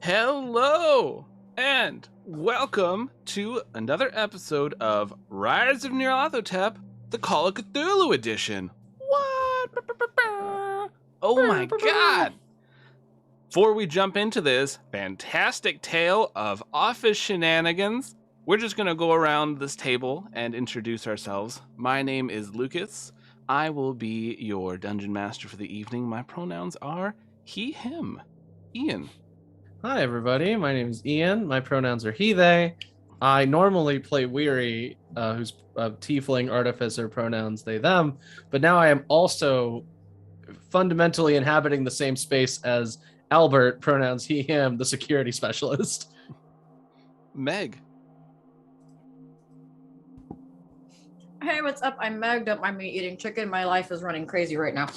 Hello, and welcome to another episode of Rise of Nyarlathotep, the Call of Cthulhu edition. What? Oh my god! Before we jump into this fantastic tale of office shenanigans, we're just going to go around this table and introduce ourselves. My name is Lucas. I will be your dungeon master for the evening. My pronouns are he, him. Ian. Hi, everybody. My name is Ian. My pronouns are he, they. I normally play Weary, who's tiefling artificer pronouns they, them, but now I am also fundamentally inhabiting the same space as Albert, pronouns he, him, the security specialist. Meg. Hey, what's up? I'm Meg. Don't mind me eating chicken. My life is running crazy right now.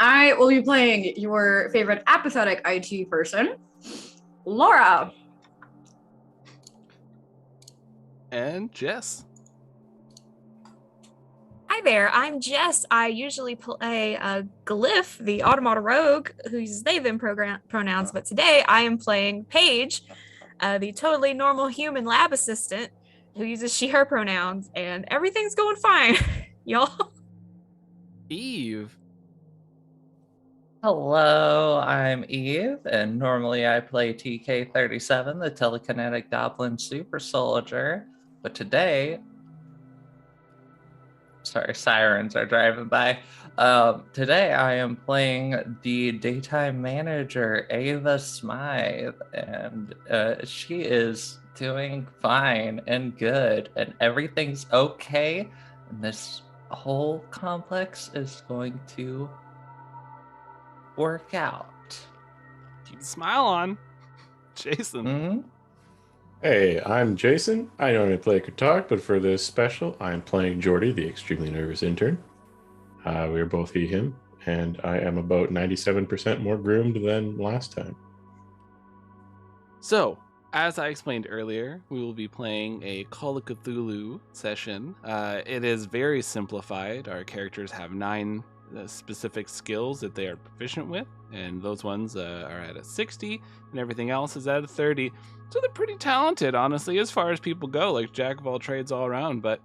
I will be playing your favorite apathetic IT person, Laura. And Jess. Hi there, I'm Jess. I usually play Glyph, the Automata Rogue, who uses they, them pronouns, but today I am playing Paige, the totally normal human lab assistant who uses she, her pronouns, and everything's going fine, y'all. Eve. Hello, I'm Eve, and normally I play TK-37, the telekinetic goblin super soldier, but today, sorry, sirens are driving by. Today I am playing the daytime manager, Ava Smythe, and she is doing fine and good, and everything's okay, and this whole complex is going to work out. Keep the smile on. Jason. Mm-hmm. Hey, I'm Jason. I normally play Katark, but for this special, I'm playing Jordy, the extremely nervous intern. We are both he, him, and I am about 97% more groomed than last time. So, as I explained earlier, we will be playing a Call of Cthulhu session. It is very simplified. Our characters have 9 specific skills that they are proficient with, and those ones are at a 60, and everything else is at a 30. So they're pretty talented, honestly, as far as people go, like jack of all trades all around, but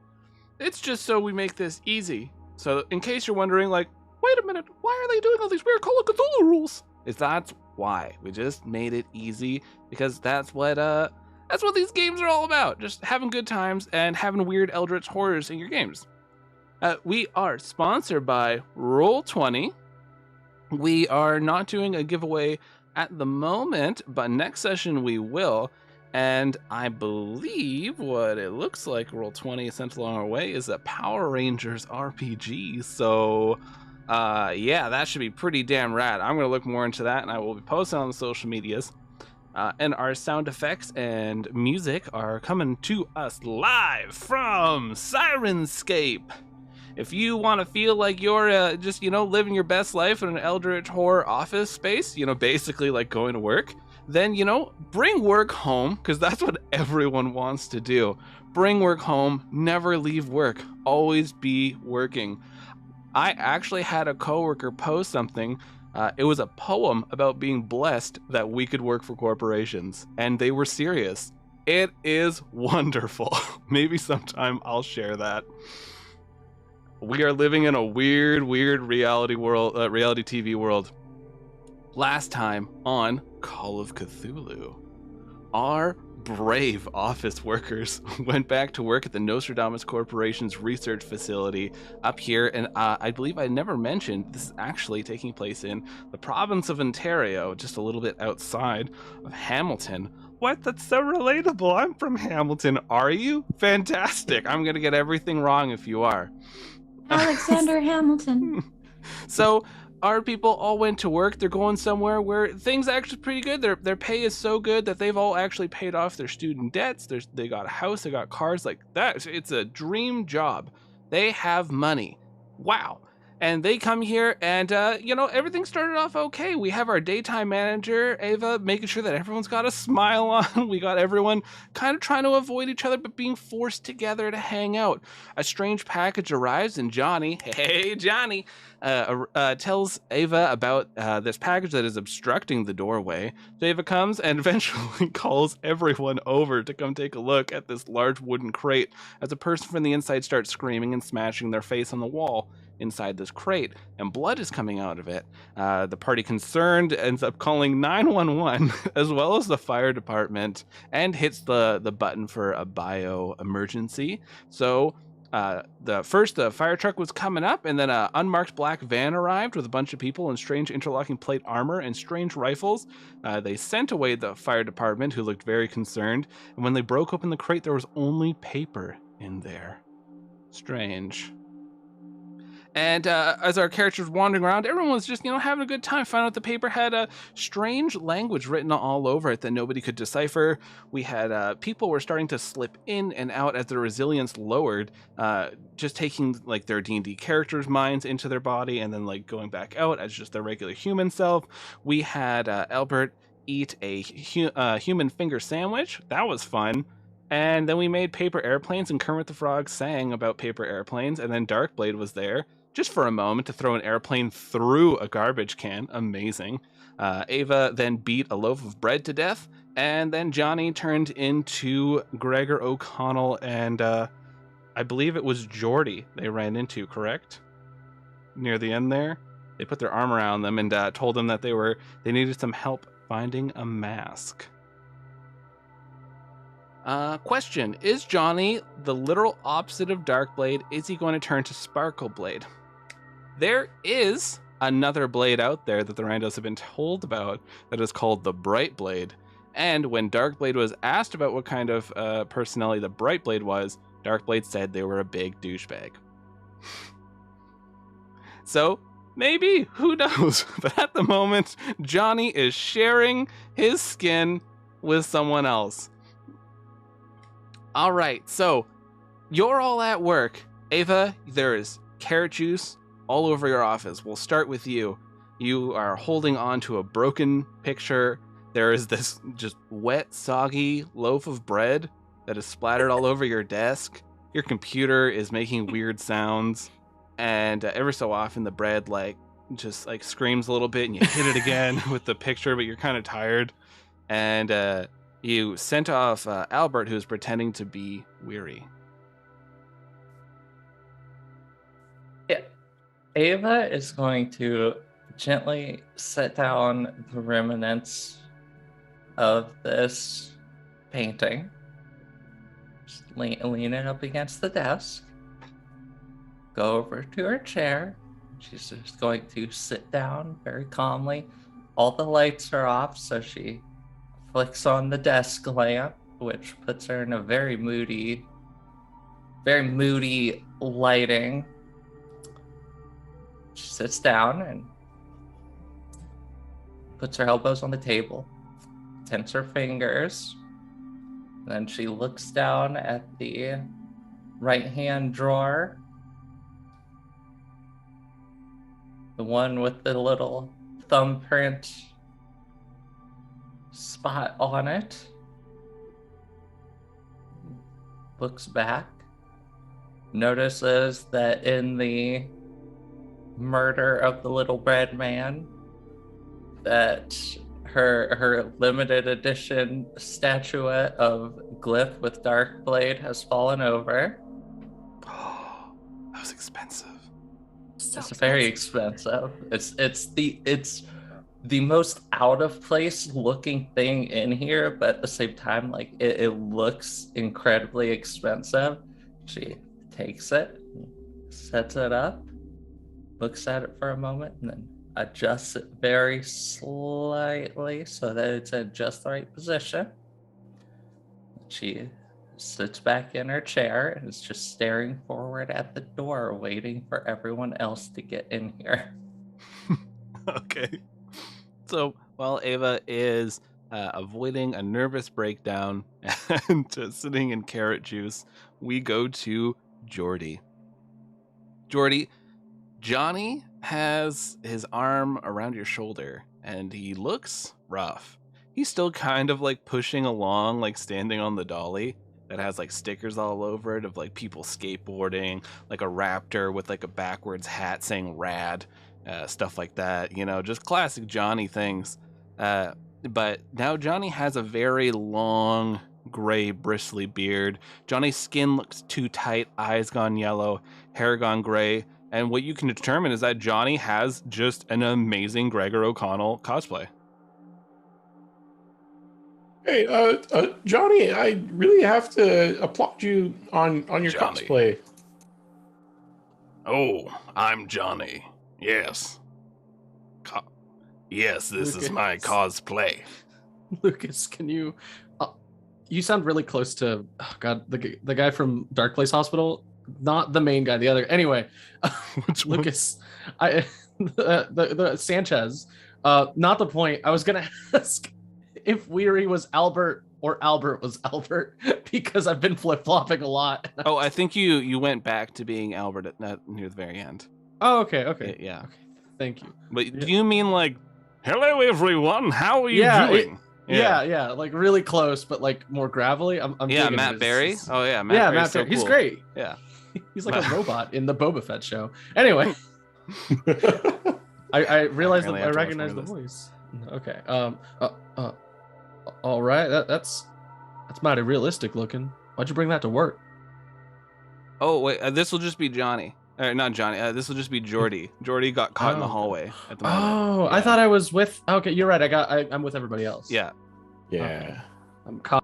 it's just so we make this easy. So in case you're wondering, like, wait a minute, why are they doing all these weird Call of Cthulhu rules? That's why. We just made it easy, because that's what these games are all about. Just having good times and having weird eldritch horrors in your games. We are sponsored by Roll20. We are not doing a giveaway at the moment, but next session we will. And I believe what it looks like Roll20 sent along our way is a Power Rangers RPG. So, yeah, that should be pretty damn rad. I'm going to look more into that, and I will be posting on the social medias. And our sound effects and music are coming to us live from Sirenscape. If you want to feel like you're just, living your best life in an eldritch horror office space, basically like going to work, then, bring work home, because that's what everyone wants to do. Bring work home, never leave work, always be working. I actually had a coworker post something. It was a poem about being blessed that we could work for corporations, and they were serious. It is wonderful. Maybe sometime I'll share that. We are living in a weird reality TV world. Last time on Call of Cthulhu, our brave office workers went back to work at the Nostradamus Corporation's research facility up here, and I believe I never mentioned this is actually taking place in the province of Ontario, just a little bit outside of Hamilton. What? That's so relatable. I'm from Hamilton. Are you? Fantastic. I'm gonna get everything wrong if you are. Alexander Hamilton. So our people all went to work. They're going somewhere where things are actually pretty good. Their pay is so good that they've all actually paid off their student debts. They got a house, they got cars like that. It's a dream job. They have money. Wow. And they come here, and everything started off okay. We have our daytime manager, Ava, making sure that everyone's got a smile on. We got everyone kind of trying to avoid each other, but being forced together to hang out. A strange package arrives, and Johnny, hey Johnny, tells Ava about this package that is obstructing the doorway. So Ava comes and eventually calls everyone over to come take a look at this large wooden crate as a person from the inside starts screaming and smashing their face on the wall inside this crate, and blood is coming out of it. The party concerned ends up calling 911 as well as the fire department, and hits the button for a bio emergency. So the fire truck was coming up, and then an unmarked black van arrived with a bunch of people in strange interlocking plate armor and strange rifles. They sent away the fire department, who looked very concerned, and when they broke open the crate, there was only paper in there. Strange. And as our characters were wandering around, everyone was just, having a good time. Found out the paper had a strange language written all over it that nobody could decipher. We had people were starting to slip in and out as their resilience lowered, just taking like their D&D characters' minds into their body and then like going back out as just their regular human self. We had Albert eat a human finger sandwich. That was fun. And then we made paper airplanes, and Kermit the Frog sang about paper airplanes, and then Darkblade was there just for a moment to throw an airplane through a garbage can. Amazing. Ava then beat a loaf of bread to death, and then Johnny turned into Gregor O'Connell, and I believe it was Geordie they ran into, correct? Near the end there. They put their arm around them and told them that they needed some help finding a mask. Question, is Johnny the literal opposite of Darkblade? Is he going to turn to Sparkleblade? There is another blade out there that the randos have been told about that is called the Brightblade. And when Darkblade was asked about what kind of personality the Brightblade was, Darkblade said they were a big douchebag. So, maybe, who knows? But at the moment, Johnny is sharing his skin with someone else. All right, so you're all at work. Ava, there is carrot juice all over your office. We'll start with you. You are holding on to a broken picture. There is this just wet, soggy loaf of bread that is splattered all over your desk. Your computer is making weird sounds. And every so often the bread just screams a little bit, and you hit it again with the picture, but you're kind of tired. And you sent off Albert, who's pretending to be weary. Yeah. Ava is going to gently set down the remnants of this painting. Just lean it up against the desk. Go over to her chair. She's just going to sit down very calmly. All the lights are off, so she flicks on the desk lamp, which puts her in a very moody lighting. She sits down and puts her elbows on the table, tense her fingers. Then she looks down at the right-hand drawer, the one with the little thumbprint spot on it. Looks back, notices that in the murder of the little bread man, that her limited edition statuette of Glyph with Darkblade has fallen over. Oh, that was expensive. It's very expensive. It's the most out of place looking thing in here, but at the same time, it looks incredibly expensive. She takes it, sets it up, looks at it for a moment, and then adjusts it very slightly so that it's in just the right position. She sits back in her chair and is just staring forward at the door, waiting for everyone else to get in here. Okay. So while Ava is avoiding a nervous breakdown and sitting in carrot juice, we go to Geordie. Geordie, Johnny has his arm around your shoulder and he looks rough. He's still kind of like pushing along, like standing on the dolly that has like stickers all over it of like people skateboarding, like a raptor with like a backwards hat saying rad, stuff like that, you know, just classic Johnny things. But now Johnny has a very long, gray, bristly beard. Johnny's skin looks too tight, eyes gone yellow, hair gone gray. And what you can determine is that Johnny has just an amazing Gregor O'Connell cosplay. Hey, Johnny, I really have to applaud you on your Johnny. cosplay. Oh, I'm Johnny. Yes. Yes, this is my cosplay. Lucas, can you? You sound really close to the guy from Dark Place Hospital, not the main guy, the other. Anyway, Which one? Lucas, the Sanchez. Not the point. I was gonna ask if Weary was Albert or Albert was Albert because I've been flip flopping a lot. Oh, I think you went back to being Albert near the very end. Oh, okay. Yeah. Okay. Thank you. But do you mean like, hello everyone, how are you doing? Yeah, like really close, but like more gravelly. I'm Yeah, digging Matt it. Berry. It's- Oh yeah, Matt yeah, Berry's Matt so Berry. He's cool. great. Yeah. He's like a robot in the Boba Fett show. Anyway, I realized Apparently I I have to watch recognized the more of this. voice. Okay. All right. That's mighty realistic looking. Why'd you bring that to work? Oh wait, this will just be Johnny. Or not Johnny. This will just be Jordy. Jordy got caught in the Oh. hallway at the moment. Oh, I Yeah. thought I was with. Okay, you're right. I'm with everybody else. Yeah. Yeah. I'm caught.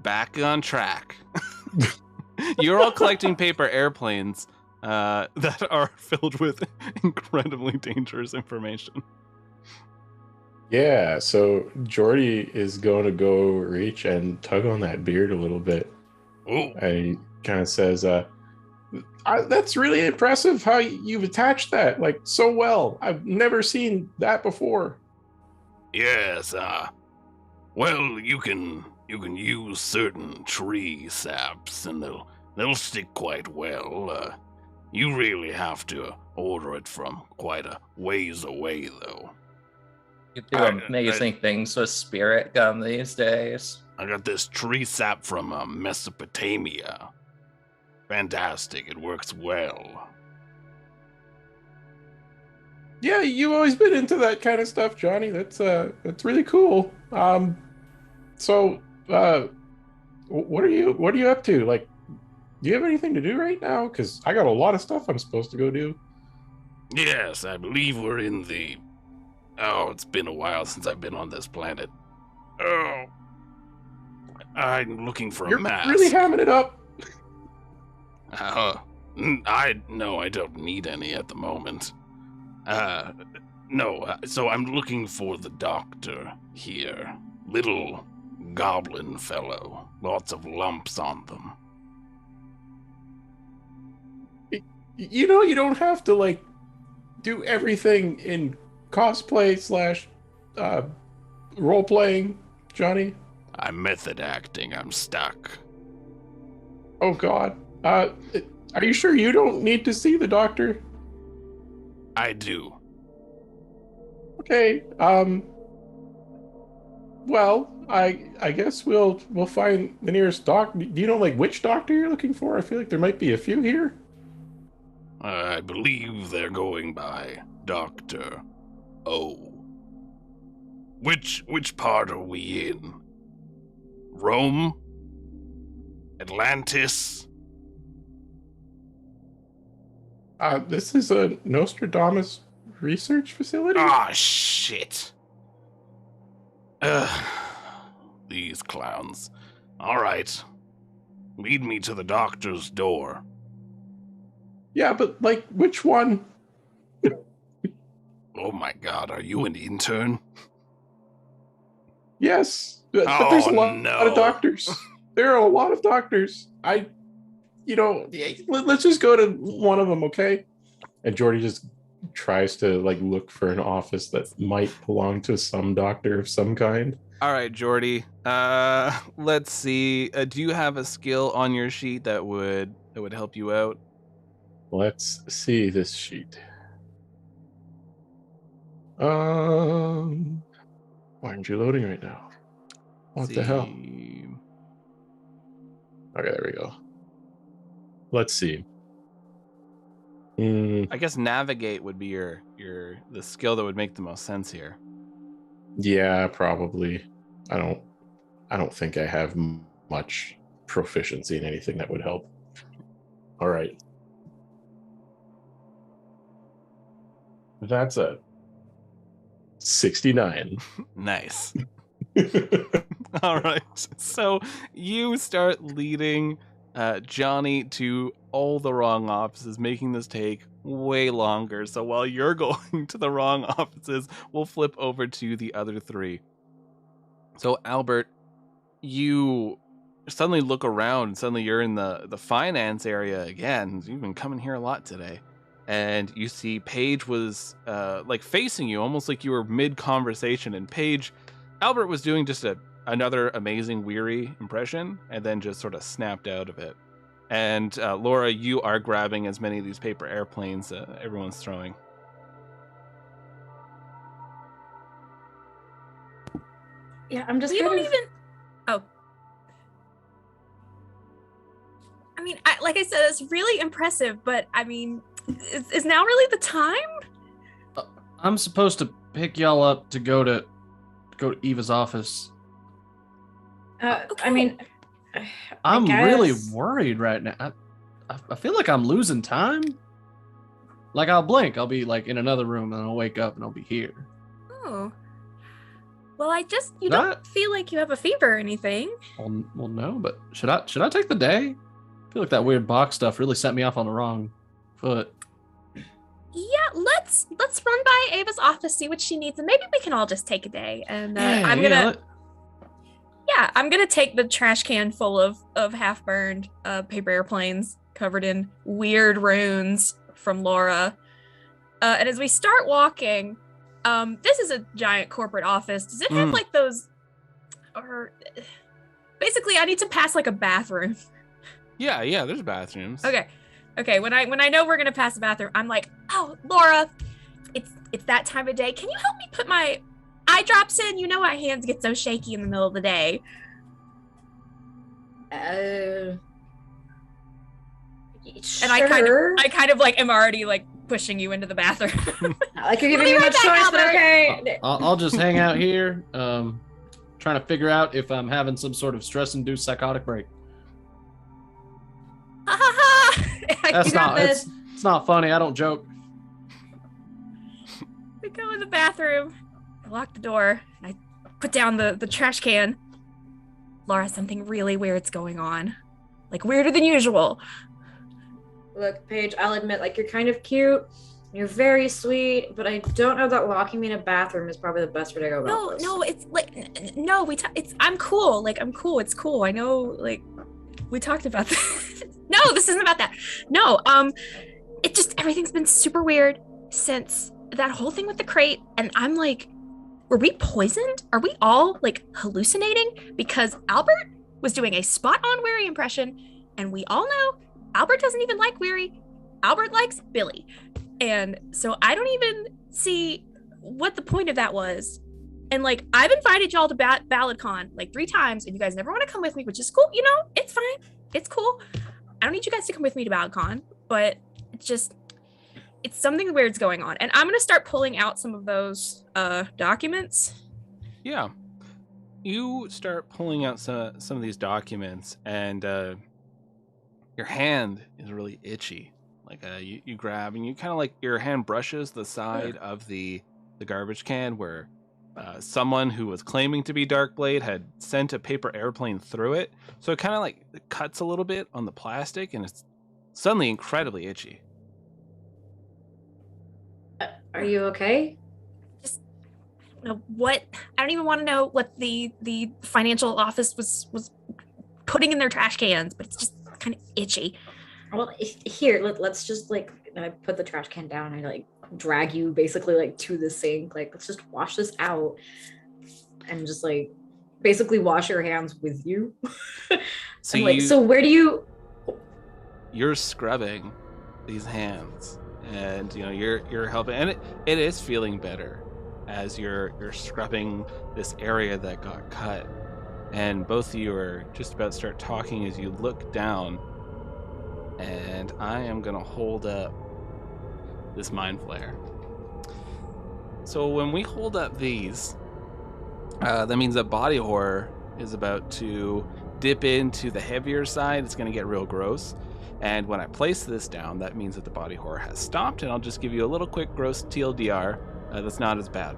Back on track. You're all collecting paper airplanes that are filled with incredibly dangerous information. Yeah, so Jordy is going to go reach and tug on that beard a little bit. Oh, And he kind of says, that's really impressive how you've attached that like so well. I've never seen that before. yes. Well, you can use certain tree saps, and they'll stick quite well. You really have to order it from quite a ways away, though. You do amazing things with spirit gum these days. I got this tree sap from Mesopotamia. Fantastic, it works well. Yeah, you've always been into that kind of stuff, Johnny. That's really cool. So what are you up to? Like, do you have anything to do right now? Because I got a lot of stuff I'm supposed to go do. Yes, I believe we're in the... Oh, it's been a while since I've been on this planet. Oh, I'm looking for You're a mask. really hamming it up. I don't need any at the moment. So I'm looking for the doctor here. Little goblin fellow. Lots of lumps on them. You know, you don't have to like do everything in cosplay / role playing, Johnny. I'm method acting. I'm stuck. Oh God. Are you sure you don't need to see the doctor? I do. Okay. Well, I guess we'll find the nearest doctor. Do you know like which doctor you're looking for? I feel like there might be a few here. I believe they're going by Dr. O. Which part are we in? Rome? Atlantis? This is a Nostradamus research facility. Ah, shit. Ugh. These clowns. All right. Lead me to the doctor's door. Yeah, but like which one? Oh my god, are you an intern? Yes, but there's a lot no. of doctors. There are a lot of doctors. Let's just go to one of them, okay? And Jordy just tries to like look for an office that might belong to some doctor of some kind. All right, Jordy. Let's see. Do you have a skill on your sheet that would help you out? Let's see this sheet. Why aren't you loading right now? What the hell? Okay, there we go. Let's see. I guess navigate would be the skill that would make the most sense here. Yeah, probably. I don't think I have much proficiency in anything that would help. All right. That's a 69. Nice. All right. So you start leading Johnny to all the wrong offices, making this take way longer. So while you're going to the wrong offices, we'll flip over to the other three. So Albert, you suddenly look around and suddenly you're in the finance area again. You've been coming here a lot today. And you see Paige was like facing you, almost like you were mid-conversation. And Paige, Albert was doing just another amazing Weary impression and then just sort of snapped out of it. And Laura, you are grabbing as many of these paper airplanes everyone's throwing. Yeah, I'm just We kind don't of... even. Oh. I mean, like I said, it's really impressive, but I mean, is now really the time? I'm supposed to pick y'all up to go to Eva's office. I Okay. mean, I'm guess. really worried right now. I feel like I'm losing time. Like I'll blink, I'll be like in another room, and I'll wake up and I'll be here. Oh. Well, you That- don't feel like you have a fever or anything. Well, no, but should I take the day? I feel like that weird box stuff really set me off on the wrong foot. Yeah, let's run by Ava's office, see what she needs, and maybe we can all just take a day. And I'm gonna take the trash can full of half-burned paper airplanes covered in weird runes from Laura. And as we start walking, this is a giant corporate office. Does it have like those? Or basically, I need to pass like a bathroom. Yeah, there's bathrooms. Okay. When I know we're gonna pass the bathroom, I'm like, oh, Laura, it's that time of day. Can you help me put my eye drops in? You know my hands get so shaky in the middle of the day. Sure. And I kind of like am already like pushing you into the bathroom. Not like you're giving I'll me be much right back, choice, but Albert. okay. I'll just hang out here, trying to figure out if I'm having some sort of stress-induced psychotic break. Ha ha ha! That's You got not. this. It's not funny. I don't joke. I go in the bathroom, I lock the door, and I put down the trash can. Laura, something really weird's going on. Like weirder than usual. Look, Paige, I'll admit, like, you're kind of cute. You're very sweet, but I don't know that locking me in a bathroom is probably the best way to go about this. No, it's like no, I'm cool. Like I'm cool. It's cool. I know. Like we talked about this. No, this isn't about that. No, it just everything's been super weird since that whole thing with the crate, and I'm like, were we poisoned? Are we all like hallucinating? Because Albert was doing a spot-on Weary impression, and we all know Albert doesn't even like Weary. Albert likes Billy. And so I don't even see what the point of that was. And like, I've invited y'all to BalladCon like 3 times, and you guys never want to come with me, which is cool. You know, it's fine. It's cool. I don't need you guys to come with me to BalladCon, but it's something weird's going on. And I'm going to start pulling out some of those documents. Yeah. You start pulling out some of these documents, and your hand is really itchy. Like you grab and you kind of like your hand brushes the side of the garbage can where someone who was claiming to be Darkblade had sent a paper airplane through it. So it kind of like cuts a little bit on the plastic, and it's suddenly incredibly itchy. Are you okay? I don't even want to know what the financial office was putting in their trash cans, but it's just kind of itchy. Well, here, let's just like, I put the trash can down and I like drag you basically like to the sink. Like, let's just wash this out and just like basically wash your hands with you. So so where do you? You're scrubbing, these hands, and you're helping, and it is feeling better as you're scrubbing this area that got cut. And both of you are just about to start talking as you look down, and I am gonna hold up this mind flare. So when we hold up these, that means that body horror is about to dip into the heavier side. It's gonna get real gross. And when I place this down, that means that the body horror has stopped, and I'll just give you a little quick gross TLDR that's not as bad.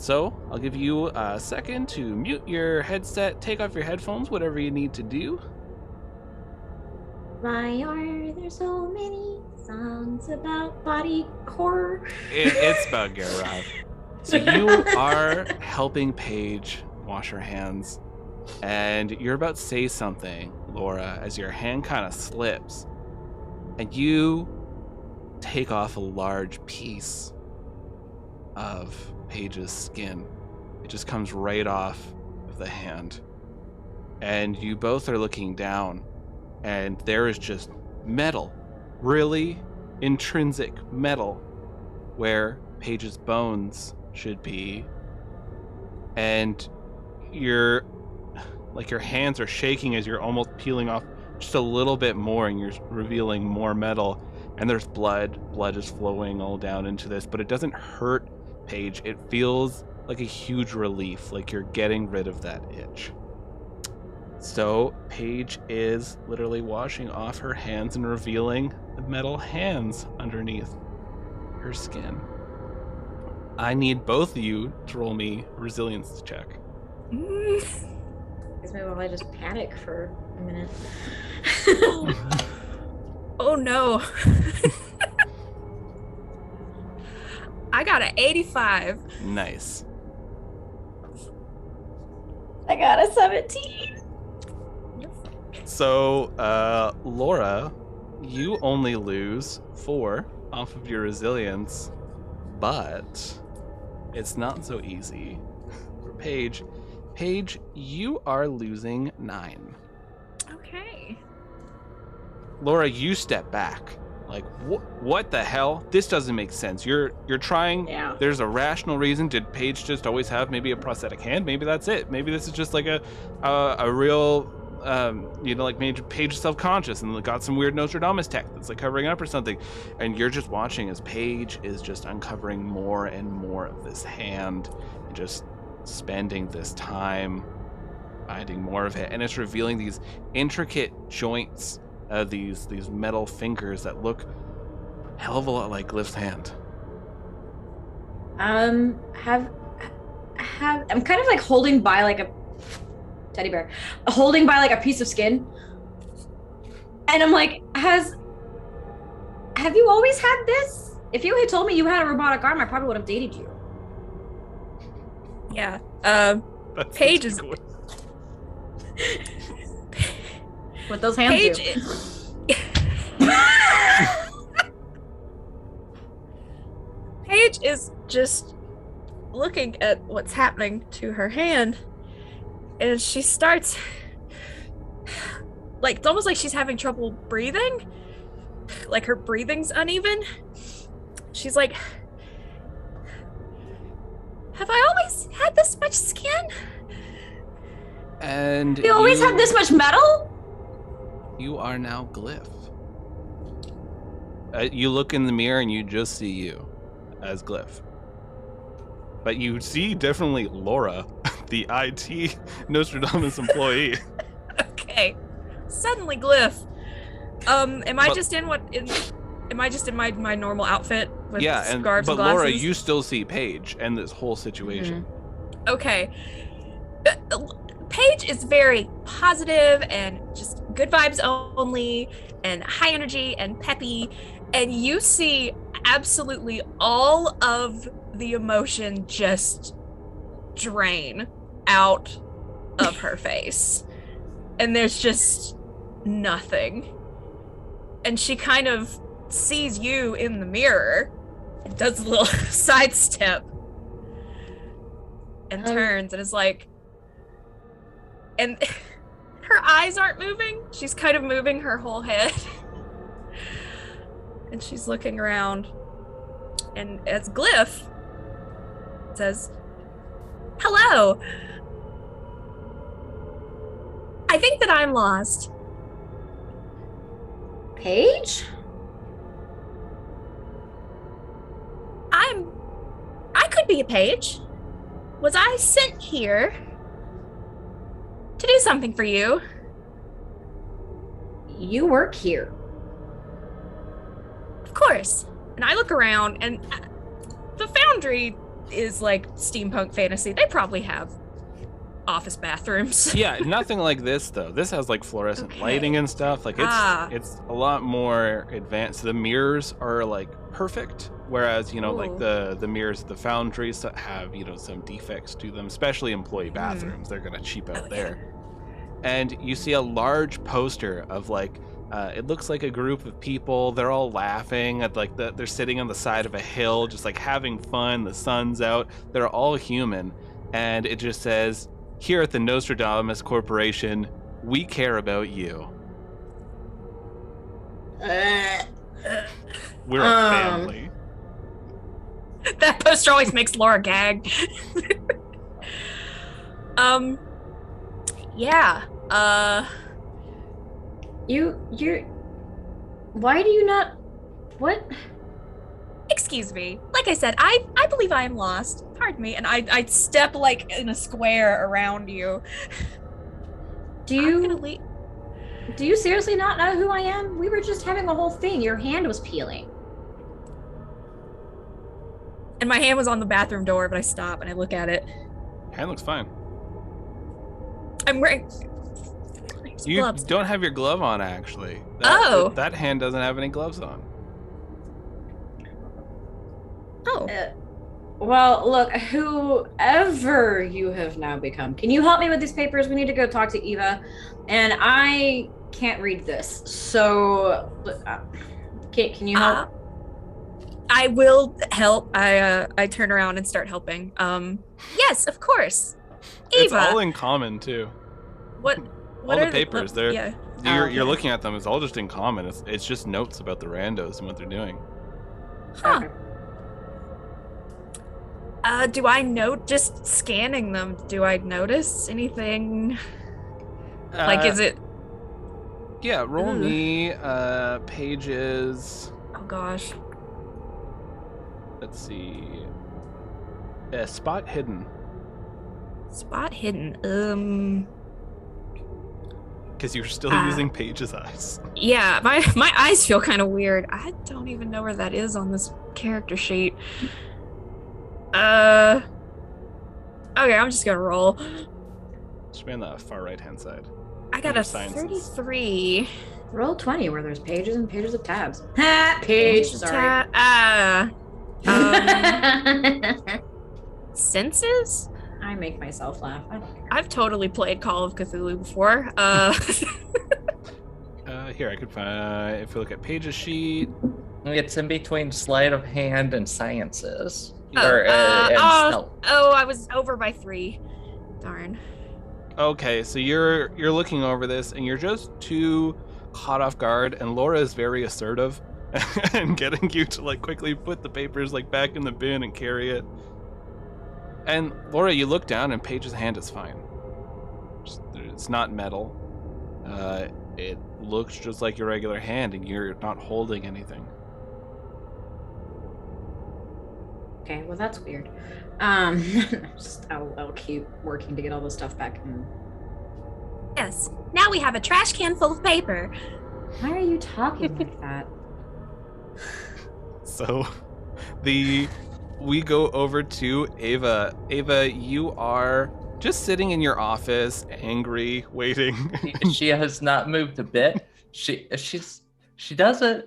So I'll give you a second to mute your headset, take off your headphones, whatever you need to do. Why are there so many songs about body horror? It's about to get rough. So you are helping Paige wash her hands, and you're about to say something, Laura, as your hand kind of slips, and you take off a large piece of Paige's skin. It just comes right off of the hand. And you both are looking down, and there is just metal, really intrinsic metal, where Paige's bones should be. And your hands are shaking as you're almost peeling off just a little bit more, and you're revealing more metal. And there's blood is flowing all down into this, but it doesn't hurt Paige. It feels like a huge relief, like you're getting rid of that itch. So Paige is literally washing off her hands and revealing the metal hands underneath her skin. I need both of you to roll me a resilience check. Guess maybe I just panic for a minute. Oh no. I got an 85. Nice. I got a 17. So, Laura, you only lose 4 off of your resilience, but it's not so easy for Paige. Paige, you are losing 9. Okay. Laura, you step back. Like, what the hell? This doesn't make sense. You're trying. Yeah. There's a rational reason. Did Paige just always have maybe a prosthetic hand? Maybe that's it. Maybe this is just like a real, like maybe Paige is self-conscious and got some weird Nostradamus tech that's like covering up or something. And you're just watching as Paige is just uncovering more and more of this hand and just spending this time finding more of it. And it's revealing these intricate joints. These metal fingers that look a hell of a lot like Glyph's hand. I'm kind of like holding by like a teddy bear, holding by like a piece of skin, and I'm like, have you always had this? If you had told me you had a robotic arm, I probably would have dated you. Yeah. Paige is. What those hands Paige do. Paige is just looking at what's happening to her hand, and she starts like, it's almost like she's having trouble breathing, like her breathing's uneven. She's like, have I always had this much skin? And You always had this much metal? You are now Glyph. You look in the mirror and you just see you as Glyph. But you see definitely Laura, the IT Nostradamus employee. Okay. Suddenly Glyph. Am I just in my normal outfit with scarves and glasses? Laura, you still see Paige and this whole situation. Mm-hmm. Okay. Paige is very positive and just good vibes only and high energy and peppy, and you see absolutely all of the emotion just drain out of her face, and there's just nothing. And she kind of sees you in the mirror and does a little sidestep and turns and is like, and her eyes aren't moving. She's kind of moving her whole head. And she's looking around. And as Glyph says, "Hello. I think that I'm lost." Paige? I could be a page. Was I sent here to do something for you? You work here. Of course. And I look around, and the Foundry is like steampunk fantasy. They probably have office bathrooms. Yeah, nothing like this though. This has like fluorescent Okay. lighting and stuff. Like it's a lot more advanced. The mirrors are like perfect, whereas like Ooh. the mirrors at the foundries have some defects to them, especially employee bathrooms. They're gonna cheap out there. And you see a large poster of like it looks like a group of people. They're all laughing at they're sitting on the side of a hill, just like having fun. The sun's out. They're all human, and it just says, "Here at the Nostradamus Corporation, we care about you. We're a family." That poster always makes Laura gag. Yeah. You're. Why do you not? What? Excuse me. Like I said, I believe I am lost. Pardon me. And I step like in a square around you. Do you seriously not know who I am? We were just having a whole thing. Your hand was peeling. And my hand was on the bathroom door, but I stop and I look at it. Hand looks fine. I'm wearing You gloves. don't have your glove on, actually. That hand doesn't have any gloves on. Oh. Well, look, whoever you have now become, can you help me with these papers? We need to go talk to Eva, and I can't read this. So, can you help? I will help. I turn around and start helping. Yes, of course. Eva. It's all in common too. What all are the papers there. Yeah. You're looking at them. It's all just in common. It's just notes about the randos and what they're doing. Huh. Do I note, just scanning them, do I notice anything? Like, is it? Yeah, roll me pages. Oh gosh. Let's see. Spot hidden. Spot hidden. Because you're still using Paige's eyes. Yeah, my eyes feel kind of weird. I don't even know where that is on this character sheet. Okay, I'm just gonna roll. Should be on the far right hand side. I got a 33. Roll 20 where there's pages and pages of tabs. Ha! Page, sorry. Senses? I make myself laugh. I don't care. I've totally played Call of Cthulhu before. Here, I could find, if you look at Paige's sheet. It's in between sleight of hand and sciences. I was over by 3. Darn. Okay, so you're looking over this and you're just too caught off guard, and Laura is very assertive and getting you to like quickly put the papers like back in the bin and carry it. And Laura, you look down and Paige's hand is fine. It's not metal. It looks just like your regular hand, and you're not holding anything. Okay, well that's weird. I'll keep working to get all this stuff back. Yes. Now we have a trash can full of paper. Why are you talking like that? So, we go over to Ava. Ava, you are just sitting in your office, angry, waiting. She has not moved a bit. She doesn't.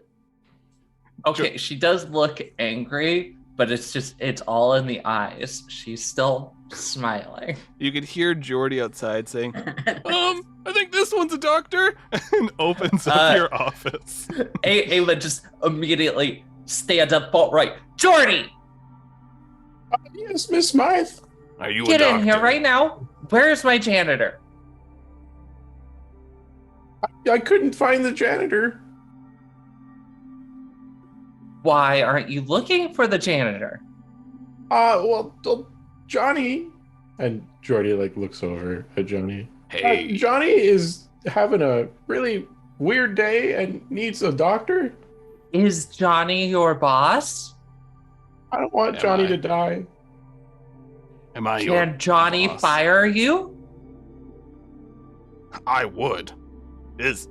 Okay, she does look angry, but it's all in the eyes. She's still smiling. You could hear Jordy outside saying, I think this one's a doctor, and opens up your office. Ava just immediately stands up, bolt right. Jordy! Yes, Miss Smythe. Are you Get a doctor? in here right now. Where's my janitor? I couldn't find the janitor. Why aren't you looking for the janitor? Well, Johnny, and Jordy looks over at Johnny. Hey, Johnny is having a really weird day and needs a doctor. Is Johnny your boss? I don't want Am Johnny I? to die. am I your Can Johnny boss? fire you? I would.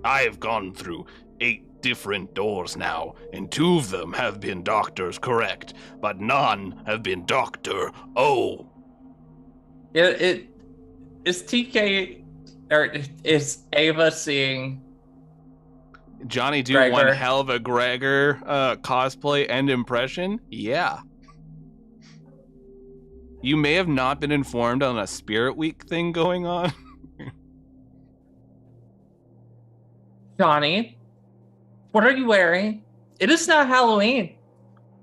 I have gone through 8 different doors now, and 2 of them have been doctors, correct, but none have been Dr. O. Is TK or is Ava seeing? Johnny do Gregor. one hell of a Gregor cosplay and impression? Yeah. You may have not been informed on a Spirit Week thing going on. Johnny, what are you wearing? It is not Halloween.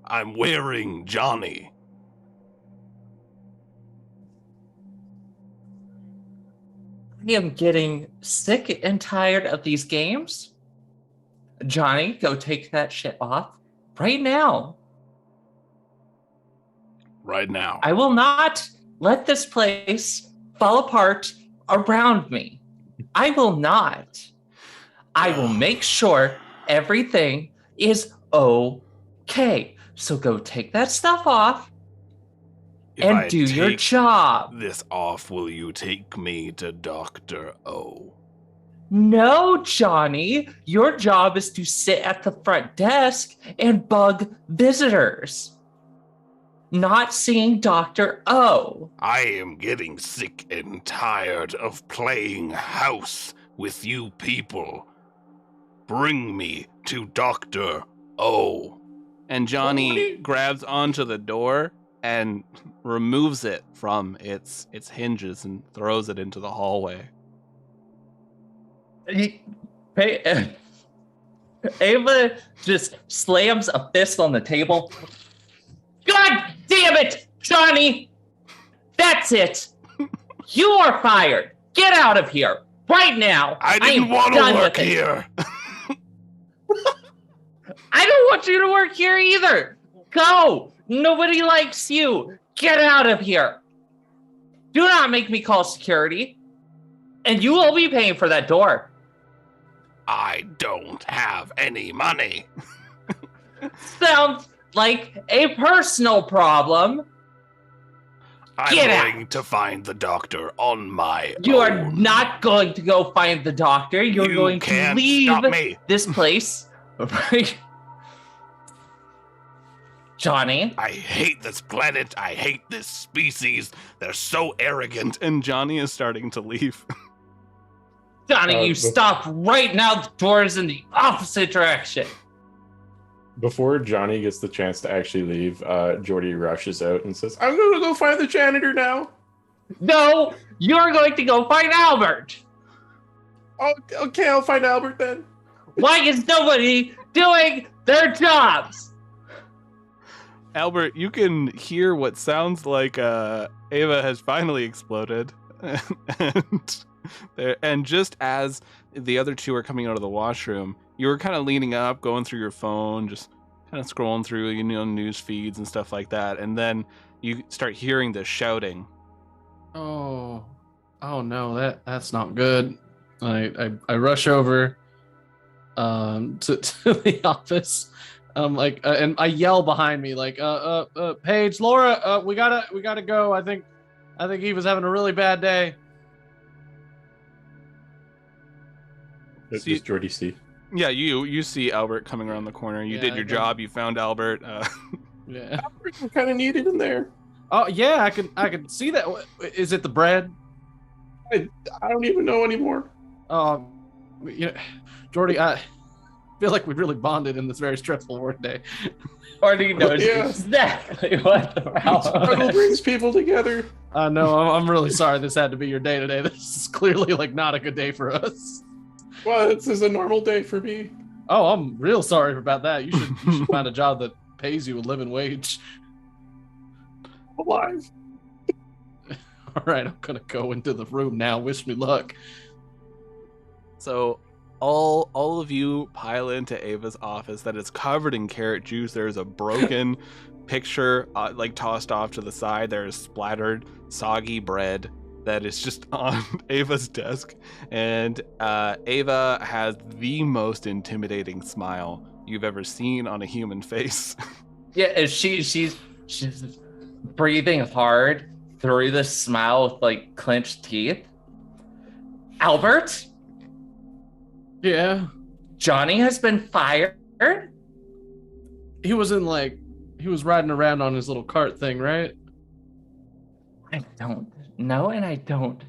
I'm wearing Johnny. I am getting sick and tired of these games. Johnny, go take that shit off right now. Right now. I will not let this place fall apart around me. I will not. I will make sure everything is okay. So go take that stuff off If I and do your take job. this off, will you take me to Dr. O? No, Johnny, your job is to sit at the front desk and bug visitors, not seeing Dr. O. I am getting sick and tired of playing house with you people. Bring me to Dr. O. And Johnny grabs onto the door and removes it from its hinges and throws it into the hallway. Ava just slams a fist on the table. God damn it, Johnny! That's it! You are fired! Get out of here! Right now! I didn't want to work here. I don't want you to work here either! Go! Nobody likes you! Get out of here! Do not make me call security. And you will be paying for that door. I don't have any money. Sounds like a personal problem. I'm Get going to find the doctor on my You own. are not going to go find the doctor. You're You going to can't leave stop me. this place. Right? Johnny? I hate this planet. I hate this species. They're so arrogant. And Johnny is starting to leave. Johnny, you but- stop right now. The door is in the opposite direction. Before Johnny gets the chance to actually leave, Jordy rushes out and says, I'm going to go find the janitor now. No, you're going to go find Albert. Oh, okay, I'll find Albert then. Why is nobody doing their jobs? Albert, you can hear what sounds like Ava has finally exploded. and just as the other 2 are coming out of the washroom, you were kind of leaning up, going through your phone, just kind of scrolling through, news feeds and stuff like that. And then you start hearing the shouting. Oh no, that's not good. I rush over to the office. And I yell behind me Paige, Laura, we gotta go. I think Eva's having a really bad day. That's See- just Jordy see. Yeah, you see Albert coming around the corner. You Yeah, did your job. You found Albert. Yeah. Albert's kind of needed in there. Oh yeah, I can see that. Is it the bread? I don't even know anymore. Jordy, I feel like we really bonded in this very stressful work day. Already knows Yeah. exactly what the Struggle problem is. brings people together. No, I'm really sorry this had to be your day today. This is clearly not a good day for us. Well, this is a normal day for me. Oh, I'm real sorry about that. You should find a job that pays you a living wage. Alive. All right, I'm gonna go into the room now. Wish me luck. So all of you pile into Ava's office that is covered in carrot juice. There's a broken picture like tossed off to the side. There's splattered soggy bread that is just on Ava's desk, and Ava has the most intimidating smile you've ever seen on a human face. Yeah, she's breathing hard through the smile with like clenched teeth. Albert? Yeah. Johnny has been fired? He was riding around on his little cart thing, right? I don't know, and I don't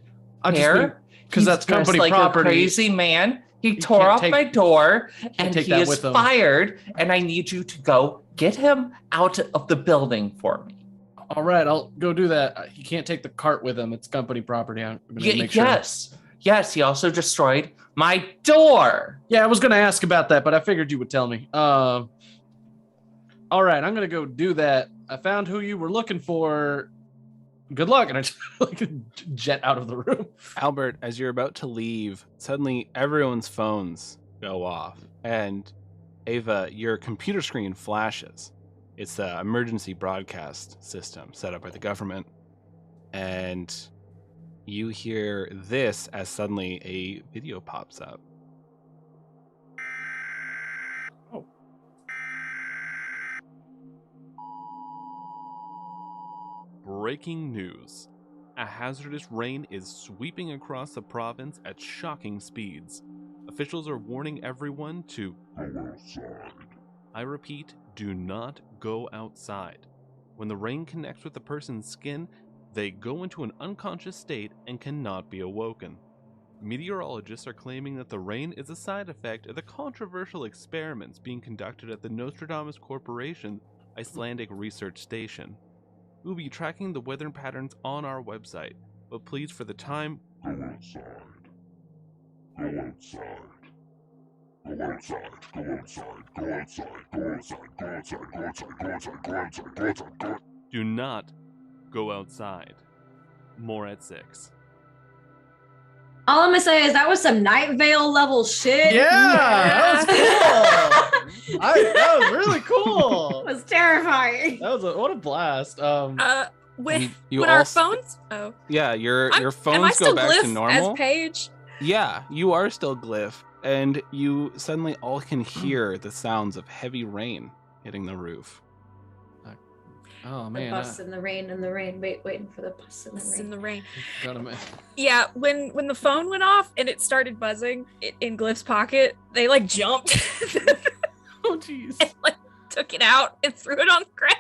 I care. Because that's dressed company like property. a crazy man. He You tore can't off take- my door, and take he that is with him. fired, and I need you to go get him out of the building for me. All right, I'll go do that. He can't take the cart with him. It's company property. I'm gonna make sure. Yes, he also destroyed my door. Yeah, I was gonna ask about that, but I figured you would tell me. All right, I'm gonna go do that. I found who you were looking for. Good luck, and I just like jet out of the room. Albert, as you're about to leave, suddenly everyone's phones go off, and Ava, your computer screen flashes. It's the emergency broadcast system set up by the government, and you hear this as suddenly a video pops up. Oh. Breaking news. A hazardous rain is sweeping across the province at shocking speeds. Officials are warning everyone to go outside. I repeat, do not go outside. When the rain connects with a person's skin, they go into an unconscious state and cannot be awoken. Meteorologists are claiming that the rain is a side effect of the controversial experiments being conducted at the Nostradamus Corporation Icelandic Research Station. We'll be tracking the weather patterns on our website, but please, for the time, go outside. Go outside. Go outside. Go outside. Go outside. Go outside. Go outside. Go outside. Go outside. Go outside. Go outside. Go outside. Do not go outside. More at 6. All I'm gonna say is that was some Night Vale level shit. Yeah, that was cool. That was really cool. It was terrifying. That was what a blast. When You when our also- phones? Oh, Yeah, your am I phones still go back to Glyph normal. as Paige? Yeah, you are still Glyph, and you suddenly all can hear the sounds of heavy rain hitting the roof. Oh The man, bus in the rain, waiting for the bus in the It's rain. in the rain. got him. Yeah, when the phone went off and it started buzzing in Glyph's pocket, they like jumped, Oh jeez. and, like took it out and threw it on the ground.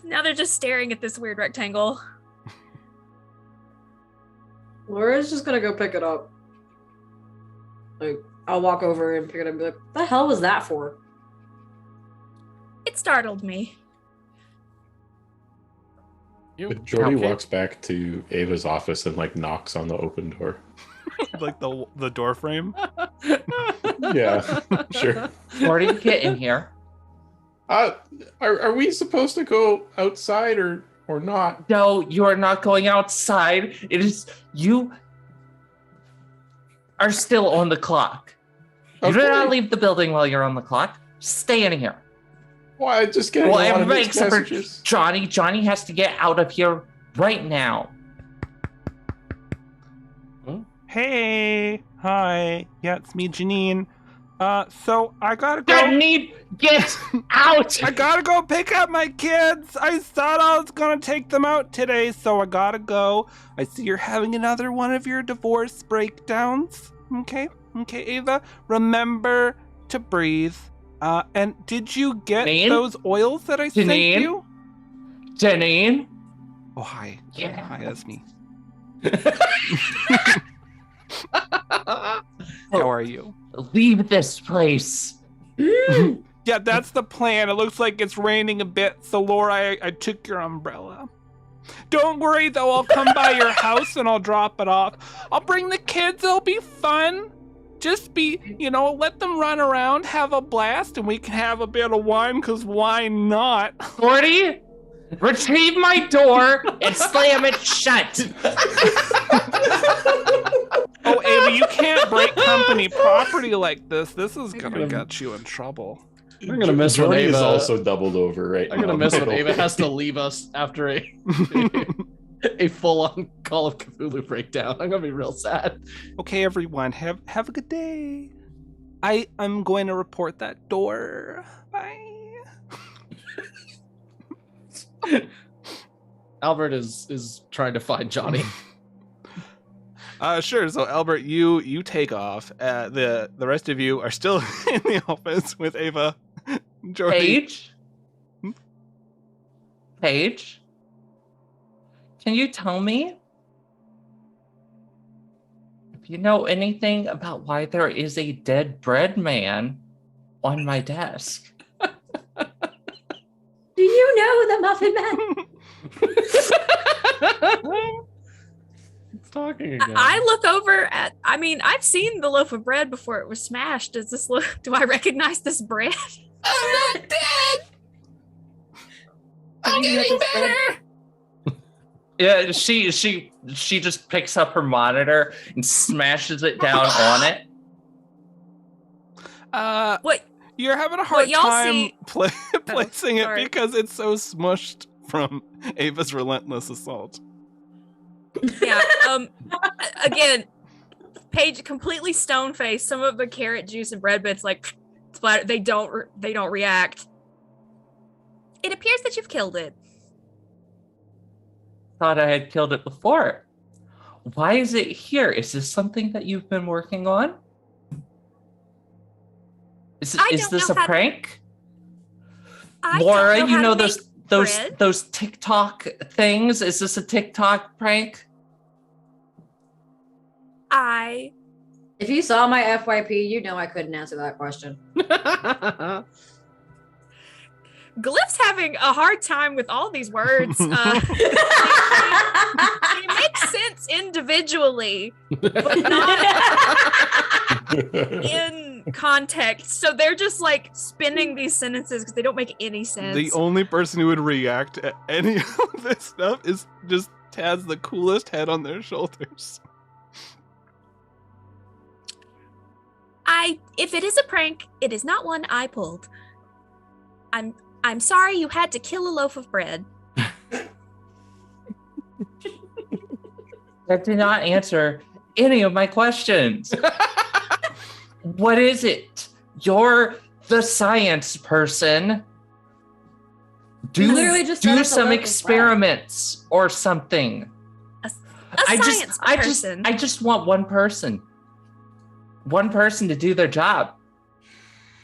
Now they're just staring at this weird rectangle. Laura's just gonna go pick it up. Like, I'll walk over and pick it up and be like, what the hell was that for? It startled me. But Jordy Okay. walks back to Ava's office and like knocks on the open door. Like the door frame. Yeah, sure. Jordy, get in here. Are we supposed to go outside or not? No, you are not going outside. It is you are still on the clock. You do Okay. not leave the building while you're on the clock. Stay in here. Why? Just getting Well, a lot of everybody mixed except for messages. Johnny. Johnny has to get out of here right now. Hey, hi, yeah, it's me, Janine. So I gotta go. Johnny, get out! I gotta go pick up my kids. I thought I was gonna take them out today, so I gotta go. I see you're having another one of your divorce breakdowns. Okay, Ava. Remember to breathe. And did you get Janine? those oils that I sent Janine? you? Janine? Oh, hi. Yeah. Hi, that's me. Oh. How are you? Leave this place. Yeah, that's the plan. It looks like it's raining a bit, so Laura, I took your umbrella. Don't worry, though. I'll come by your house and I'll drop it off. I'll bring the kids. It'll be fun. Just let them run around, have a blast, and we can have a bit of wine, because why not? Jordy, retrieve my door and slam it shut. Oh, you can't break company property like this. This is gonna get you in trouble. I'm gonna miss when Jordy is Ava. also doubled over right I'm now. gonna miss when Ava has to leave us after a full-on Call of Cthulhu breakdown. I'm gonna be real sad. Okay, everyone, have a good day. I'm going to report that door. Bye. Albert is trying to find Johnny. Sure. So Albert, you take off. The rest of you are still in the office with Ava, Jordy. Paige? Paige? Can you tell me if you know anything about why there is a dead bread man on my desk? Do you know the Muffin Man? It's talking again. I look over at. I mean, I've seen the loaf of bread before it was smashed. Does this look? Do I recognize this bread? I'm not dead! I'm getting better! Yeah, she just picks up her monitor and smashes it down on it. What? You're having a hard y'all time see- placing it sorry. because it's so smushed from Ava's relentless assault. Yeah. Again, Paige completely stone faced. Some of the carrot juice and bread bits like splatter. They don't react. It appears that you've killed it. Thought I had killed it before. Why is it here? Is this something that you've been working on? Is I is don't this know a how- prank? I Laura, don't know you how know to those make bread. those TikTok things? Is this a TikTok prank? If you saw my FYP, you know I couldn't answer that question. Glyph's having a hard time with all these words. They make sense individually, but not in context. So they're just like spinning these sentences because they don't make any sense. The only person who would react to any of this stuff is just has the coolest head on their shoulders. If it is a prank, it is not one I pulled. I'm sorry you had to kill a loaf of bread. That did not answer any of my questions. What is it? You're the science person. You literally just said do it's a some loaf of experiments or something. A science person. I just want one person. One person to do their job.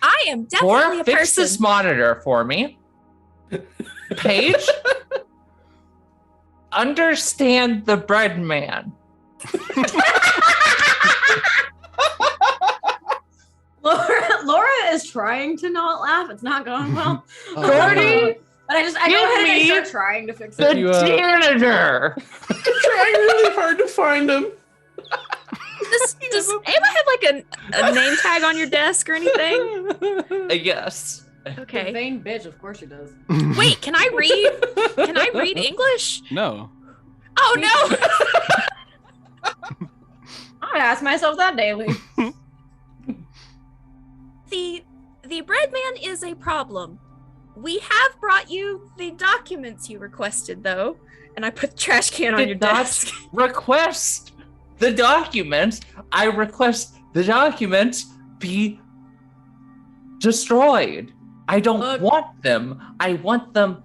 I am definitely Laura, a fix person. this monitor for me. Paige, understand the bread man. Laura is trying to not laugh. It's not going well. Jordy, But I go ahead and I start trying to fix the it. janitor. Trying really hard to find him. Does Ava have like a name tag on your desk or anything? Yes. Okay. Vain bitch, of course she does. Wait, can I read? Can I read English? No. Oh no! I ask myself that daily. The bread man is a problem. We have brought you the documents you requested, though, and I put the trash can on your Did not desk. request the documents. I request the documents be destroyed. I don't Look. want them. I want them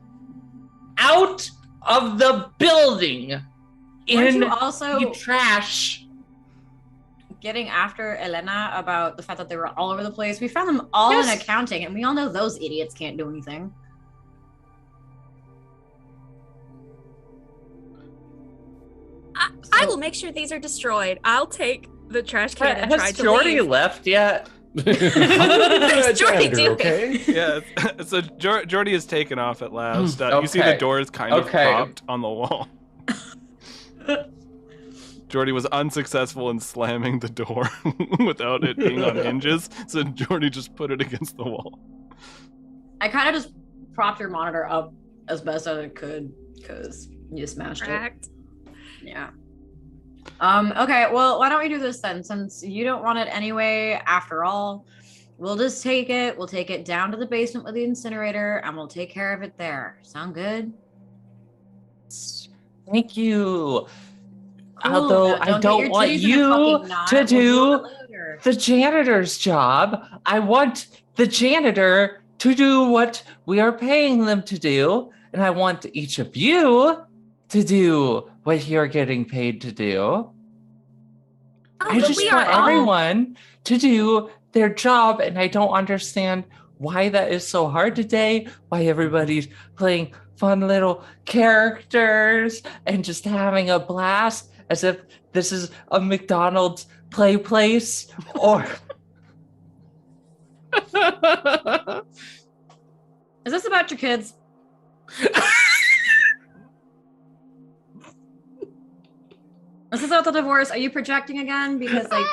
out of the building Weren't in you also the trash. getting after Elena about the fact that they were all over the place? We found them all in Yes. accounting, and we all know those idiots can't do anything. I will make sure these are destroyed. I'll take the trash can and try Has to Jordy leave. left yet? What's Jordy doing? Okay. Yeah. So Jordy is taken off at last. You see the Okay. doors kind of Okay. propped on the wall. Jordy was unsuccessful in slamming the door without it being on hinges, so Jordy just put it against the wall. I kind of just propped your monitor up as best as I could because you smashed Correct. it. Yeah. Okay, well, why don't we do this then? Since you don't want it anyway, after all, we'll just take it. We'll take it down to the basement with the incinerator and we'll take care of it there. Sound good? Thank you. Cool. Although Now, I get don't your want titties in a you fucking knot. to We'll do it later. the janitor's job. I want the janitor to do what we are paying them to do. And I want each of you to do what you're getting paid to do. Oh, I but just we want are all everyone to do their job, and I don't understand why that is so hard today, why everybody's playing fun little characters and just having a blast as if this is a McDonald's play place or... Is this about your kids? Is this about the divorce? Are you projecting again? Because like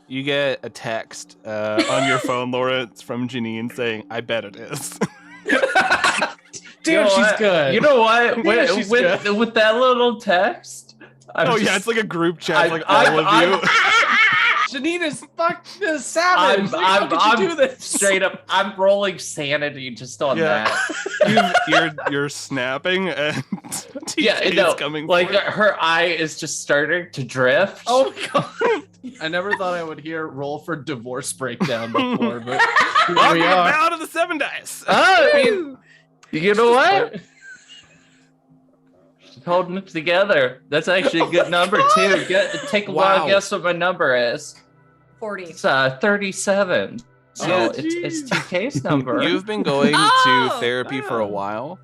You get a text on your phone, Laura, it's from Janine saying, "I bet it is." Damn, You know she's what? good. You know what? Damn, she's good. With that little text... It's like a group chat, like I'm- all of you. Janine is savage. How could you I'm do this? straight up. I'm rolling sanity just on Yeah. that. you're snapping and Yeah, TK no, is coming like for it. her eye is just starting to drift. Oh my god. I never thought I would hear roll for divorce breakdown before, but here Welcome we to are. Bow to the Seven Dice. I mean, you know what? She's holding it together. That's actually a good number too. Take a wild Wow. guess what my number is. 40. It's 37. So Oh, it's TK's number. You've been going Oh, to therapy for a while,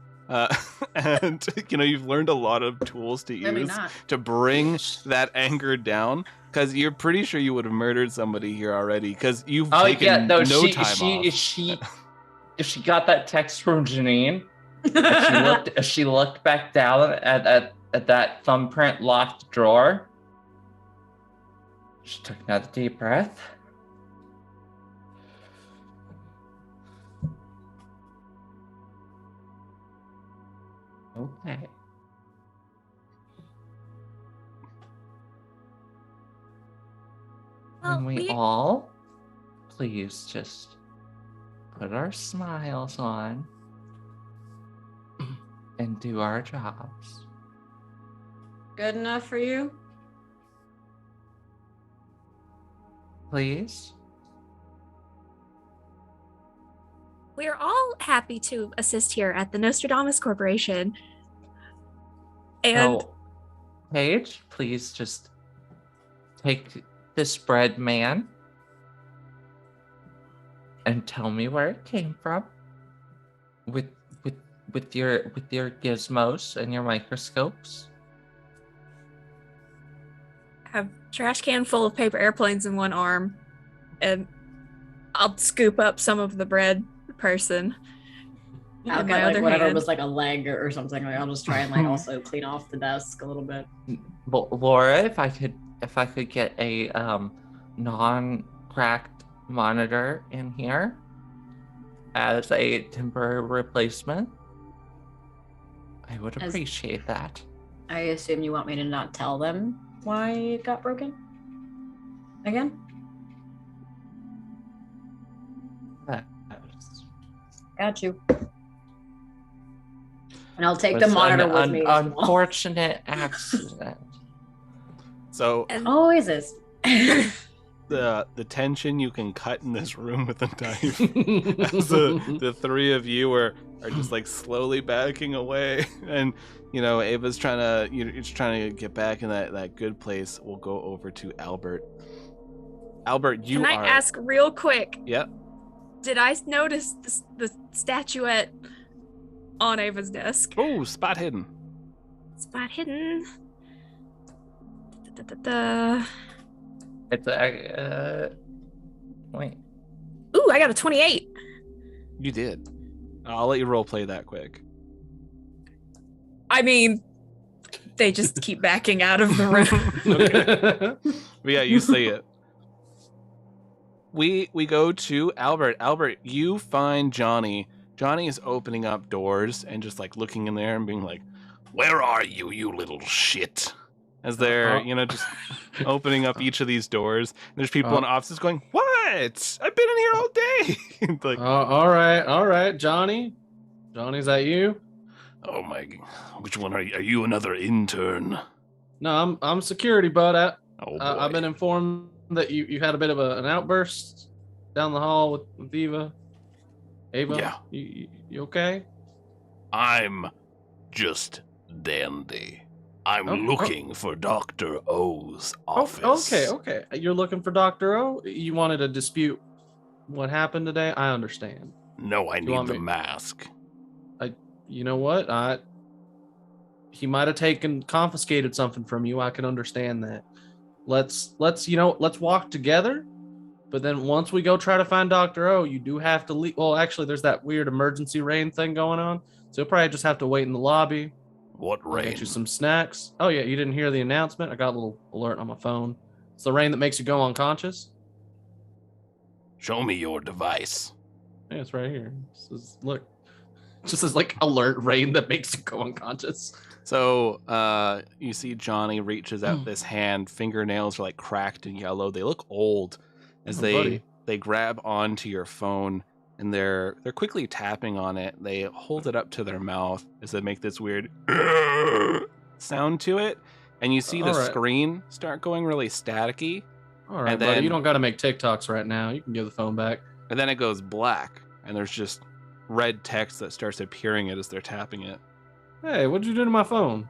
and you've learned a lot of tools to Maybe use not. to bring that anger down. Because you're pretty sure you would have murdered somebody here already. Because you've Oh taken yeah, no, no she time off. if she got that text from Janine, if she looked back down at that thumbprint locked drawer. She took another deep breath. Okay. Well, Can we all please just put our smiles on and do our jobs? Good enough for you? Please? we are all happy to assist here at the Nostradamus Corporation. And Oh, Paige, please just take this bread man and tell me where it came from with your gizmos and your microscopes. have a trash can full of paper airplanes in one arm, and I'll scoop up some of the bread person. I'll in get my like other whatever hand. was like a leg or something. Like I'll just try and like also clean off the desk a little bit. Laura, if I could get a non-cracked monitor in here as a temporary replacement, I would As- appreciate that. I assume you want me to not tell them why it got broken again. Got you. And I'll take the Was monitor an with me. as well. unfortunate accident. So And Always is. the tension you can cut in this room with a knife. As the three of you are just like slowly backing away, and Ava's trying to get back in that good place. We'll go over to Albert. Albert, you can I are. ask real quick? Yep. Did I notice the statuette on Ava's desk? Oh, spot hidden. Spot hidden. Da-da-da-da. It's a wait. Ooh, I got a 28. You did. I'll let you role play that quick. I mean, they just keep backing out of the room. But yeah, you say it. We go to Albert. Albert, you find Johnny. Johnny is opening up doors and just like looking in there and being like, "Where are you, you little shit?" as they're, Uh-huh. just opening up each of these doors. There's people in offices going, "What? I've been in here all day." Like, all right, Johnny. Johnny, is that you? Oh my, which one are you? Are you another intern? No, I'm security, bud. Oh boy. I've been informed that you had a bit of an outburst down the hall with Eva. Ava, Yeah. you okay? I'm just dandy. I'm Oh, looking for Dr. O's office. Okay. You're looking for Dr. O? You wanted to dispute what happened today? I understand. No, I You want need the me- mask. You know what? He might have confiscated something from you. I can understand that. Let's walk together. But then once we go try to find Dr. O, you do have to leave. Well, actually, there's that weird emergency rain thing going on. So you'll probably just have to wait in the lobby. What I'll rain? get you some snacks. Oh, yeah, you didn't hear the announcement? I got a little alert on my phone. It's the rain that makes you go unconscious. Show me your device. Yeah, it's right here. Look. It just says, like, alert rain that makes you go unconscious. so you see Johnny reaches out this hand. Fingernails are like cracked and yellow. They look old as buddy. they grab onto your phone, and they're quickly tapping on it. They hold it up to their mouth as they make this weird sound to it, and you see the All right. screen start going really staticky, All right, And buddy. then- You don't got to make TikToks right now. You can give the phone back. and then it goes black, and there's just red text that starts appearing as they're tapping it. Hey, what'd you do to my phone?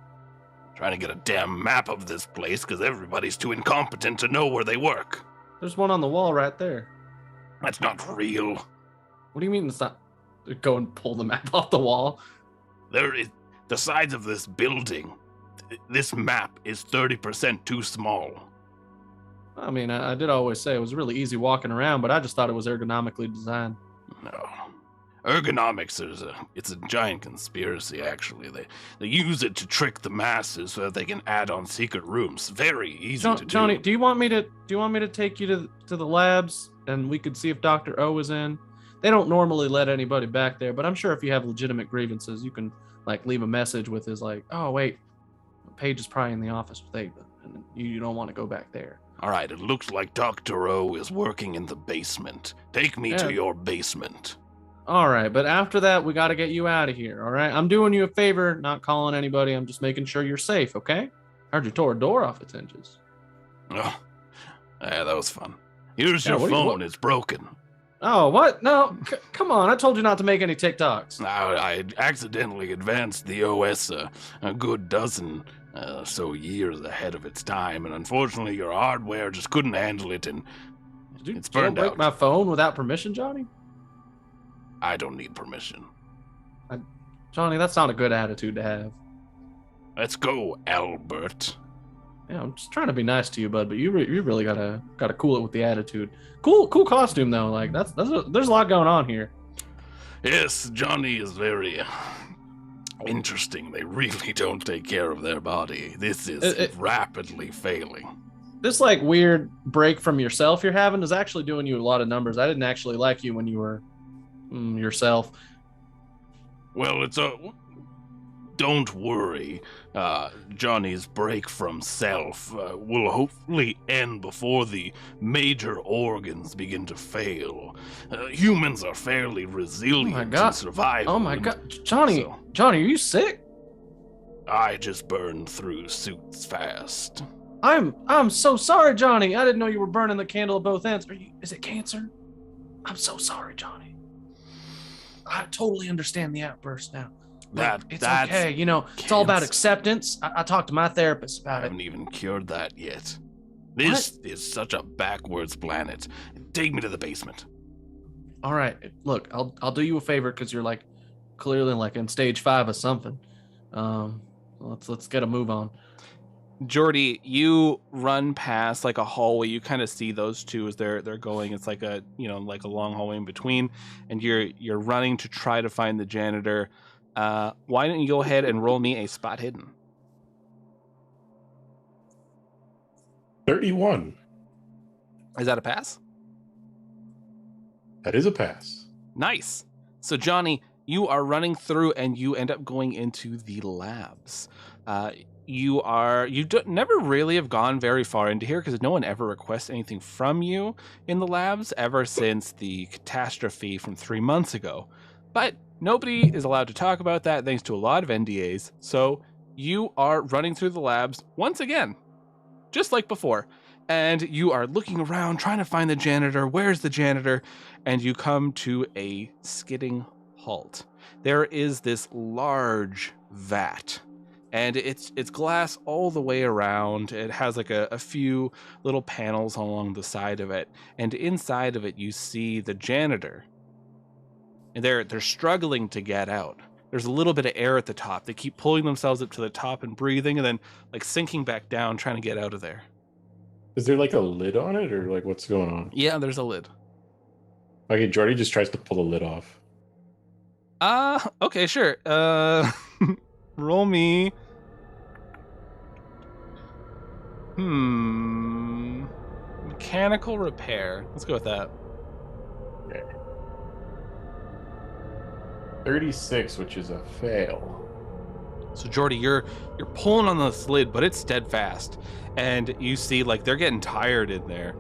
Trying to get a damn map of this place because everybody's too incompetent to know where they work. There's one on the wall right there. That's not real. What do you mean it's not? Go and pull the map off the wall. There is the size of this building. This map is 30% too small. I mean, I did always say it was really easy walking around, but I just thought it was ergonomically designed. No. Ergonomics it's a giant conspiracy actually. They use it to trick the masses so that they can add on secret rooms. Very easy to do. Johnny, do you want me to take you to the labs and we could see if Dr. O is in? They don't normally let anybody back there, but I'm sure if you have legitimate grievances, you can like leave a message with his like, oh wait, Paige is probably in the office with Ava, and you don't want to go back there. All right, it looks like Dr. O is working in the basement. Take me Yeah. to your basement. All right, but after that, we got to get you out of here. All right, I'm doing you a favor, not calling anybody. I'm just making sure you're safe. Okay? Heard you tore a door off its hinges. Oh, yeah, that was fun. Here's Yeah, your what do you- phone. what- It's broken. Oh, what? No, come on. I told you not to make any TikToks. I accidentally advanced the OS a good dozen so years ahead of its time, and unfortunately your hardware just couldn't handle it, and Did you it's burned jailbreak out. my phone without permission, Johnny? I don't need permission. Johnny, that's not a good attitude to have. Let's go, Albert. Yeah, I'm just trying to be nice to you, bud, but you really gotta cool it with the attitude. Cool costume though. Like there's a lot going on here. Yes, Johnny is very interesting. They really don't take care of their body. This is rapidly failing. This like weird break from yourself you're having is actually doing you a lot of numbers. I didn't actually like you when you were yourself. Well, don't worry. Johnny's break from self will hopefully end before the major organs begin to fail. Humans are fairly resilient God. to survival. Oh my and god, Johnny, so Johnny, are you sick? I just burned through suits fast. I'm so sorry, Johnny. I didn't know you were burning the candle at both ends. Is it cancer? I'm so sorry, Johnny. I totally understand the outburst now. Look, it's that's okay. You know, it's all about cancer. acceptance. I talked to my therapist I about it. haven't even cured that yet. This is such a backwards planet. Take me to the basement. All right, look, I'll do you a favor because you're like clearly like in stage 5 of something. Let's get a move on. Jordy, you run past like a hallway. You kind of see those two as they're going. It's like a like a long hallway in between, and you're running to try to find the janitor. Why don't you go ahead and roll me a spot hidden? 31. Is that a pass? That is a pass. Nice. So Johnny, you are running through and you end up going into the labs. never really have gone very far into here because no one ever requests anything from you in the labs ever since the catastrophe from 3 months ago. But nobody is allowed to talk about that thanks to a lot of NDAs. So you are running through the labs once again, just like before. And you are looking around trying to find the janitor. Where's the janitor? And you come to a skidding halt. There is this large vat. And it's glass all the way around. It has like a few little panels along the side of it. And inside of it, you see the janitor. And they're struggling to get out. There's a little bit of air at the top. They keep pulling themselves up to the top and breathing, and then like sinking back down, trying to get out of there. Is there like a lid on it, or like what's going on? Yeah, there's a lid. Okay, Jordy just tries to pull the lid off. Okay, sure. Roll me. Mechanical repair. Let's go with that. Okay. 36, which is a fail. So Jordy, you're pulling on this lid, but it's steadfast, and you see like they're getting tired in there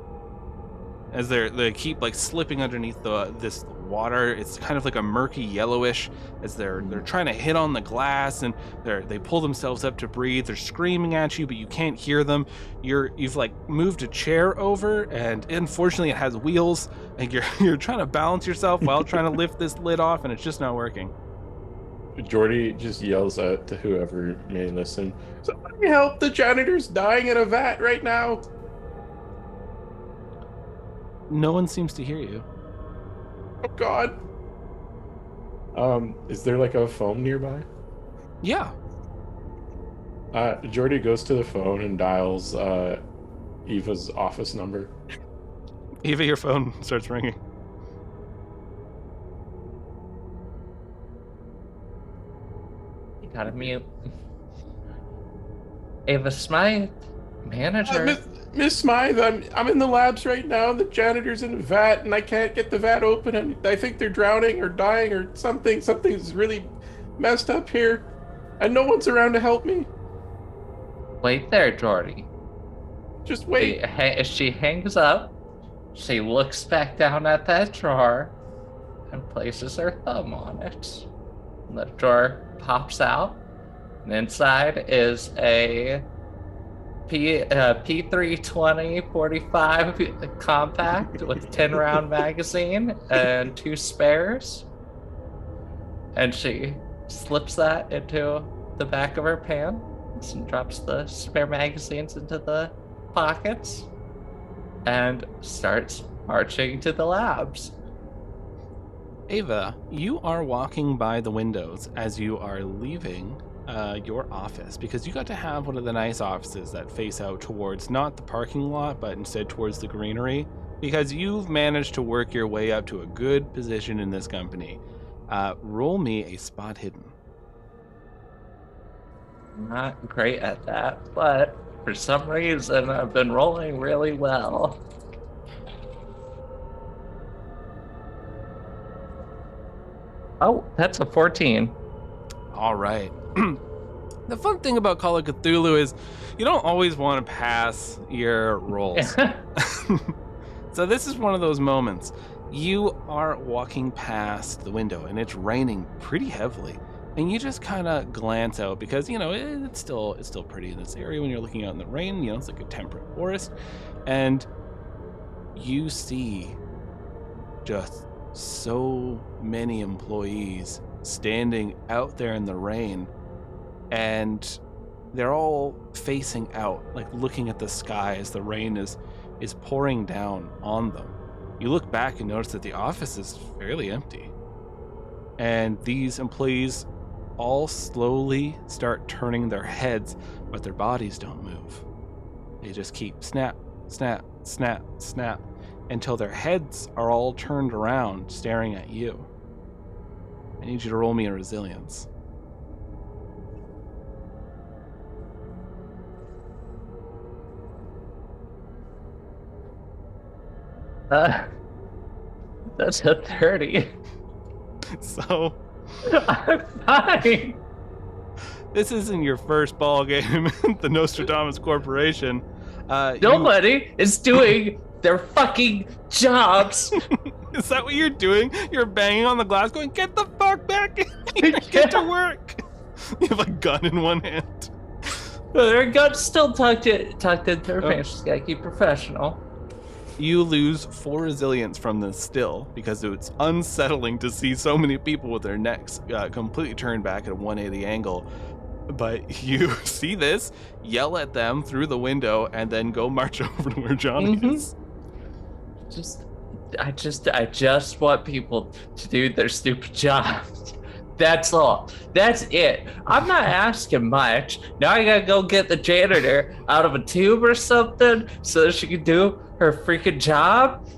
as they keep like slipping underneath this water. It's kind of like a murky yellowish as they're trying to hit on the glass, and they pull themselves up to breathe. They're screaming at you, but you can't hear them. You've like moved a chair over, and unfortunately it has wheels, and you're trying to balance yourself while trying to lift this lid off, and it's just not working. Jordy just yells out to whoever may listen, "Somebody help, the janitor's dying in a vat right now." No one seems to hear you. Oh God. Is there like a phone nearby? Yeah. Jordy goes to the phone and dials Eva's office number. Eva, your phone starts ringing. You gotta mute. Ava Smythe, manager. Miss Smythe, I'm in the labs right now. The janitor's in the vat, and I can't get the vat open. And I think they're drowning or dying or something. Something's really messed up here, and no one's around to help me. Wait there, Jordy. Just wait. She hangs up. She looks back down at that drawer and places her thumb on it. And the drawer pops out, and inside is a P320 45 compact with 10-round magazine and 2 spares. And she slips that into the back of her pants and drops the spare magazines into the pockets and starts marching to the labs. Ava, you are walking by the windows as you are leaving your office, because you got to have one of the nice offices that face out towards not the parking lot, but instead towards the greenery, because you've managed to work your way up to a good position in this company. Roll me a spot hidden. Not great at that, but for some reason I've been rolling really well. Oh, that's a 14. All right. The fun thing about Call of Cthulhu is you don't always want to pass your rolls. So this is one of those moments. You are walking past the window and it's raining pretty heavily. And you just kind of glance out because, it's still pretty in this area when you're looking out in the rain. It's like a temperate forest. And you see just so many employees standing out there in the rain, and they're all facing out, like looking at the sky as the rain is pouring down on them. You look back and notice that the office is fairly empty, and these employees all slowly start turning their heads, but their bodies don't move. They just keep snap, snap, snap, snap, until their heads are all turned around, staring at you. I need you to roll me a resilience. That's a 30. So I'm fine. this isn't your first ball game at the Nostradamus Corporation. Nobody is doing their fucking jobs. Is that what you're doing? You're banging on the glass going, get the fuck back in here, get to work. You have a gun in one hand. Their gun's still tucked into her pants. She's gotta keep professional. You lose 4 resilience from this still because it's unsettling to see so many people with their necks completely turned back at a 180 angle. But you see this, yell at them through the window, and then go march over to where Johnny is. I just want people to do their stupid jobs. That's all. That's it. I'm not asking much. Now I gotta go get the janitor out of a tube or something so that she can do her freaking job.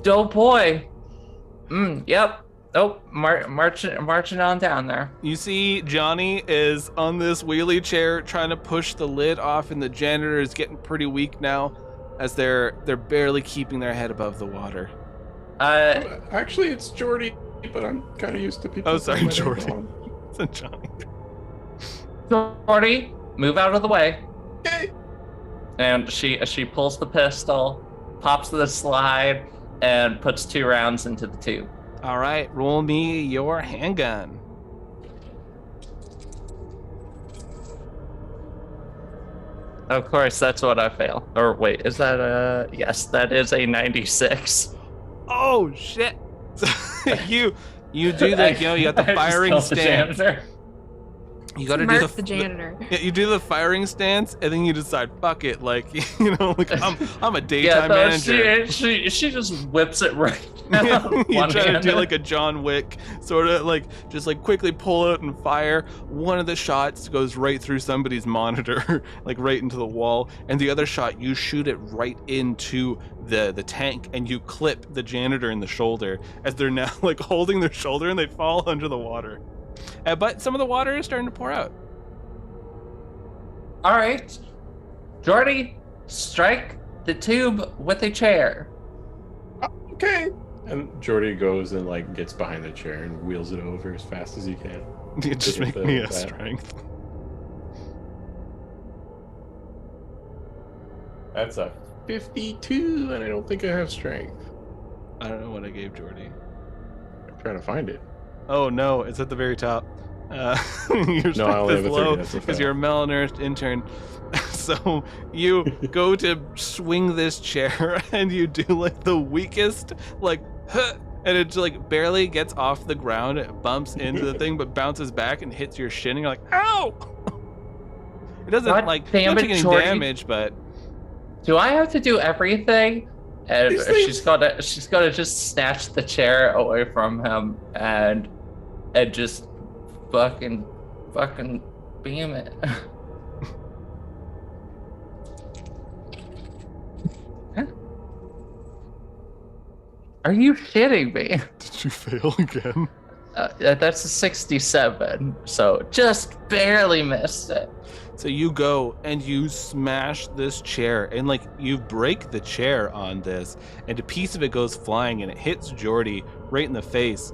Oh boy. Yep. Oh, marching on down there. You see Johnny is on this wheelie chair trying to push the lid off, and the janitor is getting pretty weak now as they're barely keeping their head above the water. Actually, it's Jordy, but I'm kind of used to people. Oh, sorry, saying my Jordy. name wrong. It's Johnny. Jordy, move out of the way. Okay. And she pulls the pistol, pops the slide, and puts 2 rounds into the tube. All right, roll me your handgun. Of course, that's what I fail. Or wait, is that yes, that is a 96. Oh shit! you do the you got the firing stance. You got to do the janitor. Yeah, you do the firing stance, and then you decide, fuck it, like like I'm a daytime manager. She just whips it right. You try to do like a John Wick sort of just quickly pull out and fire. One of the shots goes right through somebody's monitor, like right into the wall, and the other shot you shoot it right into the tank, and you clip the janitor in the shoulder as they're now holding their shoulder, and they fall under the water. But some of the water is starting to pour out. All right, Jordy, strike the tube with a chair. Okay. And Jordy goes and gets behind the chair and wheels it over as fast as he can. You just make me a strength. That's a 52, and I don't think I have strength. I don't know what I gave Jordy. I'm trying to find it. Oh no, it's at the very top. Your strength I only is have a 30, low that's a because fail. you're a malnourished intern. So you go to swing this chair, and you do the weakest, and it barely gets off the ground. It bumps into the thing, but bounces back and hits your shin, and you're like, ow! It doesn't God you damn don't it, take any Jordy. damage, but Do I have to do everything? And These things- she's gotta just snatch the chair away from him and just fucking beam it. Huh? Are you shitting me? did you fail again? That's a 67, so just barely missed it. So you go and you smash this chair, and you break the chair on this, and a piece of it goes flying, and it hits Jordy right in the face,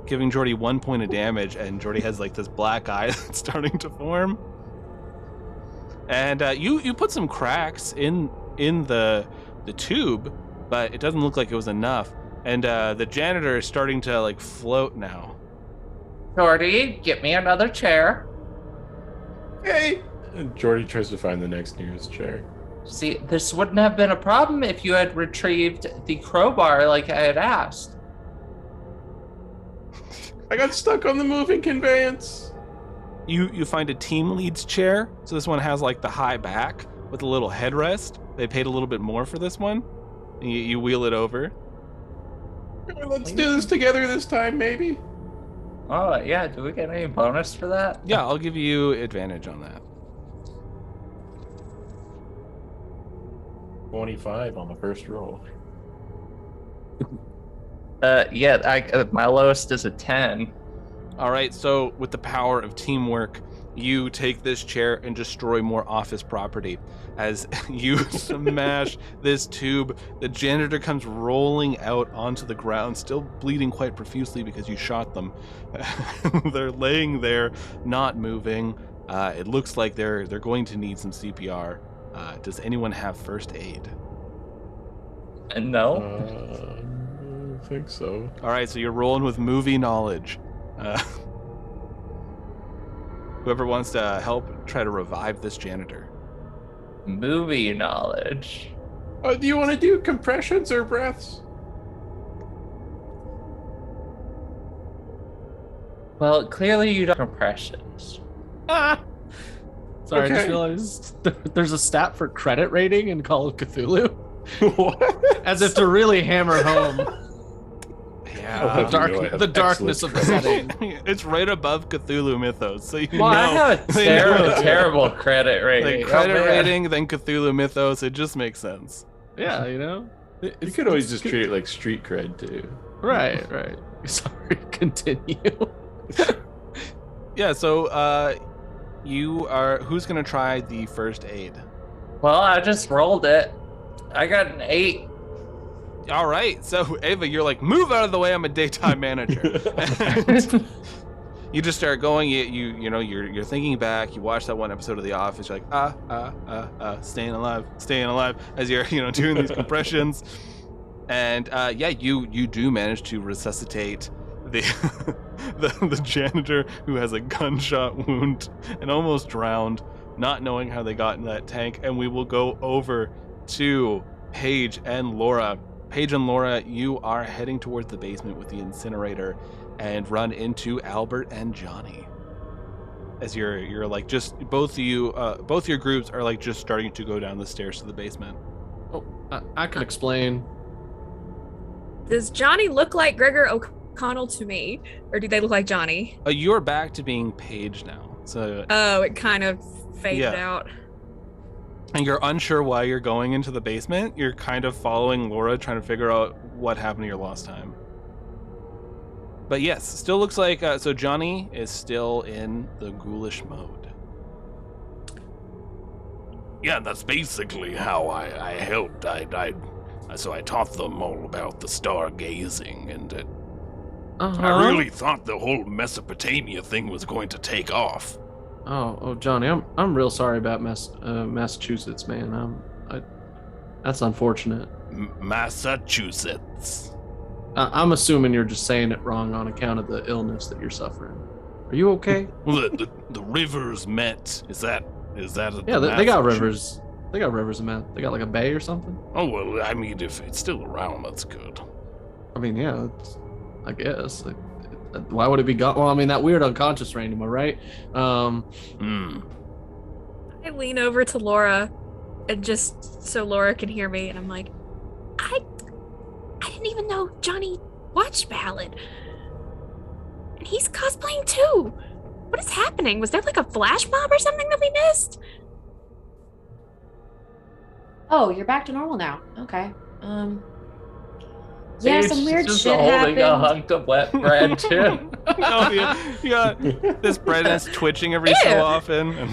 giving Jordy 1 point of damage, and Jordy has this black eye that's starting to form. And you put some cracks in the tube, but it doesn't look like it was enough. And the janitor is starting to float now. Jordy, get me another chair. Hey! And Jordy tries to find the next nearest chair. See, this wouldn't have been a problem if you had retrieved the crowbar like I had asked. I got stuck on the moving conveyance. You find a team lead's chair. So this one has the high back with a little headrest. They paid a little bit more for this one. And you wheel it over. Let's do this together this time, maybe. Oh, yeah, do we get any bonus for that? Yeah, I'll give you advantage on that. 25 on the first roll. My lowest is a 10. All right, so with the power of teamwork, you take this chair and destroy more office property. As you smash this tube, the janitor comes rolling out onto the ground, still bleeding quite profusely because you shot them. They're laying there, not moving. It looks like they're going to need some CPR. Does anyone have first aid? No. I don't think so. All right, so you're rolling with movie knowledge. Whoever wants to help try to revive this janitor. Movie knowledge. Do you want to do compressions or breaths? Well, clearly you don't compressions. Sorry, I just Okay. realized there's a stat for credit rating in Call of Cthulhu. What? As if to really hammer home Yeah. the darkness of the setting. It's right above Cthulhu mythos, so you Well, I know. have a They terrible, know. terrible credit rating. Like credit man. rating, then Cthulhu mythos. It just makes sense. Yeah, you know? You could always just treat it like street cred too. Right. Sorry, continue. Yeah. So, you are. Who's gonna try the first aid? Well, I just rolled it. I got an 8. All right. So, Ava, you're like, move out of the way. I'm a daytime manager. And you just start going. You know you're thinking back. You watch that one episode of The Office. You're like staying alive as you're doing these compressions. And yeah, you do manage to resuscitate the the janitor who has a gunshot wound and almost drowned, not knowing how they got in that tank. And we will go over to Paige and Laura. Paige and Laura, you are heading towards the basement with the incinerator and run into Albert and Johnny. As you're like just both your groups are like just starting to go down the stairs to the basement. Oh, I can explain. Does Johnny look like Gregor O'Connell to me, or do they look like Johnny? You're back to being Paige now. So Oh, it kind of faded Yeah. out. and you're unsure why you're going into the basement. You're kind of following Laura, trying to figure out what happened to your lost time. But yes, still looks like so Johnny is still in the ghoulish mode. Yeah, that's basically how I helped. So I taught them all about the stargazing, and I really thought the whole Mesopotamia thing was going to take off. Oh, Johnny, I'm real sorry about Massachusetts, man. That's unfortunate. Massachusetts. I'm assuming you're just saying it wrong on account of the illness that you're suffering. Are you okay? Well, the rivers met. Is that Yeah, they got rivers. They got rivers in Mass. They got like a bay or something. Oh well, I mean, if it's still around, that's good. I mean, yeah, I guess. Like, why would it be gone? Well, I mean, that weird unconscious rain, am I right? Hmm. I lean over to Laura, and just so Laura can hear me, and I'm like, I didn't even know Johnny watched Ballad. And he's cosplaying too. What is happening? Was there like a flash mob or something that we missed? Oh, you're back to normal now. Okay. Yeah, Paige some weird just shit holding a happened. hunk of wet bread too. Oh, you got this bread is twitching every Ew. so often. And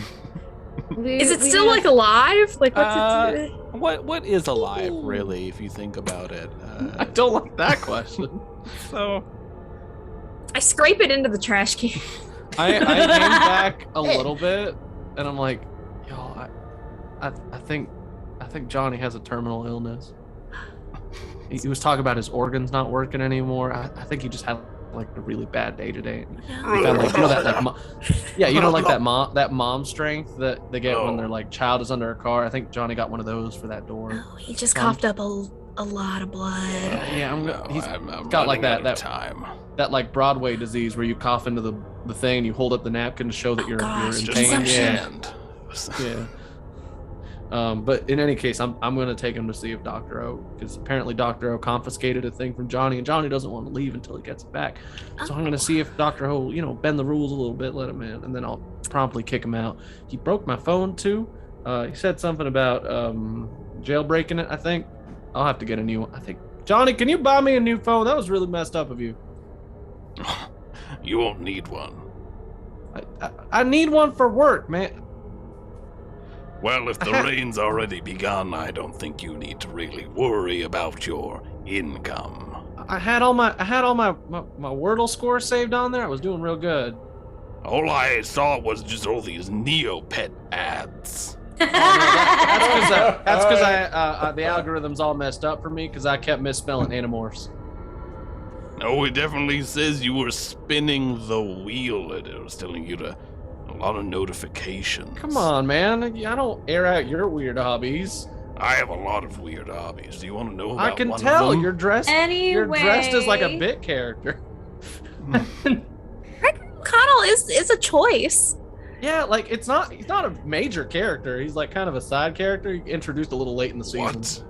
Is it still like alive? Like what's it? what is alive really, if you think about it? I don't like that question. So I scrape it into the trash can. I hang back a little bit, and I'm like, yo, I think Johnny has a terminal illness. He was talking about his organs not working anymore. I think he just had like a really bad day today. He found, like, that mom strength that they get when their like child is under a car. I think Johnny got one of those for that door. Oh, he just coughed up a lot of blood. Yeah, he's I'm got like running out that of time. that like Broadway disease where you cough into the thing and you hold up the napkin to show that you're gosh, in Just pain. my Yeah. hand. Yeah. But in any case, I'm going to take him to see if Dr. O, because apparently Dr. O confiscated a thing from Johnny, and Johnny doesn't want to leave until he gets it back. So I'm going to see if Dr. O, bend the rules a little bit, let him in, and then I'll promptly kick him out. He broke my phone too. He said something about jailbreaking it, I think. I'll have to get a new one. I think, Johnny, can you buy me a new phone? That was really messed up of you. You won't need one. I need one for work, man. Well, if the rain's already begun, I don't think you need to really worry about your income. I had all my Wordle score saved on there. I was doing real good. All I saw was just all these Neopet ads. That's because the algorithm's all messed up for me because I kept misspelling Animorphs. No, it definitely says you were spinning the wheel. It was telling you a lot of notifications. Come on, man. I don't air out your weird hobbies. I have a lot of weird hobbies. Do you want to know about I can one tell of them? you're dressed. Anyway. You're dressed as like a bit character. Connell is a choice. Yeah, like he's not a major character. He's like kind of a side character. He introduced a little late in the season. What?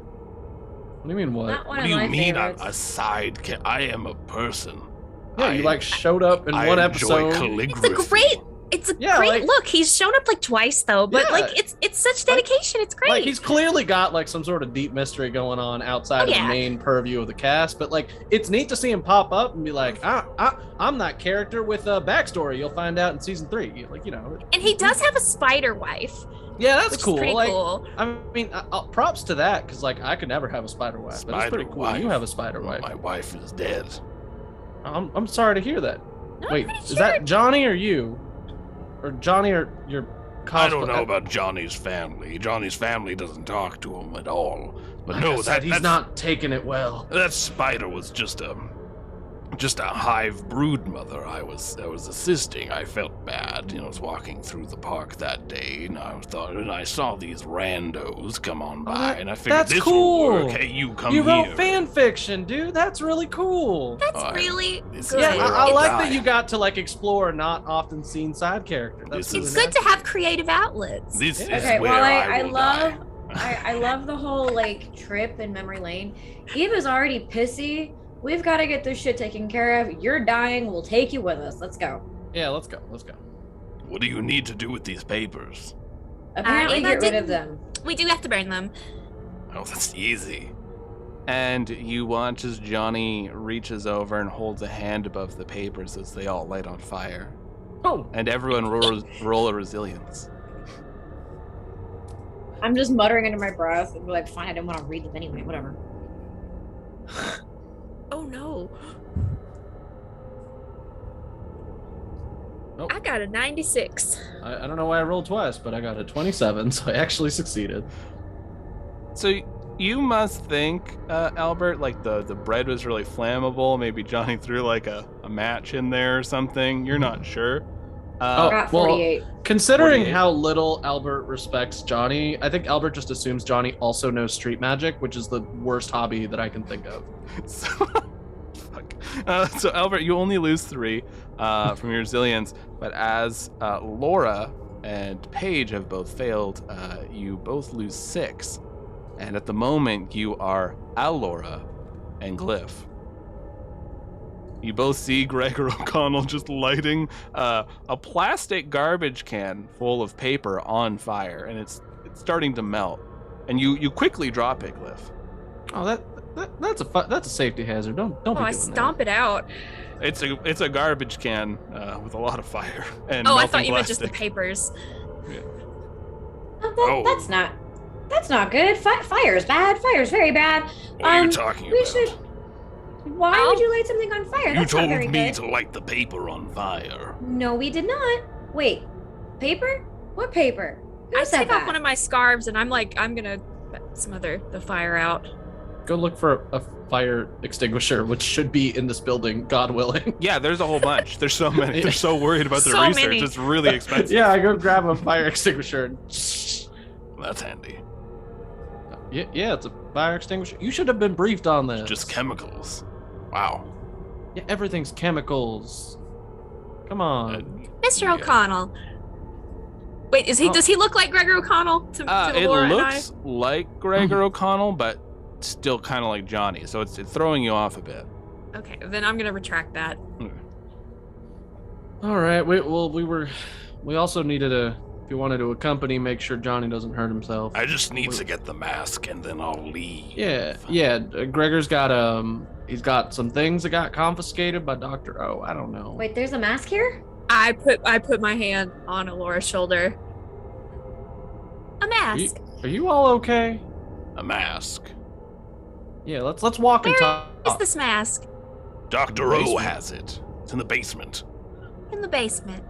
What do you mean what? Not one What of do my you mean favorites. a side I am a person. Yeah, you like showed up in one enjoy episode. calligraphy. It's a Yeah, great like- look. He's shown up like twice though, but Yeah. like it's such dedication. It's great. Like he's clearly got like some sort of deep mystery going on outside of the yeah. main purview of the cast. But like it's neat to see him pop up and be like, I'm that character with a backstory. You'll find out in season 3. Like and he does have a spider wife. yeah, that's Which is cool. pretty Like cool. I mean, props to that because like I could never have a spider wife. But it's pretty cool. Spider You wife. have a spider wife. My wife is dead. I'm sorry to hear that. No, Wait, I'm is pretty that Johnny or you? Or Johnny or your I don't know about Johnny's family. Johnny's family doesn't talk to him at all. But no, he's not taking it well. That spider was just a hive brood mother I was assisting. I felt bad. I was walking through the park that day, and I saw these randos come on by, and I figured that's this cool. will work. Hey, you come You here. wrote fan fiction, dude. That's really cool. That's really this is good. Yeah, where I I'll like die. that you got to like explore a not often seen side character. That's This It's is- good to have creative outlets. This is Okay, where well, I I will love, die. I love the whole like trip in memory lane. Eve is already pissy. We've got to get this shit taken care of. You're dying. We'll take you with us. Let's go. Yeah, let's go. Let's go. What do you need to do with these papers? Apparently, Eva get rid didn't- of them. We do have to burn them. Oh, that's easy. And you watch as Johnny reaches over and holds a hand above the papers as they all light on fire. Oh, And everyone roll a resilience. I'm just muttering under my breath and be like, fine, I didn't want to read them anyway. Whatever. Oh no. Oh. I got a 96. I don't know why I rolled twice, but I got a 27, so I actually succeeded. So you must think, Albert, like the bread was really flammable. Maybe Johnny threw like a match in there or something. You're not sure. Oh, Got well, 48. Considering 48. how little Albert respects Johnny, I think Albert just assumes Johnny also knows street magic, which is the worst hobby that I can think of. So, fuck. So Albert, you only lose 3 from your resilience, but as Laura and Paige have both failed, you both lose 6. And at the moment, you are Alora and Glyph. You both see Gregor O'Connell just lighting a plastic garbage can full of paper on fire, and it's starting to melt. And you quickly drop it, Glyph. Oh, that's a safety hazard. Don't be Oh, doing I that. stomp it out. It's a garbage can with a lot of fire and Oh, I melting thought you meant just the plastic. papers. Oh. That's not good. Fire's bad. Fire's very bad. What are you talking we about? should. Why Oh. would you light something on fire? You That's told not very me good. to light the paper on fire. No, we did not. Wait, paper? What paper? Who I said take that? off one of my scarves and I'm gonna smother the fire out. Go look for a fire extinguisher, which should be in this building, God willing. Yeah, there's a whole bunch. There's so many. They're so worried about their So research. many. It's really expensive. Yeah, I go grab a fire extinguisher. And That's handy. yeah, it's a fire extinguisher. You should have been briefed on this. Just chemicals. Wow. Yeah, everything's chemicals. Come on. Mr. Yeah. O'Connell. Wait, Oh. does he look like Gregor O'Connell to It Laura and I? looks like Gregor O'Connell, but still kind of like Johnny. So it's throwing you off a bit. Okay, then I'm gonna retract that. All right. We also needed a you wanted to accompany, make sure Johnny doesn't hurt himself. I just need to get the mask and then I'll leave. Yeah. Gregor's got he's got some things that got confiscated by Dr. O. I don't know. Wait, there's a mask here? I put my hand on Alora's shoulder. A mask. Are you all okay? A mask. Yeah, let's walk and talk. Where is this mask? Dr. O has it. It's in the basement. In the basement.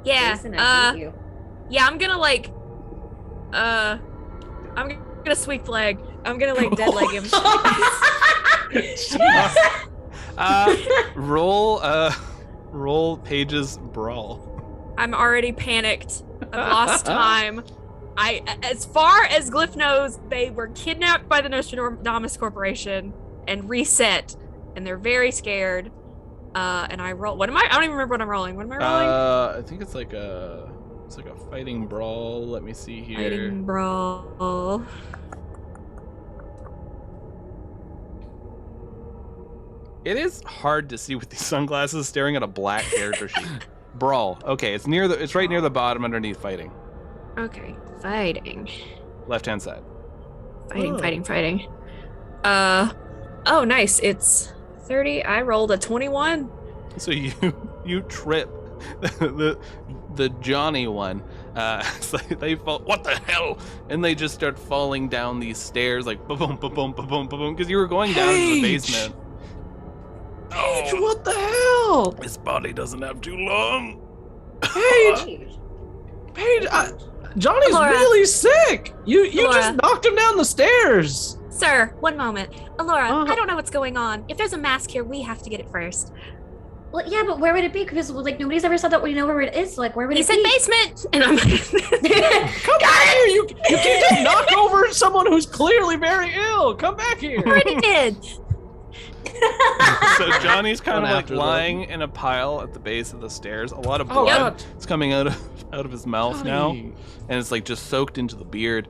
Yeah. Jason, I hate you. Yeah, I'm gonna I'm gonna sweep leg. I'm gonna dead leg him. Roll Paige's Brawl. I'm already panicked. I've lost time. As far as Glyph knows, they were kidnapped by the Nostradamus Corporation and reset, and they're very scared. And I roll. What am I? I don't even remember what I'm rolling. What am I rolling? I think it's like a fighting brawl. Let me see here. Fighting brawl. It is hard to see with these sunglasses staring at a black character sheet. Brawl. Okay, it's right near the bottom underneath fighting. Okay, fighting. Left hand side. Fighting. Oh, nice. It's 30. I rolled a 21. So you trip the Johnny one. So they fall. What the hell? And they just start falling down these stairs like boom, boom, boom, boom, boom, boom, because you were going down to the basement. Paige, what the hell? His body doesn't have too long. Paige, Johnny's Alora. really sick. You Alora. just knocked him down the stairs. Sir, one moment. Alora, Uh-huh. I don't know what's going on. If there's a mask here, we have to get it first. Well, yeah, but where would it be? Because like nobody's ever said that we know where it is. Like, where would He it said be? basement! And I'm Come back here. You can't just knock over someone who's clearly very ill. Come back here. already did. So Johnny's kind of Going like after them. lying in a pile at the base of the stairs. A lot of Oh, blood God. is coming out of his mouth now, Johnny. and it's like just soaked into the beard.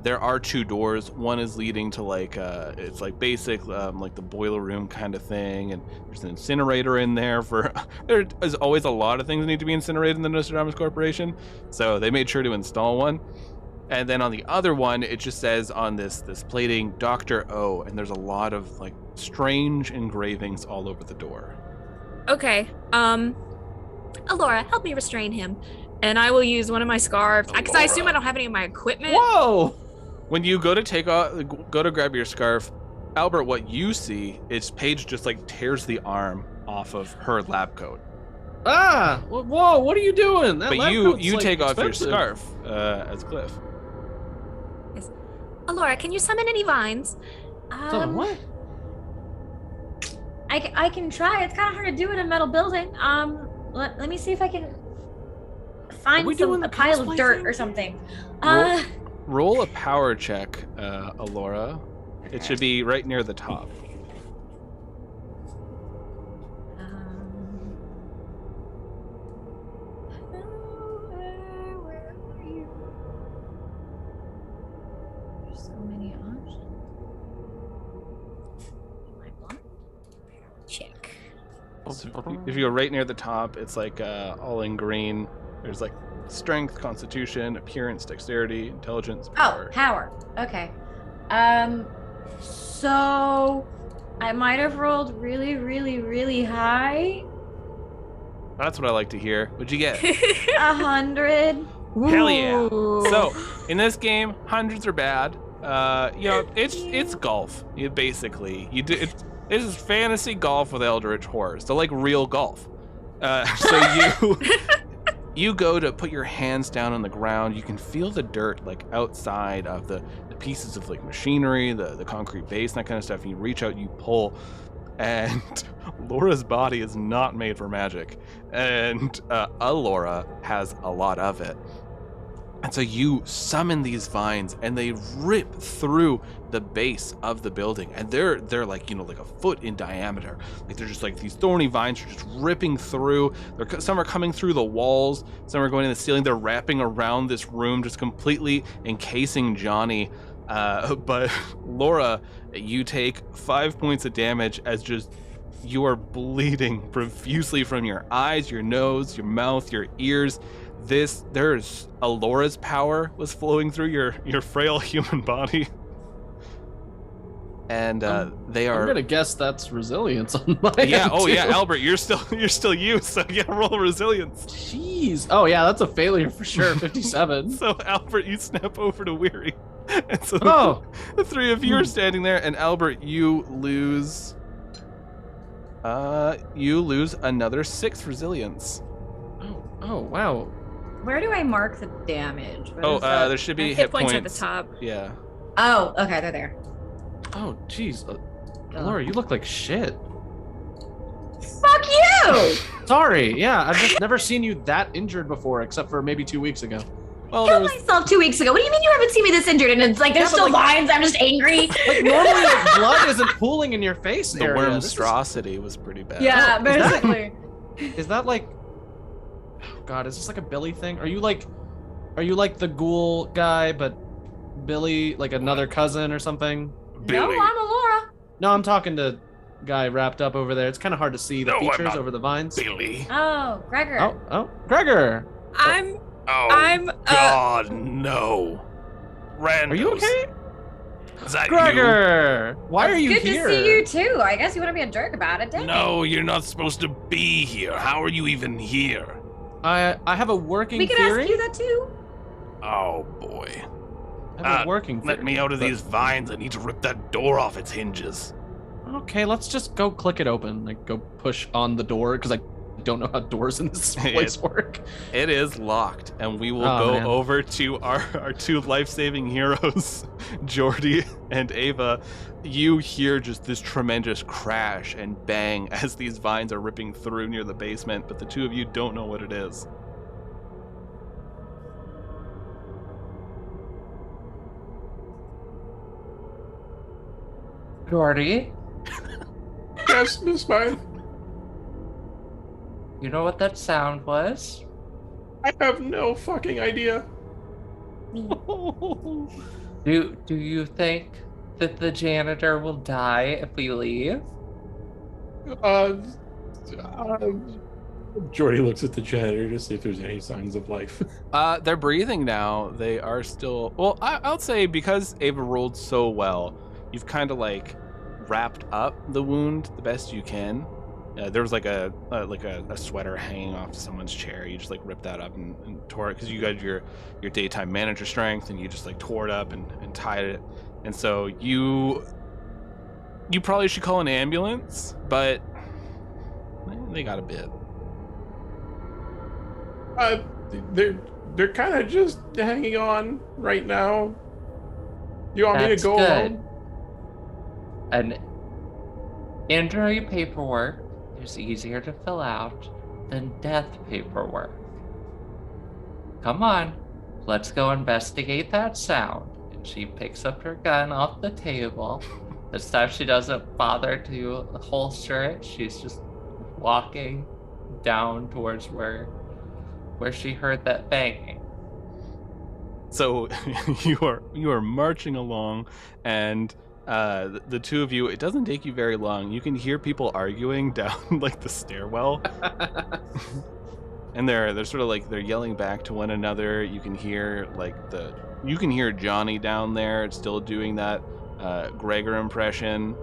There are two doors. One is leading to like it's like basic like the boiler room kind of thing, and there's an incinerator in there for. There is always a lot of things that need to be incinerated in the Nostradamus Corporation, so they made sure to install one. And then on the other one, it just says on this plating, Dr. O, and there's a lot of like strange engravings all over the door. Okay. Alora, help me restrain him. And I will use one of my scarves. Because I assume I don't have any of my equipment. Whoa. When you go to grab your scarf, Albert, what you see is Paige just like tears the arm off of her lab coat. Ah. Whoa. What are you doing? That But lab you coat's, like, take off your expensive. scarf as Cliff. Alora, can you summon any vines? What? I can try. It's kind of hard to do in a metal building. Let me see if I can find we doing a the pile of cosplay dirt thing? or something. Roll a power check, Alora. It should be right near the top. Where are you? There's so many options. Am I blind? Check. So if you go right near the top, it's like all in green. There's like strength, constitution, appearance, dexterity, intelligence, power. Oh, power. Okay. So I might have rolled really, really, really high. That's what I like to hear. What'd you get? 100. Hell yeah. Ooh. So in this game, hundreds are bad. It's golf. Basically, this is fantasy golf with eldritch horrors. So like real golf. So you go to put your hands down on the ground. You can feel the dirt like outside of the pieces of like machinery, the concrete base, and that kind of stuff. And you reach out, you pull, and Laura's body is not made for magic, and Alora has a lot of it. And so you summon these vines, and they rip through the base of the building, and they're like like a foot in diameter. Like they're just like these thorny vines are just ripping through. Some are coming through the walls, some are going in the ceiling. They're wrapping around this room, just completely encasing Johnny. But Laura, you take 5 points of damage as just You are bleeding profusely from your eyes, your nose, your mouth, your ears. There's Alora's power was flowing through your frail human body. And they are. I'm gonna guess that's resilience on my Yeah. end, Oh too. yeah, Albert, you're still you. So yeah, roll resilience. Jeez. Oh yeah, that's a failure for sure. 57. So Albert, you snap over to Weary, and so Oh. the three of you are standing there. And Albert, you lose another 6 resilience. Oh wow. Where do I mark the damage? What is that? There should be Hit points at the top. Yeah. Oh, okay, they're there. Oh jeez. Laura, you look like shit. Fuck you! Sorry. Yeah, I've just never seen you that injured before, except for maybe 2 weeks ago. Well, Killed myself 2 weeks ago. What do you mean you haven't seen me this injured? And it's like there's Yeah, but, still lines. I'm just angry. Like normally, like, blood isn't pooling in your face the area. wormstrosity was pretty bad. Yeah, Oh, is that- basically. Is that like? Oh God, is this like a Billy thing? Are you like the ghoul guy, but Billy, like another cousin or something? No, Billy. I'm Alora. No, I'm talking to guy wrapped up over there. It's kind of hard to see the No, I'm features not over the vines. Billy. Oh, Gregor. Oh, Gregor. I'm Oh, God, no. Randos. Are you okay? Is that Gregor, why are you Good here? to see you too. I guess you want to be a jerk about it, you? didn't No, you're not supposed to be here. How are you even here? I have a working We could theory. ask you that too. Oh, boy. I have a working Let theory, me out of but- these vines. I need to rip that door off its hinges. Okay, let's just go click it open. Like go push on the door because I don't know how doors in this place work. It is locked, and we will Oh, go man. over to our two life-saving heroes, Jordy and Ava. You hear just this tremendous crash and bang as these vines are ripping through near the basement, but the two of you don't know what it is. Jordy, Yes, Miss Smythe. you know what that sound was? I have no fucking idea. Do you think that the janitor will die if we leave? Jordy looks at the janitor to see if there's any signs of life. They're breathing now. They are still. Well, I'll say because Ava rolled so well, you've kind of like wrapped up the wound the best you can. There was like a sweater hanging off someone's chair. You just like ripped that up and tore it because you got your daytime manager strength, and you just like tore it up and tied it. And so you probably should call an ambulance, but they got a bit. They're kind of just hanging on right now. You want me to That's go good. alone? An injury paperwork is easier to fill out than death paperwork. Come on, let's go investigate that sound. And she picks up her gun off the table. This time she doesn't bother to holster it. She's just walking down towards where she heard that banging. So you are marching along, and the two of you, it doesn't take you very long. You can hear people arguing down like the stairwell, and they're sort of like they're yelling back to one another. You can hear Johnny down there still doing that Gregor impression,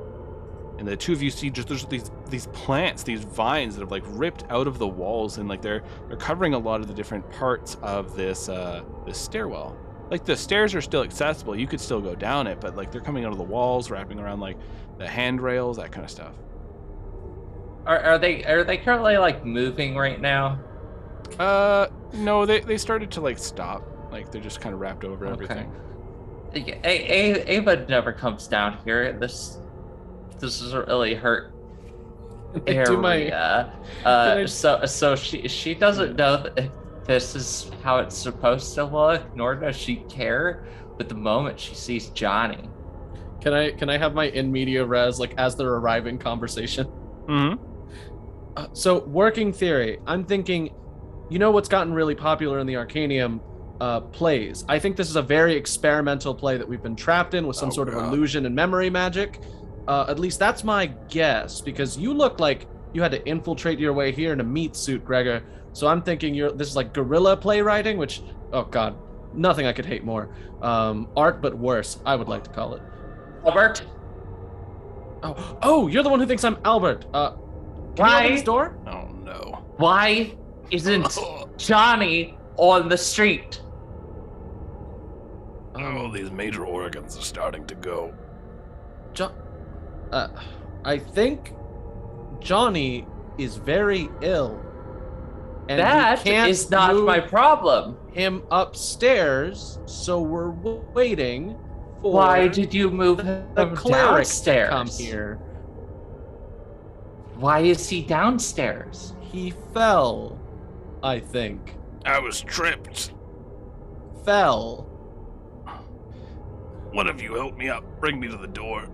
and the two of you see just there's these plants, these vines that have like ripped out of the walls, and like they're covering a lot of the different parts of this stairwell. Like the stairs are still accessible, you could still go down it, but like they're coming out of the walls, wrapping around like the handrails, that kind of stuff. Are they currently like moving right now? No, they started to like stop. Like they're just kind of wrapped over everything. Ava never comes down here. This is really hurt area. So she doesn't know that this is how it's supposed to look, nor does she care. But the moment she sees Johnny, Can I have my in media res like as they're arriving conversation? Mm-hmm. So working theory, I'm thinking, you know what's gotten really popular in the Arcanium plays. I think this is a very experimental play that we've been trapped in with some sort of illusion and memory magic. At least that's my guess, because you look like you had to infiltrate your way here in a meat suit, Gregor. So I'm thinking this is like guerrilla playwriting, which, oh god, nothing I could hate more. Art, but worse, I would like to call it. Albert? Oh, you're the one who thinks I'm Albert. Can you open this door? Oh no. Why isn't Johnny on the street? Oh, these major organs are starting to go. I think Johnny is very ill. And That we can't is not move my problem. him upstairs, so we're waiting for Why did you move him the cleric downstairs? to come here. Why is he downstairs? He fell, I think. I was tripped. Fell. One of you help me up. Bring me to the door.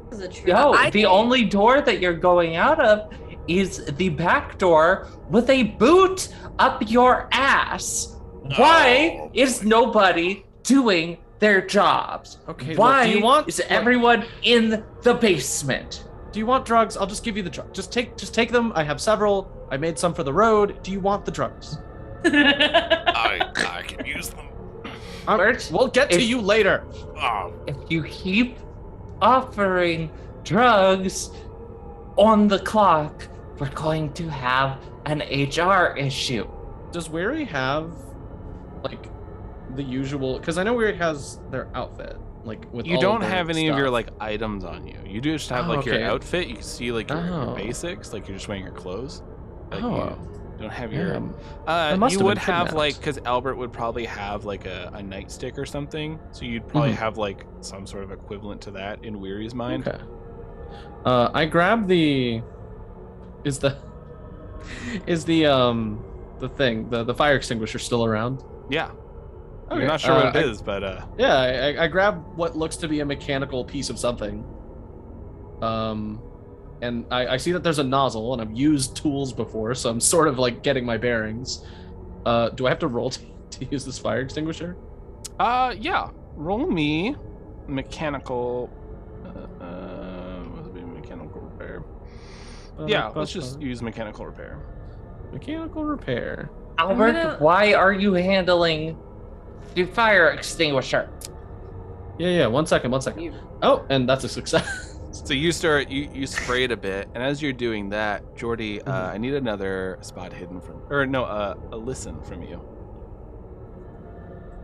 This is a trip. No, I the think- only door that you're going out of is the back door with a boot up your ass. Why Oh, is nobody doing their jobs? Okay, Why look, do you want is everyone in the basement? Do you want drugs? I'll just give you the drugs. Just take them. I have several. I made some for the road. Do you want the drugs? I can use them. Bert, We'll get to if- you later. Oh, If you keep offering drugs on the clock, we're going to have an HR issue. Does Weary have like the usual? Because I know Weary has their outfit, like with You all don't of their have any of your stuff. like items on you. You do just have Oh, like your okay. outfit. You can see like your Oh. basics, like you're just wearing your clothes. Like Oh. you don't have your. I must You have would been have like, kidnapped. because Albert would probably have like a nightstick or something. So you'd probably Mhm. have like some sort of equivalent to that in Weary's mind. Okay. I grab the. Is the thing, the fire extinguisher still around? Yeah. Okay, You're not sure what it I- is, but Yeah, I grab what looks to be a mechanical piece of something. And I see that there's a nozzle, and I've used tools before, so I'm sort of like getting my bearings. Do I have to roll to use this fire extinguisher? yeah. Roll me mechanical. What would be mechanical repair? Yeah, let's just use mechanical repair. Mechanical repair. Albert, gonna- why are you handling the fire extinguisher? Yeah, 1 second. Oh, and that's a success. So you start, you spray it a bit, and as you're doing that, Jordy, I need another spot hidden from, or no, a listen from you.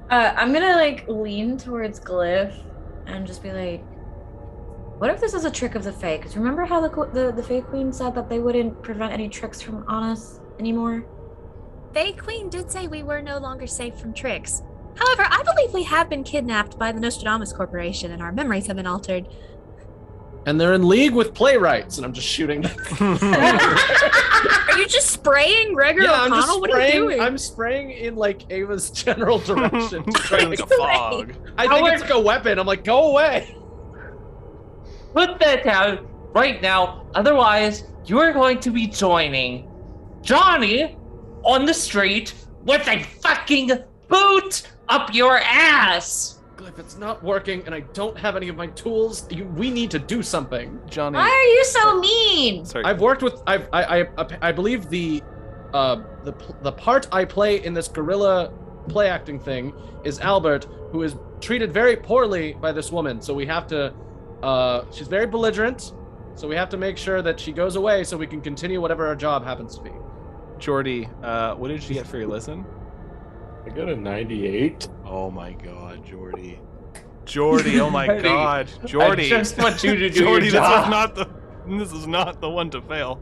I'm gonna like lean towards Glyph and just be like, what if this is a trick of the Fae? Because remember how the Fae Queen said that they wouldn't prevent any tricks from on us anymore? Fae Queen did say we were no longer safe from tricks. However, I believe we have been kidnapped by the Nostradamus Corporation and our memories have been altered. And they're in league with playwrights, and I'm just shooting them. Are you just spraying Gregor I'm just O'Connell? What are you spraying. doing? I'm spraying in like Ava's general direction. Spraying like a fog. I think it's like a weapon. I'm like, go away. Put that down right now, otherwise you are going to be joining Johnny on the street with a fucking boot up your ass! Glyph, it's not working, and I don't have any of my tools. We need to do something. Johnny, Why are you so mean? sorry. I've worked with. I believe the part I play in this guerrilla play acting thing is Albert, who is treated very poorly by this woman. So we have to. She's very belligerent. So we have to make sure that she goes away so we can continue whatever our job happens to be. Jordy, what did you get for your listen? I got a 98. Oh my God, Jordy. Jordy, oh my Jordy, God, Jordy. I just want you to do Jordy, your job. this is not the one to fail.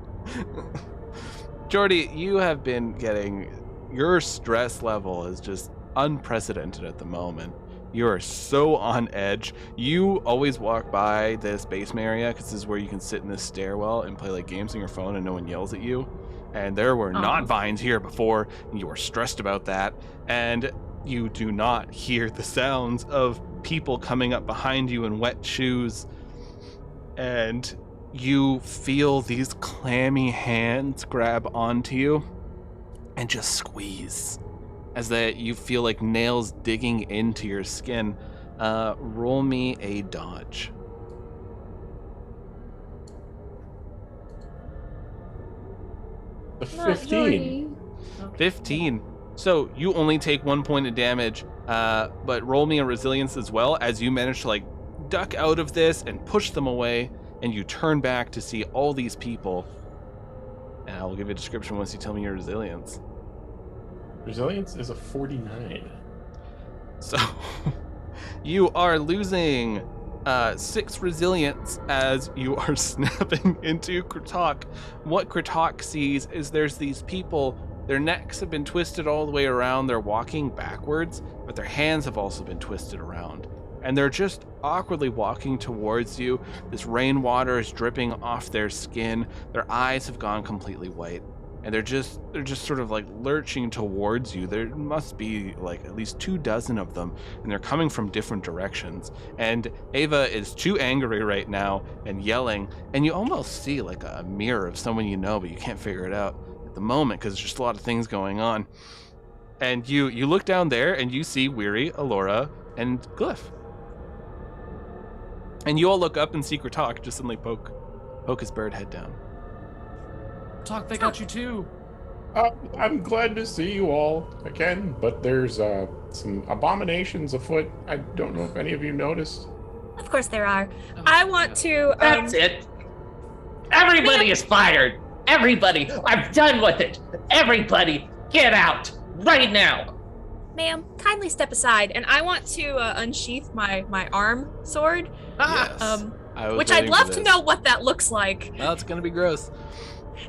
Jordy, you have been getting, your stress level is just unprecedented at the moment. You are so on edge. You always walk by this basement area because this is where you can sit in this stairwell and play like games on your phone and no one yells at you. And there were not vines here before, and you were stressed about that. And you do not hear the sounds of people coming up behind you in wet shoes. And you feel these clammy hands grab onto you and just squeeze. As that you feel like nails digging into your skin. Roll me a dodge. The Not 15. Jordy. Okay. 15. So you only take 1 point of damage, but roll me a resilience as well as you manage to like duck out of this and push them away, and you turn back to see all these people. And I will give you a description once you tell me your resilience. Resilience is a 49. So you are losing 6 resilience as you are snapping into Kratok. What Kratok sees is there's these people, their necks have been twisted all the way around, they're walking backwards, but their hands have also been twisted around. And they're just awkwardly walking towards you. This rainwater is dripping off their skin. Their eyes have gone completely white. And they're just sort of like lurching towards you. There must be like at least 24 of them, and they're coming from different directions. And Ava is too angry right now and yelling, and you almost see like a mirror of someone you know, but you can't figure it out at the moment because there's just a lot of things going on. And you look down there and you see Weary, Alora, and Glyph. And you all look up and see Kratok just suddenly poke his bird head down. Talk, they got you too. I'm glad to see you all again, but there's some abominations afoot. I don't know if any of you noticed. Of course there are. I want to. That's it. Everybody is fired. Everybody. I'm done with it. Everybody, get out right now. Ma'am, kindly step aside, and I want to unsheath my arm sword. Yes. Which I'd love to know what that looks like. Well, it's gonna be gross.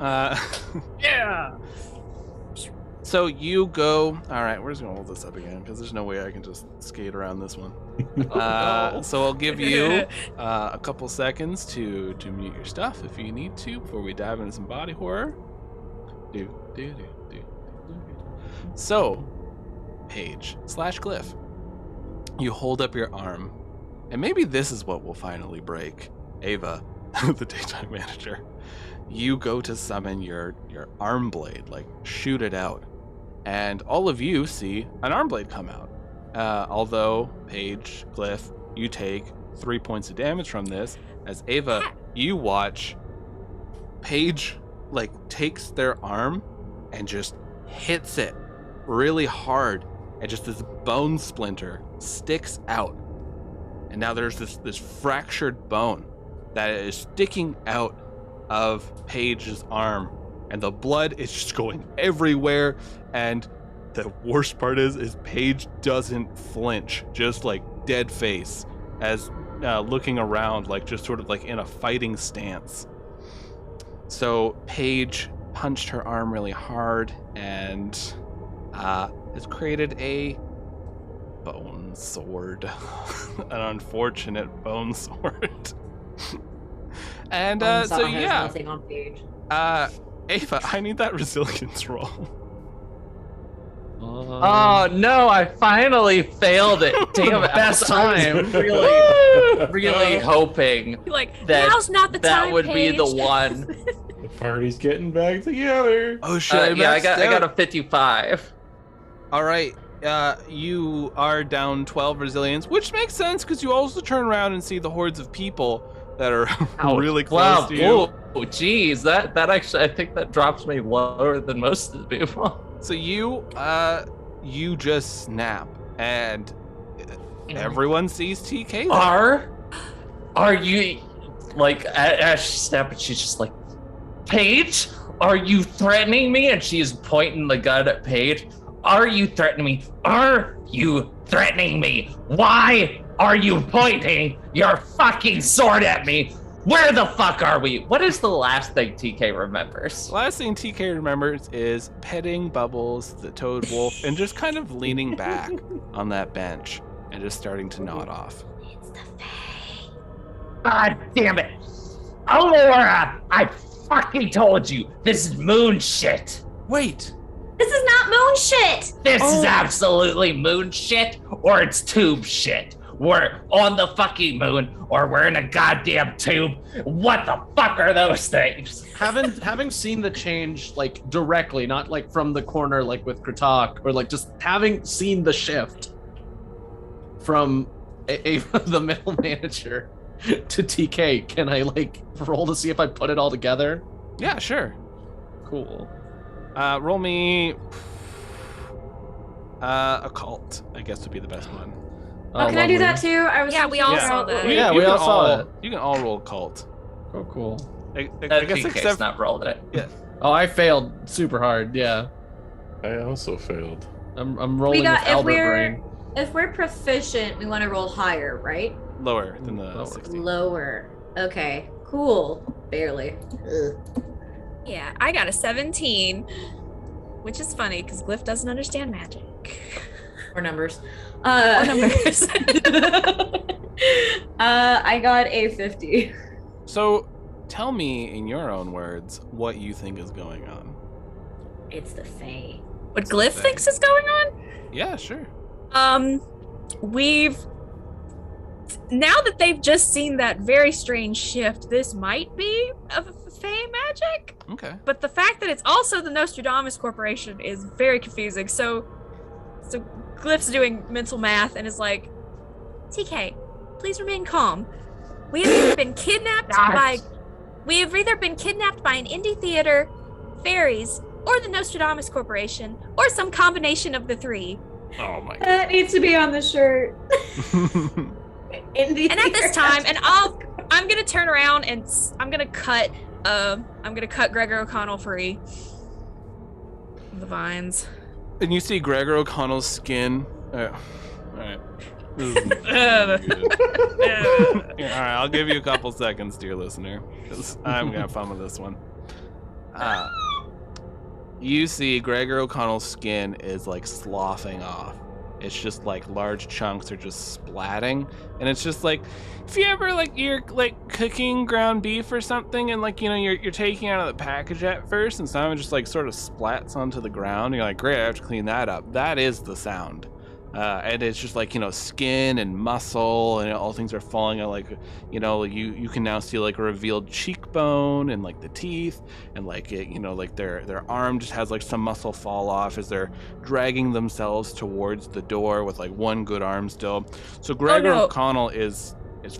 Yeah. So you go. All right, we're just gonna hold this up again because there's no way I can just skate around this one. No. So I'll give you a couple seconds to mute your stuff if you need to before we dive into some body horror. Do. So, Paige/Glyph, you hold up your arm, and maybe this is what will finally break. Ava, the daytime manager, you go to summon your arm blade, like shoot it out, and all of you see an arm blade come out. Although Paige, Glyph, you take 3 points of damage from this, as Ava, you watch Paige like takes their arm and just hits it really hard, and just this bone splinter sticks out, and now there's this fractured bone that is sticking out of Paige's arm, and the blood is just going everywhere. And the worst part is Paige doesn't flinch, just like dead face, as looking around like just sort of like in a fighting stance. So Paige punched her arm really hard and has created a bone sword. An unfortunate bone sword. And so has yeah, nothing on page. Ava, I need that resilience roll. Oh no, I finally failed it. Damn it. Best I time. was really hoping Like, that now's not the time, that would be the Paige. one. The party's getting back together. Oh shit! Yeah, I got a 55. All right. You are down 12 resilience, which makes sense because you also turn around and see the hordes of people that are really close to you. Oh, geez, that actually, I think that drops me lower than most of the people. So you just snap, and everyone sees TK there. Are you, like, as she snapped, she's just like, Paige, are you threatening me? And she's pointing the gun at Paige. Are you threatening me? Are you threatening me? Why are you pointing your fucking sword at me? Where the fuck are we? What is the last thing TK remembers? The last thing TK remembers is petting Bubbles, the toad wolf, and just kind of leaning back on that bench and just starting to nod off. It's the Fae. God damn it. Alora, I fucking told you, this is moon shit. Wait. This is not moon shit. This is absolutely moon shit, or it's tube shit. We're on the fucking moon, or we're in a goddamn tube. What the fuck are those things? Having seen the change like directly, not like from the corner like with Kratok, or like just having seen the shift from the middle manager to TK, can I like roll to see if I put it all together? Yeah, sure. Cool. Roll me occult, I guess would be the best one. Oh, can I do that too? I was Yeah, we all saw that. Yeah, You we can all saw it. You can all roll occult. Oh, cool. I guess TK's except not rolled it. yeah. Oh, I failed super hard. Yeah, I also failed. I'm rolling with if Albert we're brain. if we're proficient, we want to roll higher, right? Lower than the Lower. 16. Lower. Okay. Cool. Barely. Ugh. Yeah, I got a 17, which is funny because Glyph doesn't understand magic. Or numbers. Or numbers. I got a 50. So, tell me in your own words what you think is going on. It's the Fae. What Glyph thinks is going on? Yeah, sure. We've now that they've just seen that very strange shift, this might be a Fae magic. Okay. But the fact that it's also the Nostradamus Corporation is very confusing. So Glyph's doing mental math and is like, TK, please remain calm. We have either been kidnapped by an indie theater, fairies, or the Nostradamus Corporation, or some combination of the three. Oh my god. That needs to be on the shirt. And at this time, and I'm gonna turn around and I'm gonna cut Gregor O'Connell free. Of the vines. And you see Gregor O'Connell's skin. All right. This isn't good. All right, I'll give you a couple seconds, dear listener, because I'm gonna have fun with this one. You see Gregor O'Connell's skin is like sloughing off. It's just like large chunks are just splatting, and it's just like if you ever you're cooking ground beef or something, and you're taking it out of the package at first, and some just sort of splats onto the ground. And you're like, great, I have to clean that up. That is the sound. And it's just skin and muscle, and all things are falling out. You can now see a revealed cheekbone and the teeth, and their arm just has some muscle fall off as they're dragging themselves towards the door with one good arm still. So Gregor O'Connell is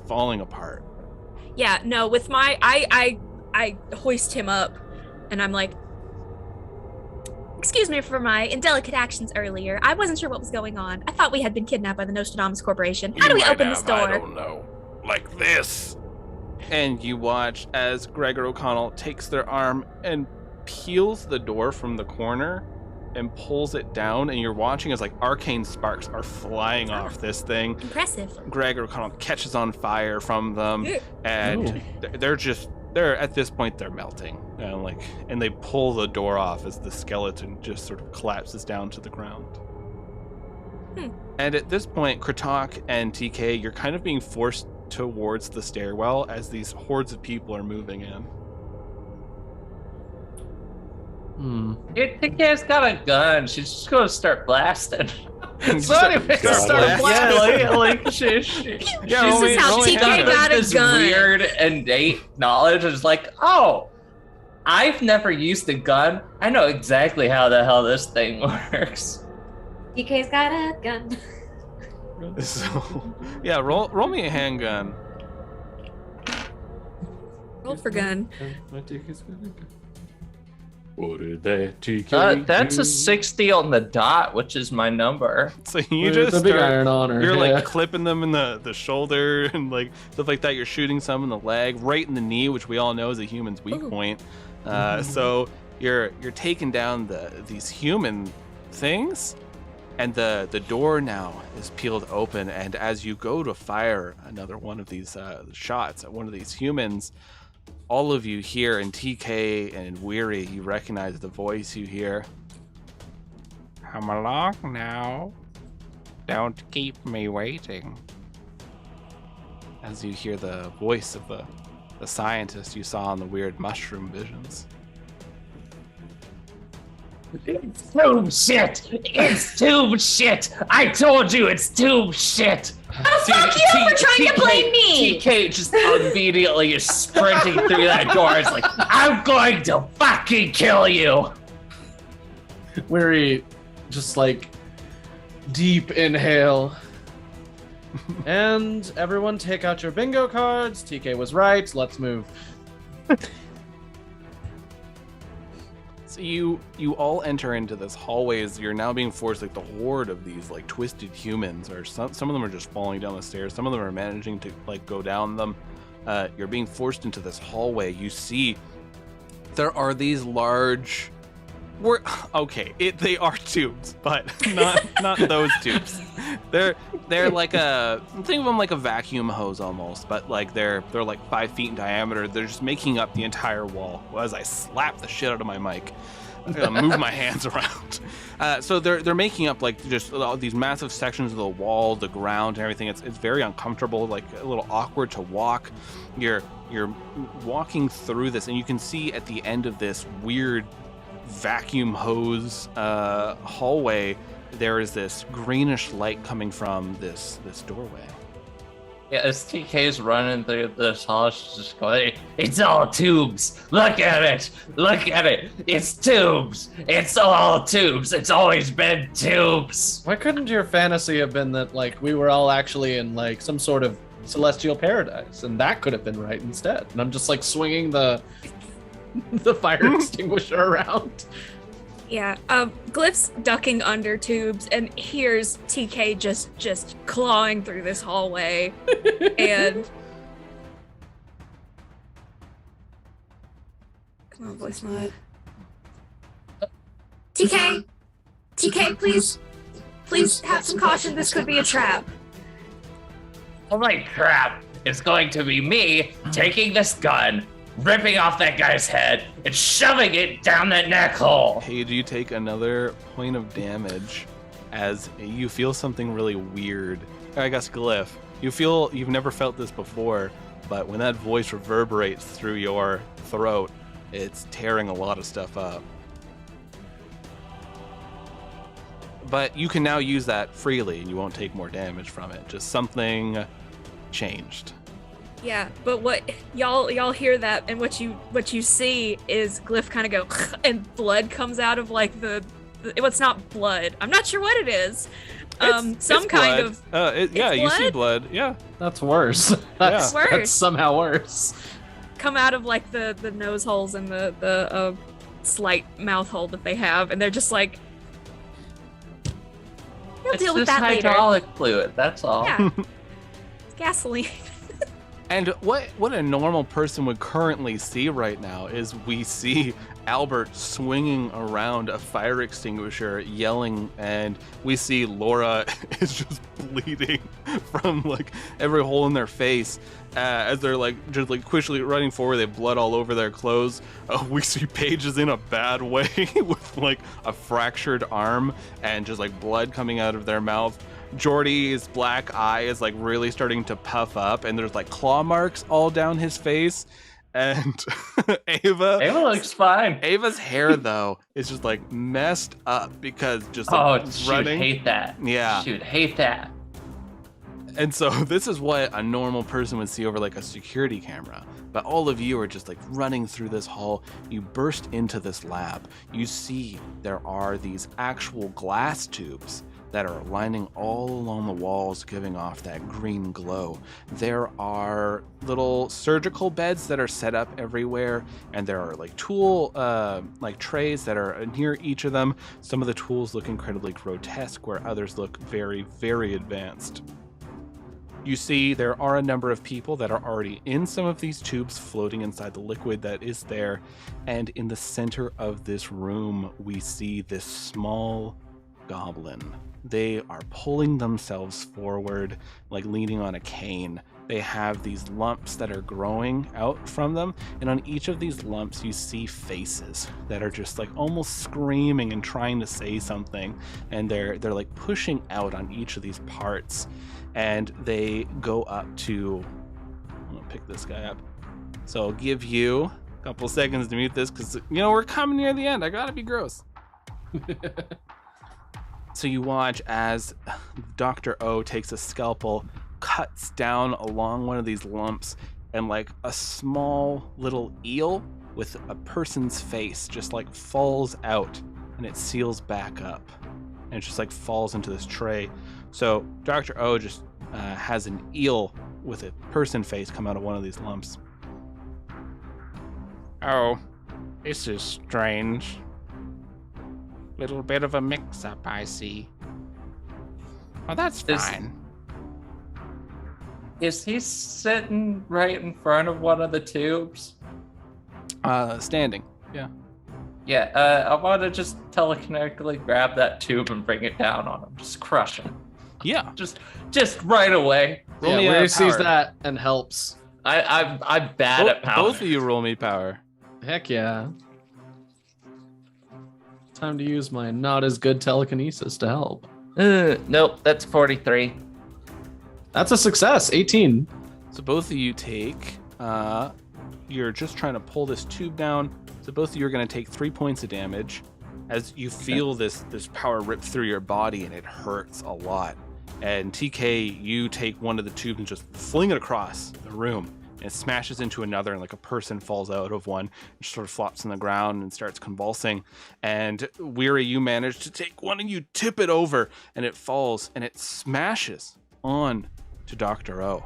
falling apart. Yeah, no, with my I hoist him up, and I'm like, excuse me for my indelicate actions earlier. I wasn't sure what was going on. I thought we had been kidnapped by the Nostradamus Corporation. How do we open this door? I don't know. Like this. And you watch as Gregor O'Connell takes their arm and peels the door from the corner and pulls it down, and you're watching as arcane sparks are flying off this thing. Impressive. Gregor O'Connell catches on fire from them, and they're at this point they're melting, and they pull the door off as the skeleton just sort of collapses down to the ground. And at this point, Kratok and TK, you're kind of being forced towards the stairwell as these hordes of people are moving in. TK's got a gun. She's just gonna start blasting. So anyway, start blasting. This is how TK got a this gun. Weird innate knowledge is oh, I've never used a gun. I know exactly how the hell this thing works. DK's got a gun. So, yeah, roll me a handgun. Roll for gun. What did that TK That's do? a 60 on the dot, which is my number. So you It's just a big start, iron honor. you're clipping them in the shoulder and stuff like that. You're shooting some in the leg, right in the knee, which we all know is a human's weak point. So you're taking down these human things, and the door now is peeled open. And as you go to fire another one of these shots at one of these humans, all of you here in TK and Weary, you recognize the voice you hear. Come along now. Don't keep me waiting. As you hear the voice of the scientist you saw in the weird mushroom visions. It's tube shit! It's tube shit! I told you it's tube shit! Oh, fuck you for trying to blame me! TK just immediately is sprinting through that door. It's I'm going to fucking kill you! Weary, just deep inhale. And everyone take out your bingo cards. TK was right. Let's move. So you all enter into this hallways. You're now being forced, like the horde of these like twisted humans, or some of them are just falling down the stairs. Some of them are managing to like go down them. You're being forced into this hallway. You see there are these large... they are tubes, but not those tubes. They're like think of them like a vacuum hose almost, but like they're like 5 feet in diameter. They're just making up the entire wall. As I slap the shit out of my mic, I'm gonna move my hands around. So they're making up like just all these massive sections of the wall, the ground, and everything. It's very uncomfortable, like a little awkward to walk. You're walking through this, and you can see at the end of this weird vacuum hose hallway, there is this greenish light coming from this doorway. Yeah, as TK's running through this hall, she's just going, it's all tubes. Look at it. Look at it. It's tubes. It's all tubes. It's always been tubes. Why couldn't your fantasy have been that like we were all actually in like some sort of celestial paradise, and that could have been right instead? And I'm just like swinging the fire extinguisher around. Yeah, Glyph's ducking under tubes, and here's TK just clawing through this hallway, and come on, voice mod. TK, please have some caution. This could be a trap. Holy crap! It's going to be me taking this gun, ripping off that guy's head, and shoving it down that neck hole. Paige, you take another point of damage as you feel something really weird. I guess Glyph, you've never felt this before, but when that voice reverberates through your throat, it's tearing a lot of stuff up. But you can now use that freely, and you won't take more damage from it. Just something changed. Yeah, but what y'all hear that, and what you see is Glyph kind of go, and blood comes out of like it's not blood. I'm not sure what it is. Some kind of. Yeah, you see blood? blood. Yeah, That's worse. That's worse. That's somehow worse. Come out of like the nose holes and the slight mouth hole that they have, and they're just like, we'll It's deal with just that later. hydraulic fluid, that's all. Yeah, it's gasoline. and what a normal person would currently see right now is we see Albert swinging around a fire extinguisher, yelling, and we see Laura is just bleeding from like every hole in their face as they're like just like quickly running forward. They have blood all over their clothes. We see Paige is in a bad way with like a fractured arm and just like blood coming out of their mouth. Jordy's black eye is like really starting to puff up, and there's like claw marks all down his face. And Ava looks fine. Ava's hair though is just like messed up because just she would running. hate that. Yeah. She would hate that. And so this is what a normal person would see over like a security camera. But all of you are just like running through this hall. You burst into this lab. You see there are these actual glass tubes that are lining all along the walls, giving off that green glow. There are little surgical beds that are set up everywhere, and there are like tool like trays that are near each of them. Some of the tools look incredibly grotesque, where others look very, very advanced. You see there are a number of people that are already in some of these tubes floating inside the liquid that is there, and in the center of this room we see this small goblin. They are pulling themselves forward, like leaning on a cane. They have these lumps that are growing out from them, and on each of these lumps you see faces that are just like almost screaming and trying to say something, and they're like pushing out on each of these parts, and they go up to, I'm gonna pick this guy up. So I'll give you a couple seconds to mute this because we're coming near the end. I gotta be gross. So you watch as Dr. O takes a scalpel, cuts down along one of these lumps, and like a small little eel with a person's face just like falls out, and it seals back up, and it just like falls into this tray. So Dr. O just has an eel with a person face come out of one of these lumps. Oh, this is strange. Little bit of a mix-up, I see. Oh, that's fine. Is he sitting right in front of one of the tubes? Standing. Yeah. Yeah, I want to just telekinetically grab that tube and bring it down on him. Just crush him. Yeah. Just right away. Roll me Weary power. sees that and helps. I'm bad at power. Both of you roll me power. Heck yeah. Time to use my not as good telekinesis to help. Nope, that's 43. That's a success. 18. So both of you take, you're just trying to pull this tube down. So both of you are going to take 3 points of damage as you feel this power rip through your body, and it hurts a lot. And TK, you take one of the tubes and just fling it across the room. And it smashes into another, and like a person falls out of one, and sort of flops on the ground and starts convulsing. And Weary, you manage to take one and you tip it over, and it falls and it smashes on to Dr. O.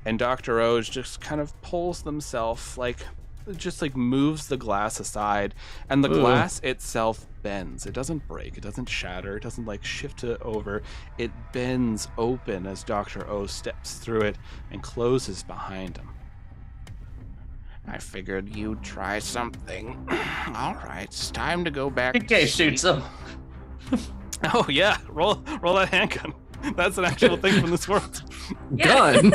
And Dr. O just kind of pulls themselves, just moves the glass aside, and the glass itself bends. It doesn't break, it doesn't shatter, it doesn't shift it over. It bends open as Dr. O steps through it and closes behind him. I figured you'd try something. All right, it's time to go back. TK shoots him. Oh yeah, roll that handgun. That's an actual thing from this world. Gun.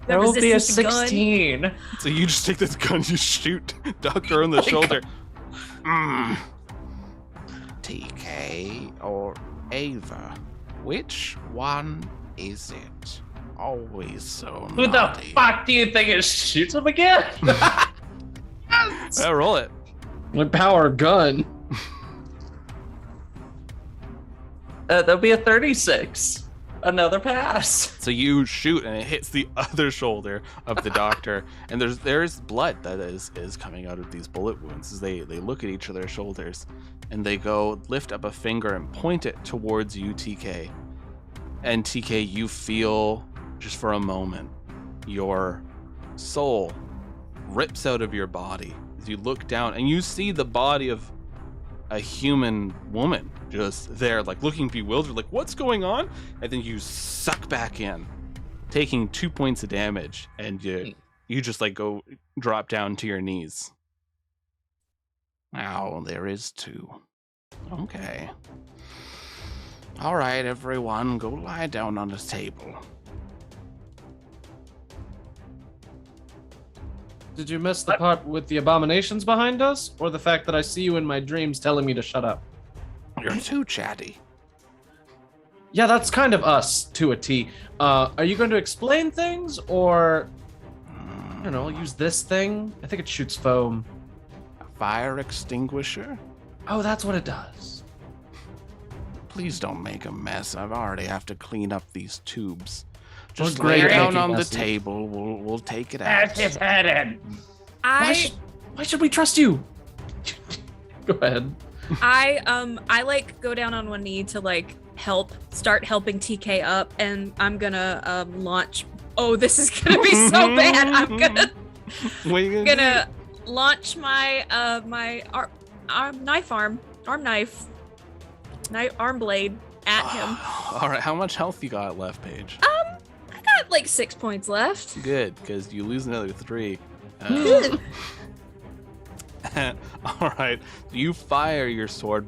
There will be a resistance to gun. 16. So you just take this gun, you shoot Doctor on the shoulder. TK or Ava, which one is it? Always so Who the naughty. fuck do you think it shoots him again? Roll it. My power gun. That'll be a 36. Another pass. So you shoot and it hits the other shoulder of the doctor, and there's blood that is coming out of these bullet wounds as they look at each of their shoulders, and they go lift up a finger and point it towards you, TK. And TK, you feel just for a moment your soul rips out of your body as you look down and you see the body of a human woman just there, looking bewildered, what's going on? And then you suck back in, taking 2 points of damage, and you just go drop down to your knees. Now there is 2. Okay. All right, everyone, go lie down on the table. Did you miss the part with the abominations behind us, or the fact that I see you in my dreams telling me to shut up? You're too chatty. Yeah, that's kind of us to a T. Are you going to explain things, or I don't know, use this thing? I think it shoots foam. A fire extinguisher? Oh, that's what it does. Please don't make a mess. I've already have to clean up these tubes. We're Just great lay down making on the messes. table. We'll take it out. That's his head in. Why should we trust you? Go ahead. I go down on one knee to start helping TK up, and I'm gonna launch. Oh, this is gonna be so bad. I'm gonna What are you gonna launch my my arm blade at him. All right, how much health you got left, Paige? I got 6 points left. Good, because you lose another 3. All right, you fire your sword,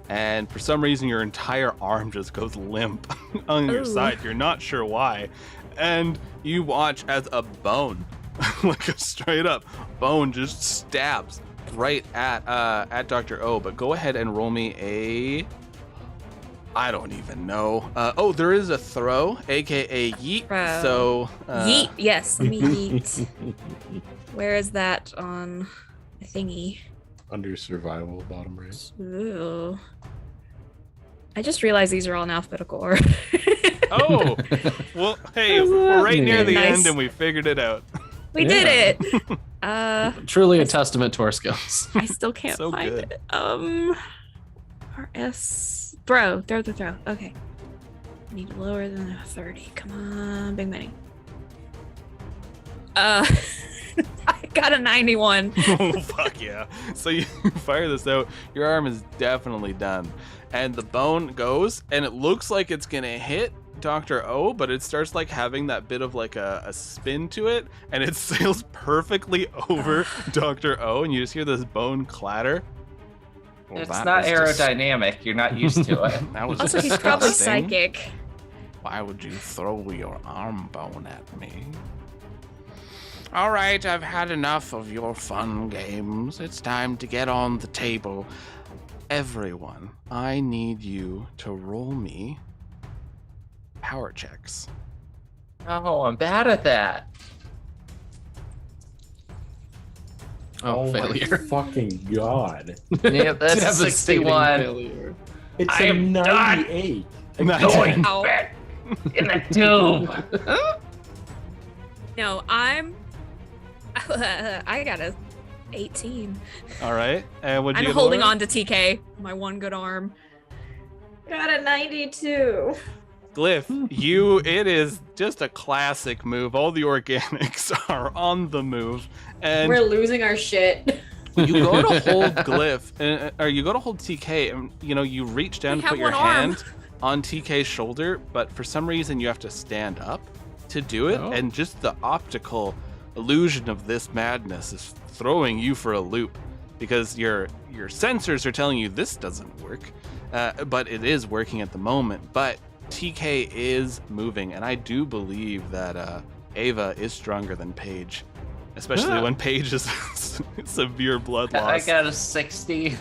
and for some reason your entire arm just goes limp on your Ooh. side. You're not sure why, and you watch as a bone, like a straight up bone, just stabs right at Dr. O. But go ahead and roll me a. I don't even know. There is a throw, aka yeet. Throw. So Yeet, yes, let me yeet. Where is that on the thingy? Under survival, bottom right. Ooh. I just realized these are all in alphabetical order. Oh, well, hey, we're right near the Nice. end and we figured it out. We Yeah. did it. Truly a testament to our skills. I still can't So find good. it. RS throw. Okay. I need lower than a 30. Come on, big many. I Got a 91. Oh, fuck yeah. So you fire this out. Your arm is definitely done. And the bone goes, and it looks like it's going to hit Dr. O, but it starts like having that bit of like a spin to it, and it sails perfectly over Dr. O, and you just hear this bone clatter. Well, it's not aerodynamic. You're not used to it. That was Also, he's probably disgusting. psychic. Why would you throw your arm bone at me? All right, I've had enough of your fun games. It's time to get on the table. Everyone, I need you to roll me power checks. Oh, I'm bad at that. Oh, failure. My fucking god. Yeah, that's Devastating 61. failure. It's I a am 98. Going Ow. back in the tube. No, I got a 18. All right, and would you I'm get holding lower? on to TK, my one good arm. Got a 92. Glyph, it is just a classic move. All the organics are on the move, and We're losing our shit. you go to hold Glyph, or you go to hold TK, and you reach down We to put have your one arm. hand on TK's shoulder, but for some reason you have to stand up to do it, Oh. and just the optical illusion of this madness is throwing you for a loop because your sensors are telling you this doesn't work, but it is working at the moment. But TK is moving, and I do believe that Ava is stronger than Paige, especially when Paige is severe blood I loss. got a 60.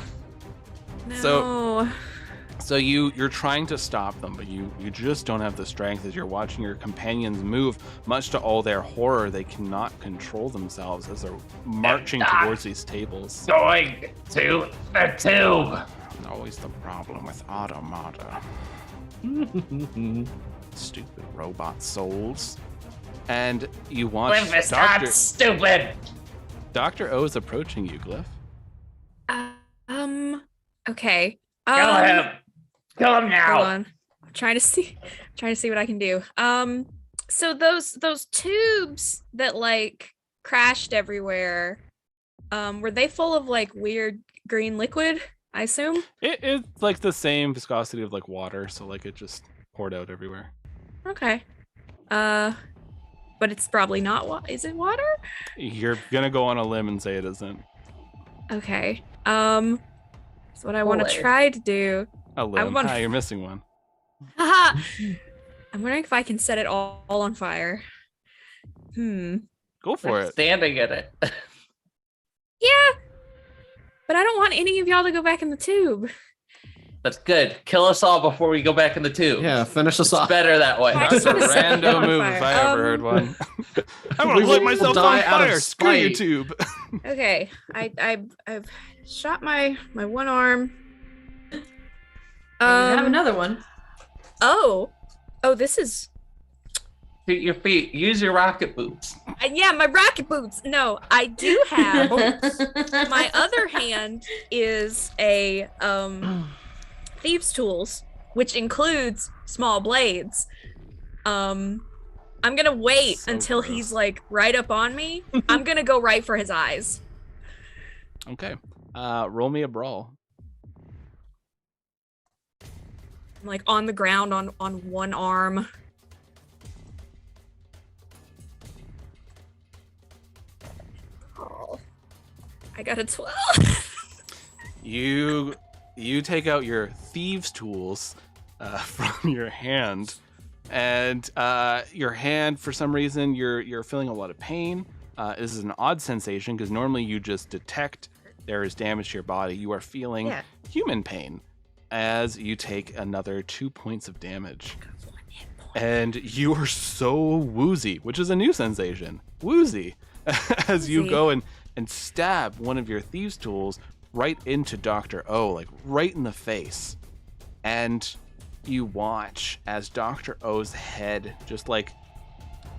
No. So you're trying to stop them, but you just don't have the strength as you're watching your companions move. Much to all their horror, they cannot control themselves as they're marching towards these tables. Going to the tube. Always the problem with automata. Stupid robot souls. And you watch Glyph is not stupid. Dr. O is approaching you, Glyph. Okay. Kill him. Kill him Hold now. on. I'm trying to see what I can do. So those tubes that like crashed everywhere, were they full of like weird green liquid, I assume? It's like the same viscosity of like water, so like it just poured out everywhere. Okay. But it's probably not is it water? You're gonna go on a limb and say it isn't. Okay. That's what I want to Kool-Aid. try to do. A limb. wanna- You're missing one. Haha. I'm wondering if I can set it all on fire. Go for it. Standing in it. Yeah. But I don't want any of y'all to go back in the tube. That's good. Kill us all before we go back in the tube. Yeah, finish us It's off. better that way. I That's just a wanna set it random on move fire. if I ever heard one. I want We to will light myself on die out of fire. Screw your spite. tube. Okay. I've shot my one arm. We have Um, another one. oh, this is Shoot your feet. Use your rocket boots. yeah, my rocket boots. No, I do have my other hand is a thieves tools, which includes small blades. I'm gonna wait So until gross. he's like right up on me. I'm gonna go right for his eyes. Okay. Roll me a brawl. I'm like on the ground on one arm. Oh, I got a 12. You take out your thieves' tools from your hand, and your hand, for some reason, you're feeling a lot of pain. This is an odd sensation because normally you just detect there is damage to your body. You are feeling Yeah. human pain as you take another 2 points of damage. And you are so woozy, which is a new sensation. Woozy. As you Woozy. go and stab one of your thieves' tools right into Dr. O, like right in the face. And you watch as Dr. O's head just like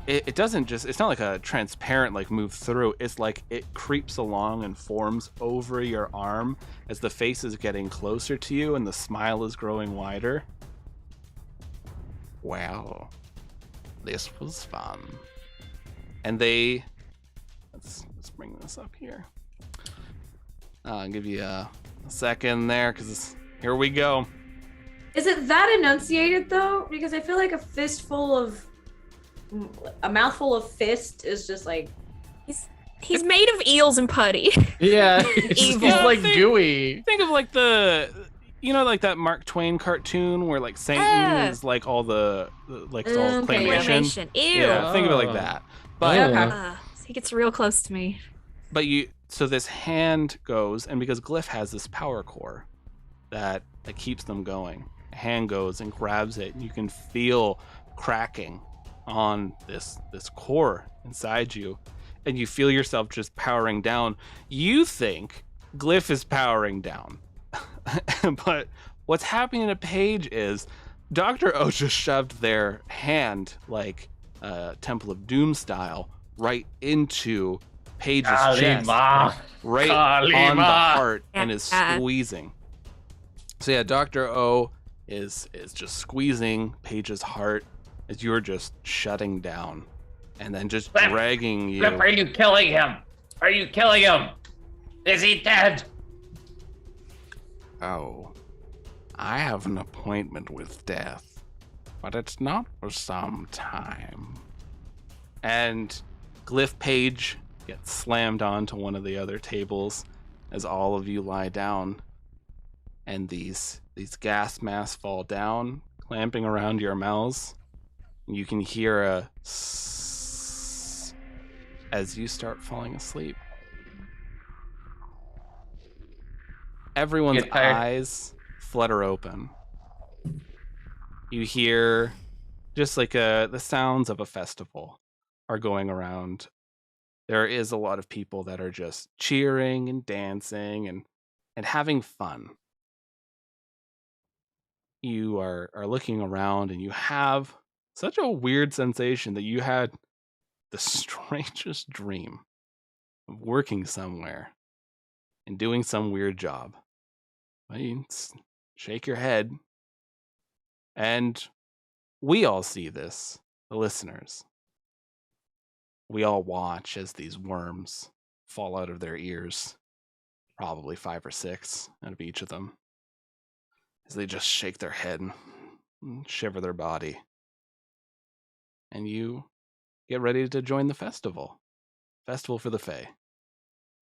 it doesn't just, it's not like a transparent like move through, it's like it creeps along and forms over your arm as the face is getting closer to you and the smile is growing wider. Well, this was fun. And let's bring this up here. I'll give you a second there, because here we go. Is it that enunciated though? Because I feel like a mouthful of fist is just like. He's made of eels and putty. Yeah, he's Evil. like gooey. Think of like like that Mark Twain cartoon where like Satan is like all the it's all Okay, claymation. Ew. Yeah, think of it like that. But Yeah. He gets real close to me. But so this hand goes, and because Glyph has this power core that keeps them going, a hand goes and grabs it, and you can feel cracking on this core inside you, and you feel yourself just powering down. You think Glyph is powering down, but what's happening to Paige is Dr. O just shoved their hand like Temple of Doom style right into Paige's chest, right on the heart, and is squeezing. So yeah, Dr. O is just squeezing Paige's heart as you're just shutting down, and then just dragging you. Flip, are you killing him? Are you killing him? Is he dead? Oh, I have an appointment with death, but it's not for some time. And Glyph Paige gets slammed onto one of the other tables as all of you lie down, and these gas masks fall down, clamping around your mouths. You can hear a sss as you start falling asleep. Everyone's eyes flutter open. You hear just like the sounds of a festival are going around. There is a lot of people that are just cheering and dancing and having fun. You are looking around, and you have such a weird sensation that you had the strangest dream of working somewhere and doing some weird job. But you shake your head, and we all see this, the listeners. We all watch as these worms fall out of their ears, probably 5 or 6 out of each of them, as they just shake their head and shiver their body. And you get ready to join the festival. Festival for the Fae.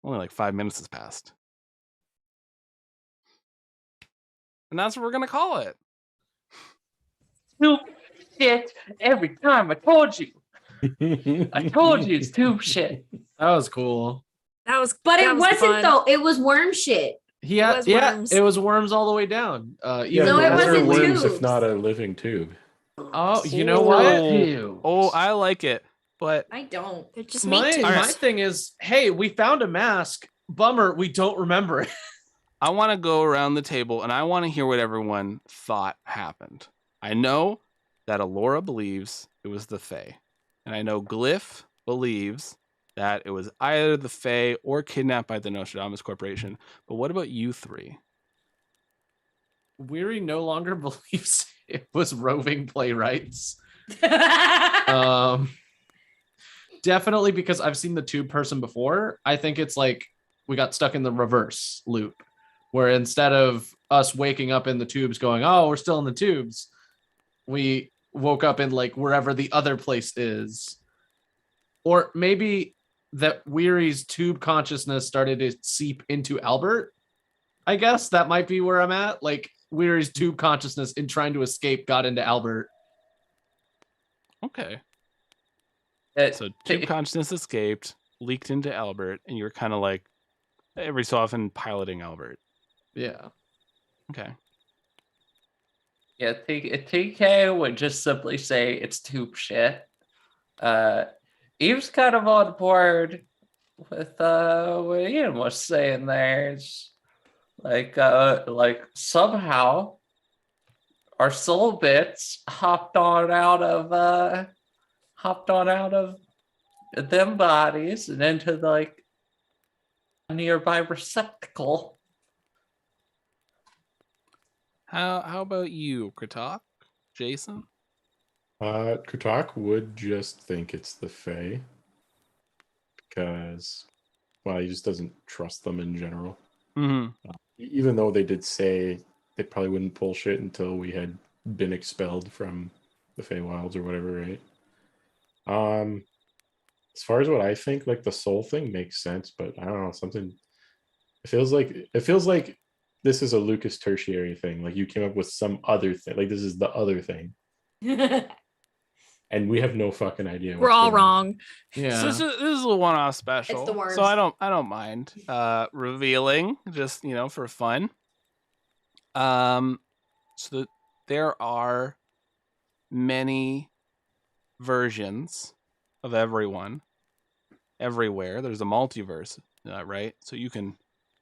Only like 5 minutes has passed. And that's what we're going to call it. Tube shit every time. I told you. I told you it's tube shit. That was cool. But it wasn't fun. though. It was worm shit. Yeah, worms. it was worms all the way down. Yeah, So it what are wasn't worms if tubes. not a living tube? Oh, you know what? Oh, I like it. But I don't. They're just My meat tubes. my thing is, hey, we found a mask. Bummer, we don't remember it. I want to go around the table, and I want to hear what everyone thought happened. I know that Alora believes it was the Fae. And I know Glyph believes that it was either the Fae or kidnapped by the Nostradamus Corporation. But what about you three? Weary no longer believes it was roving playwrights. Definitely because I've seen the tube person before. I think it's like we got stuck in the reverse loop, where instead of us waking up in the tubes going, oh, we're still in the tubes, we woke up in like wherever the other place is. Or maybe that Weary's tube consciousness started to seep into Albert. I guess that might be where I'm at. Like Weary's tube consciousness in trying to escape got into Albert. Okay. So tube consciousness escaped, leaked into Albert, and you're kind of like every so often piloting Albert. Yeah. Okay. Yeah, TK would just simply say it's tube shit. Eve's kind of on board with what Ian was saying there. It's like somehow our soul bits hopped on out of them bodies and into like a nearby receptacle. How about you, Kratok? Jason? Kratok would just think it's the Fae because well, he just doesn't trust them in general. Mhm. Even though they did say they probably wouldn't pull shit until we had been expelled from the Feywilds or whatever, right? As far as what I think, like the soul thing makes sense, but I don't know, something it feels like this is a Lucas tertiary thing. Like you came up with some other thing. Like this is the other thing. And we have no fucking idea. We're all wrong. Yeah. So this is a one-off special. It's the worst. So I don't mind revealing, just for fun. So there are many versions of everyone everywhere. There's a multiverse, right? So you can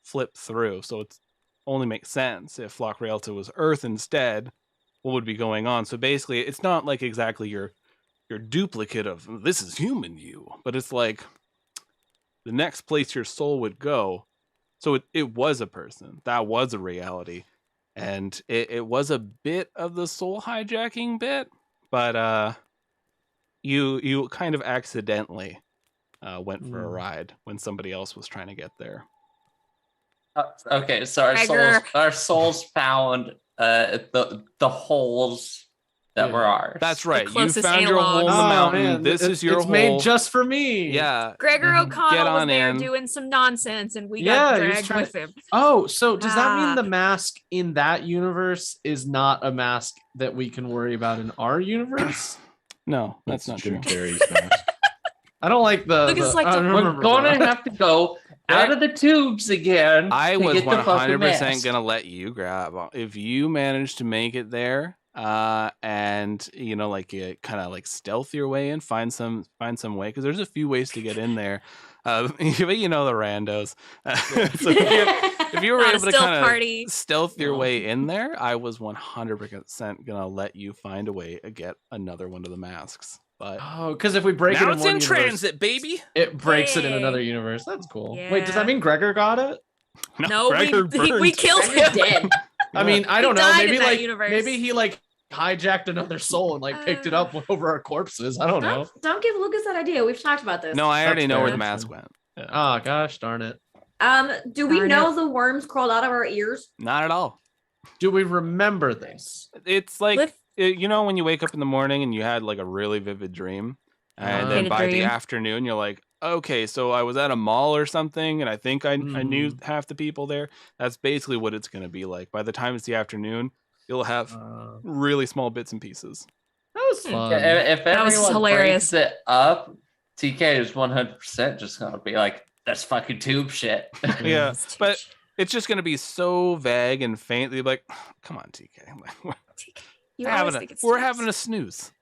flip through. So it's only makes sense if Flock Realta was Earth instead. What would be going on? So basically, it's not like exactly your duplicate of this is human you, but it's like the next place your soul would go. So it was a person. That was a reality. And it was a bit of the soul hijacking bit, but you kind of accidentally went for a ride when somebody else was trying to get there. Okay, so our souls found the holes that were ours. That's right. You closest found your hole in the analogs. mountain. Man, this is your it's hole. made just for me. Yeah. Gregor Mhm. O'Connell Get was on there in. doing some nonsense, and we Yeah, got he was dragged trying- with him. Oh, so does that mean Ah. the mask in that universe is not a mask that we can worry about in our universe? No, that's not Jim true. Carrey's mask. I don't like the. Lucas the liked I to- don't We're remember gonna that. have to go out of the tubes again. I to was get the fucking 100% mask. gonna let you grab if you manage to make it there, and like you kind of like stealth your way in, find some way, because there's a few ways to get in there. But the randos. So if you were Not a able to stealth kind party. of stealth your No. way in there, I was 100% gonna let you find a way to get another one of the masks. But Oh, because if we break now it in it's one in universe, transit, baby. it breaks it in Yay. another universe. That's cool. Wait, does that Yeah. mean Gregor got it? No, Gregor we burned. killed Gregor's him. dead. I mean, I don't know. died in Maybe that like universe. maybe he like hijacked another soul and like picked it up over our corpses. I don't know. Don't give Lucas that idea. We've talked about this. No, I already That's know fair, where the that's mask fair. went. Yeah. Oh gosh, darn it. Do we Darn know it. the worms crawled out of our ears? Not at all. Do we remember this? It's like Cliff- when you wake up in the morning and you had like a really vivid dream, and then Vivid by the dream. afternoon you're like, okay, so I was at a mall or something, and I think I knew half the people there. That's basically what it's gonna be like. By the time it's the afternoon, you'll have really small bits and pieces. That was fun. If That was everyone hilarious. breaks it up, TK is 100% just gonna be like, "That's fucking tube shit." Yeah, It's too but shit. it's just gonna be so vague and faint. They're like, come on, TK. You always think it's We're tubes. having a snooze.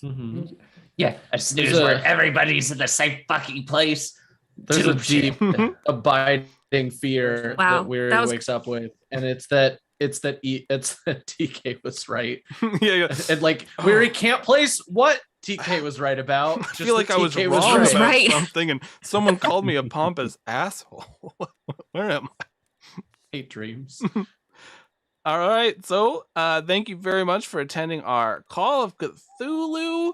Mhm. Yeah, a snooze There's a- where everybody's in the same fucking place. There's a Tube shit. deep, abiding fear Wow, that Weary that was- wakes up with, and it's that TK was right, yeah. and like Weary can't place what TK was right about. I just feel like that I was TK wrong was about right. something, and someone called me a pompous asshole. Where am I? Hate dreams. All right, so thank you very much for attending our Call of Cthulhu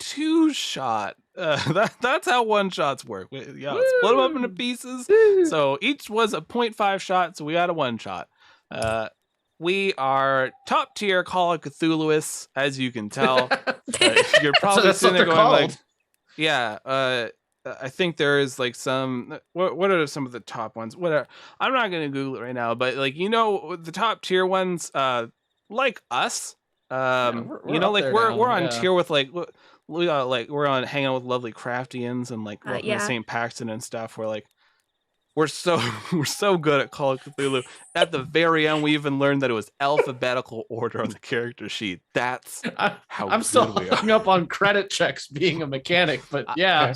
2-shot. That's how 1-shots work. Split them up into pieces. So each was a 0.5 shot, so we got a 1-shot. We are top tier Call of Cthulhuists, as you can tell. You're probably that's sitting what there they're going like, called. yeah. I think there is like some. What are some of the top ones? Whatever. I'm not gonna Google it right now, but like the top tier ones, like us, we're up like there we're now, on yeah. tier with like we got like we're on hanging out with lovely craftians and like Yeah. St. Paxton and stuff. We're so good at Call of Cthulhu. At the very end, we even learned that it was alphabetical order on the character sheet. That's how I'm still good we are. hung up on credit checks being a mechanic, but yeah.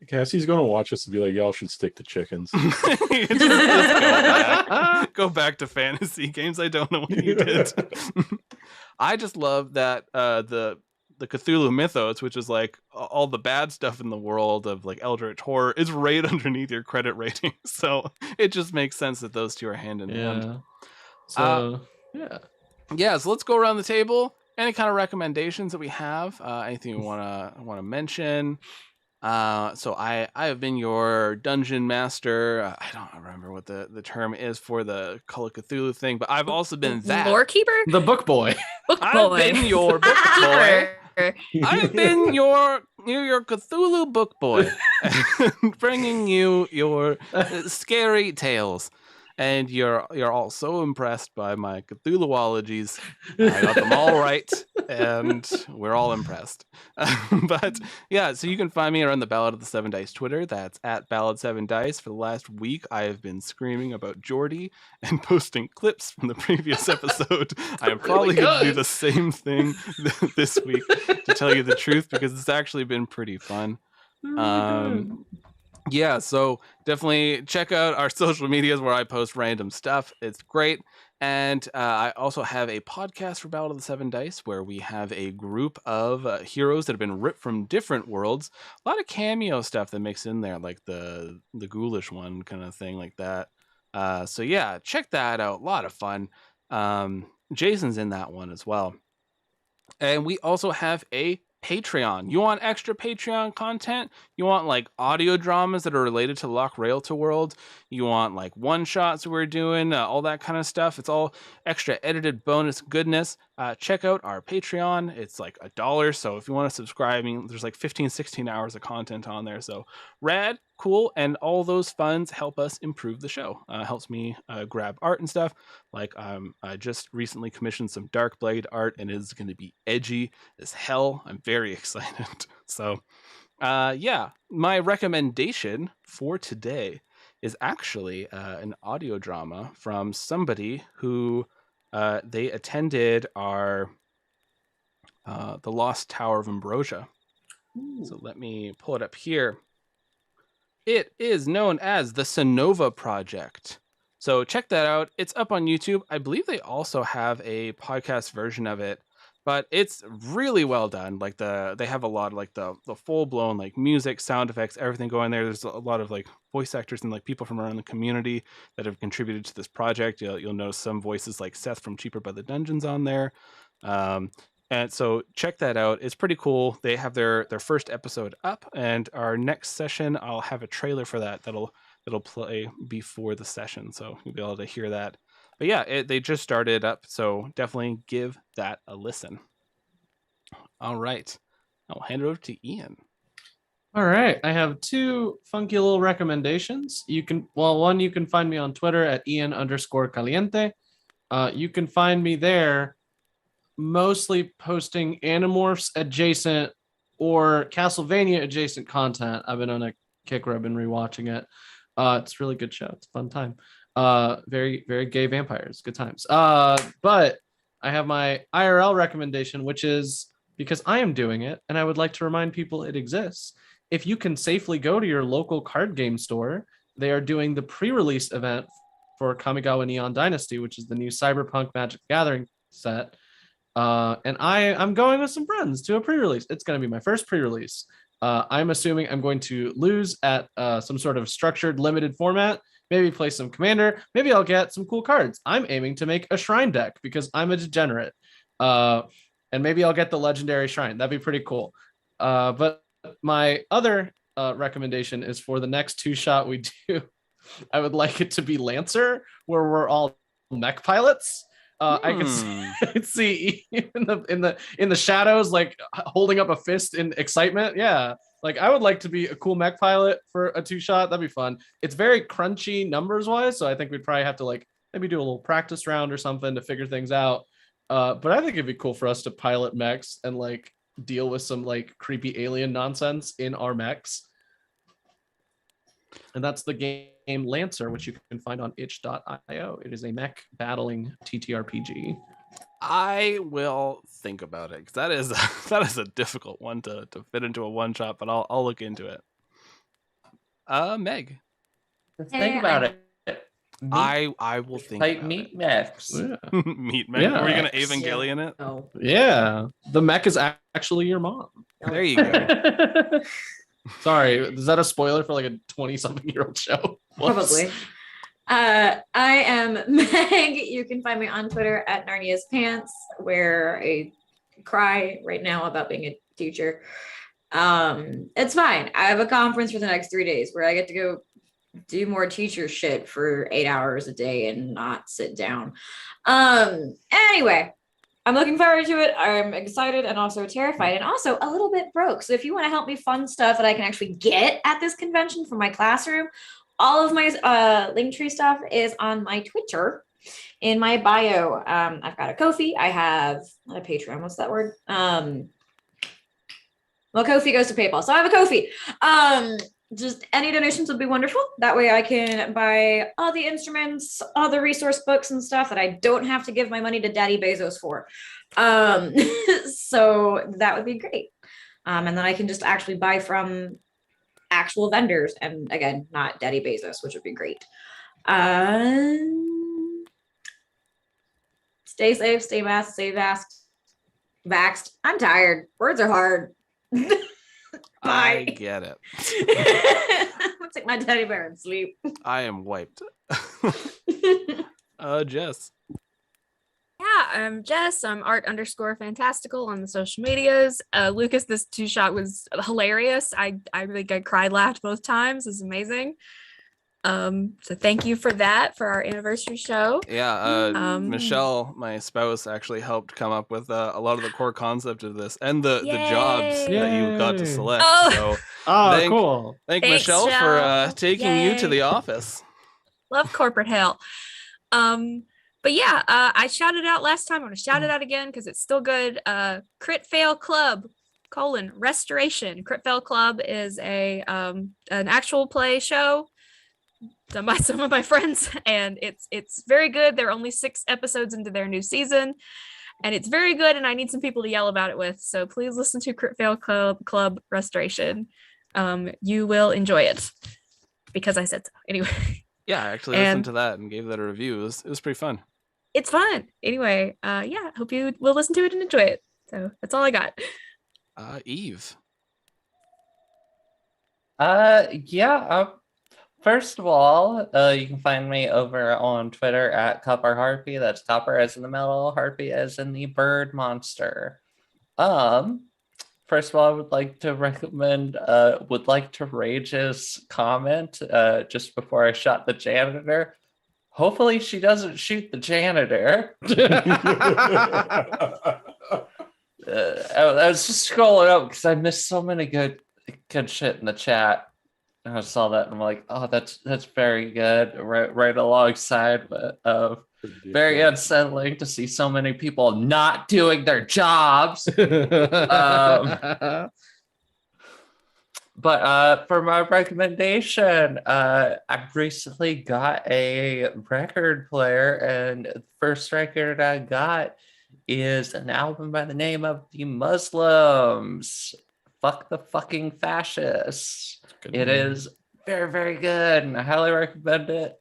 Cassie's gonna watch us and be like, "Y'all should stick to chickens." Just go back to fantasy games. I don't know what you did. I just love that the Cthulhu mythos, which is like all the bad stuff in the world of like eldritch horror, is right underneath your credit rating. So it just makes sense that those two are hand in hand. Yeah. So Yeah, so let's go around the table. Any kind of recommendations that we have? Anything you wanna mention? So I have been your dungeon master. I don't remember what the term is for the Call of Cthulhu thing, but I've also been that. Lore keeper? The book boy. Book I've boy. been your book boy. Keeper. I've been your Cthulhu book boy, bringing you your scary tales, and you're all so impressed by my Cthulhuologies. I got them all right, and we're all impressed. But yeah, so you can find me around the Ballad of the Seven Dice Twitter. That's at Ballad7Dice. For the last week, I have been screaming about Geordie and posting clips from the previous episode. I am probably going to do the same thing this week, to tell you the truth, because it's actually been pretty fun. Yeah, so definitely check out our social medias where I post random stuff. It's great. And I also have a podcast for Battle of the Seven Dice where we have a group of heroes that have been ripped from different worlds. A lot of cameo stuff that mixed in there, like the ghoulish one kind of thing like that. So yeah, check that out. A lot of fun. Jason's in that one as well. And we also have a Patreon. You want extra Patreon content? You want like audio dramas that are related to Loch Railta World? You want like one shots we're doing, all that kind of stuff. It's all extra edited bonus goodness. Check out our Patreon. It's like $1. So if you want to subscribe, I mean, there's like 15, 16 hours of content on there. So rad, cool. And all those funds help us improve the show. Helps me grab art and stuff. Like I just recently commissioned some Dark Blade art and it's going to be edgy as hell. I'm very excited. So yeah, my recommendation for today is actually an audio drama from somebody who they attended our the Lost Tower of Ambrosia. Ooh. So let me pull it up here. It is known as the Sonova Project. So check that out. It's up on YouTube. I believe they also have a podcast version of it, but it's really well done. Like they have a lot of like the full blown like music, sound effects, everything going there. There's a lot of like voice actors and like people from around the community that have contributed to this project. You'll notice some voices like Seth from Cheaper by the Dungeons on there. And so check that out. It's pretty cool. They have their first episode up, and our next session, I'll have a trailer for that'll play before the session, so you'll be able to hear that. But yeah, they just started up, so definitely give that a listen. All right, I'll hand it over to Ian. All right, I have two funky little recommendations. You can find me on Twitter at Ian_Caliente. You can find me there mostly posting Animorphs adjacent or Castlevania adjacent content. I've been on a kick where I've been rewatching it. It's a really good show. It's a fun time. Very, very gay vampires. Good times. But I have my IRL recommendation, which is because I am doing it and I would like to remind people it exists. If you can safely go to your local card game store, they are doing the pre-release event for Kamigawa Neon Dynasty, which is the new Cyberpunk Magic Gathering set. And I'm going with some friends to a pre-release. It's going to be my first pre-release. I'm assuming I'm going to lose at some sort of structured limited format, maybe play some commander, maybe I'll get some cool cards. I'm aiming to make a shrine deck because I'm a degenerate. And maybe I'll get the legendary shrine. That'd be pretty cool. But my other recommendation is for the next two-shot we do. I would like it to be Lancer, where we're all mech pilots. I can see in the shadows, like holding up a fist in excitement. Yeah, like I would like to be a cool mech pilot for a two-shot. That'd be fun. It's very crunchy numbers wise, so I think we'd probably have to like maybe do a little practice round or something to figure things out. But I think it'd be cool for us to pilot mechs and like deal with some like creepy alien nonsense in our mechs. And that's the game Lancer, which you can find on itch.io. It is a mech battling TTRPG. I will think about it, because that is a difficult one to fit into a one shot, but I'll look into it. Meg. Think about it. I will think Like about meat mechs. Yeah. Meat mech. Yeah. Are you gonna Evangelion it? Oh. Yeah, the mech is actually your mom. There you go. Sorry, is that a spoiler for like a 20-something-year-old show? Probably. I am Meg. You can find me on Twitter at Narnia's Pants, where I cry right now about being a teacher. It's fine. I have a conference for the next 3 days where I get to go do more teacher shit for 8 hours a day and not sit down. Anyway, I'm looking forward to it. I'm excited and also terrified and also a little bit broke. So if you want to help me fund stuff that I can actually get at this convention from my classroom, all of my Linktree stuff is on my Twitter in my bio. I've got a Ko-fi. I have not a Patreon. What's that word? Well, Ko-fi goes to PayPal. So I have a Ko-fi. Just any donations would be wonderful. That way I can buy all the instruments, all the resource books and stuff that I don't have to give my money to Daddy Bezos for. So that would be great. And then I can just actually buy from actual vendors. And again, not Daddy Bezos, which would be great. Stay safe, stay masked, stay vaxxed. I'm tired. Words are hard. I get it. I'm gonna take my teddy bear and sleep. I am wiped. Jess. Yeah, I'm Jess. I'm art_fantastical on the social medias. Lucas, this 2-shot was hilarious. I think I cried, laughed both times. It's amazing. So thank you for that for our anniversary show. Yeah, Michelle, my spouse, actually helped come up with a lot of the core concept of this and the jobs that you got to select. Oh. So Cool. Thank Michelle for taking you to the office. Love corporate hell. But yeah, I shouted out last time. I'm gonna shout it out again because it's still good. Crit Fail Club : Restoration. Crit Fail Club is an actual play show done by some of my friends, and it's very good. They're only 6 episodes into their new season, and it's very good, and I need some people to yell about it with. So please listen to Crit Fail Club Restoration. You will enjoy it because I said so. Anyway. Yeah, I actually listened to that and gave that a review. It was pretty fun. It's fun. Anyway, yeah, hope you will listen to it and enjoy it. So that's all I got. Eve. First of all, you can find me over on Twitter at Copper Harpy. That's copper as in the metal, harpy as in the bird monster. First of all, I would like to recommend, would like to Rage's comment just before I shot the janitor. Hopefully she doesn't shoot the janitor. I was just scrolling up because I missed so many good shit in the chat. And I saw that and I'm like, oh, that's very good. Right alongside, very unsettling to see so many people not doing their jobs. But for my recommendation, I recently got a record player, and the first record I got is an album by the name of The Muslims. Fuck the fucking fascists. It is very, very good, and I highly recommend it.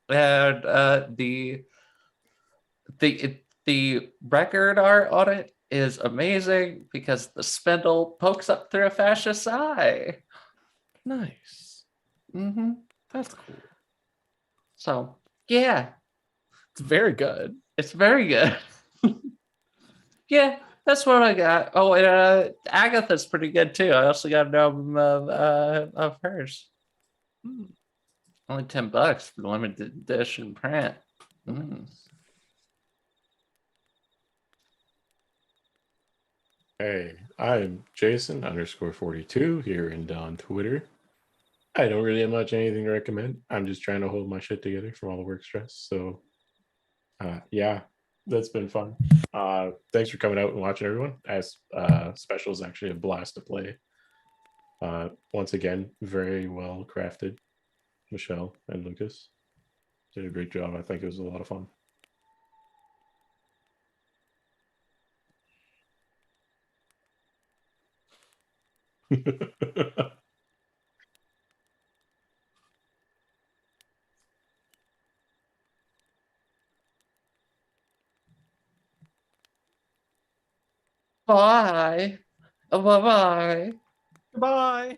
And the record art on it is amazing because the spindle pokes up through a fascist's eye. Nice. Mm-hmm. That's cool. So, yeah. It's very good. It's very good. Yeah, that's what I got. Oh, and Agatha's pretty good too. I also got an album of hers. Only $10 for the limited edition print. Hey, I'm Jason_42 here and on Twitter. I don't really have much anything to recommend. I'm just trying to hold my shit together from all the work stress. So, yeah, that's been fun. Thanks for coming out and watching, everyone. As special is actually a blast to play. Once again, very well crafted. Michelle and Lucas did a great job. I think it was a lot of fun. Bye. Bye-bye. Bye.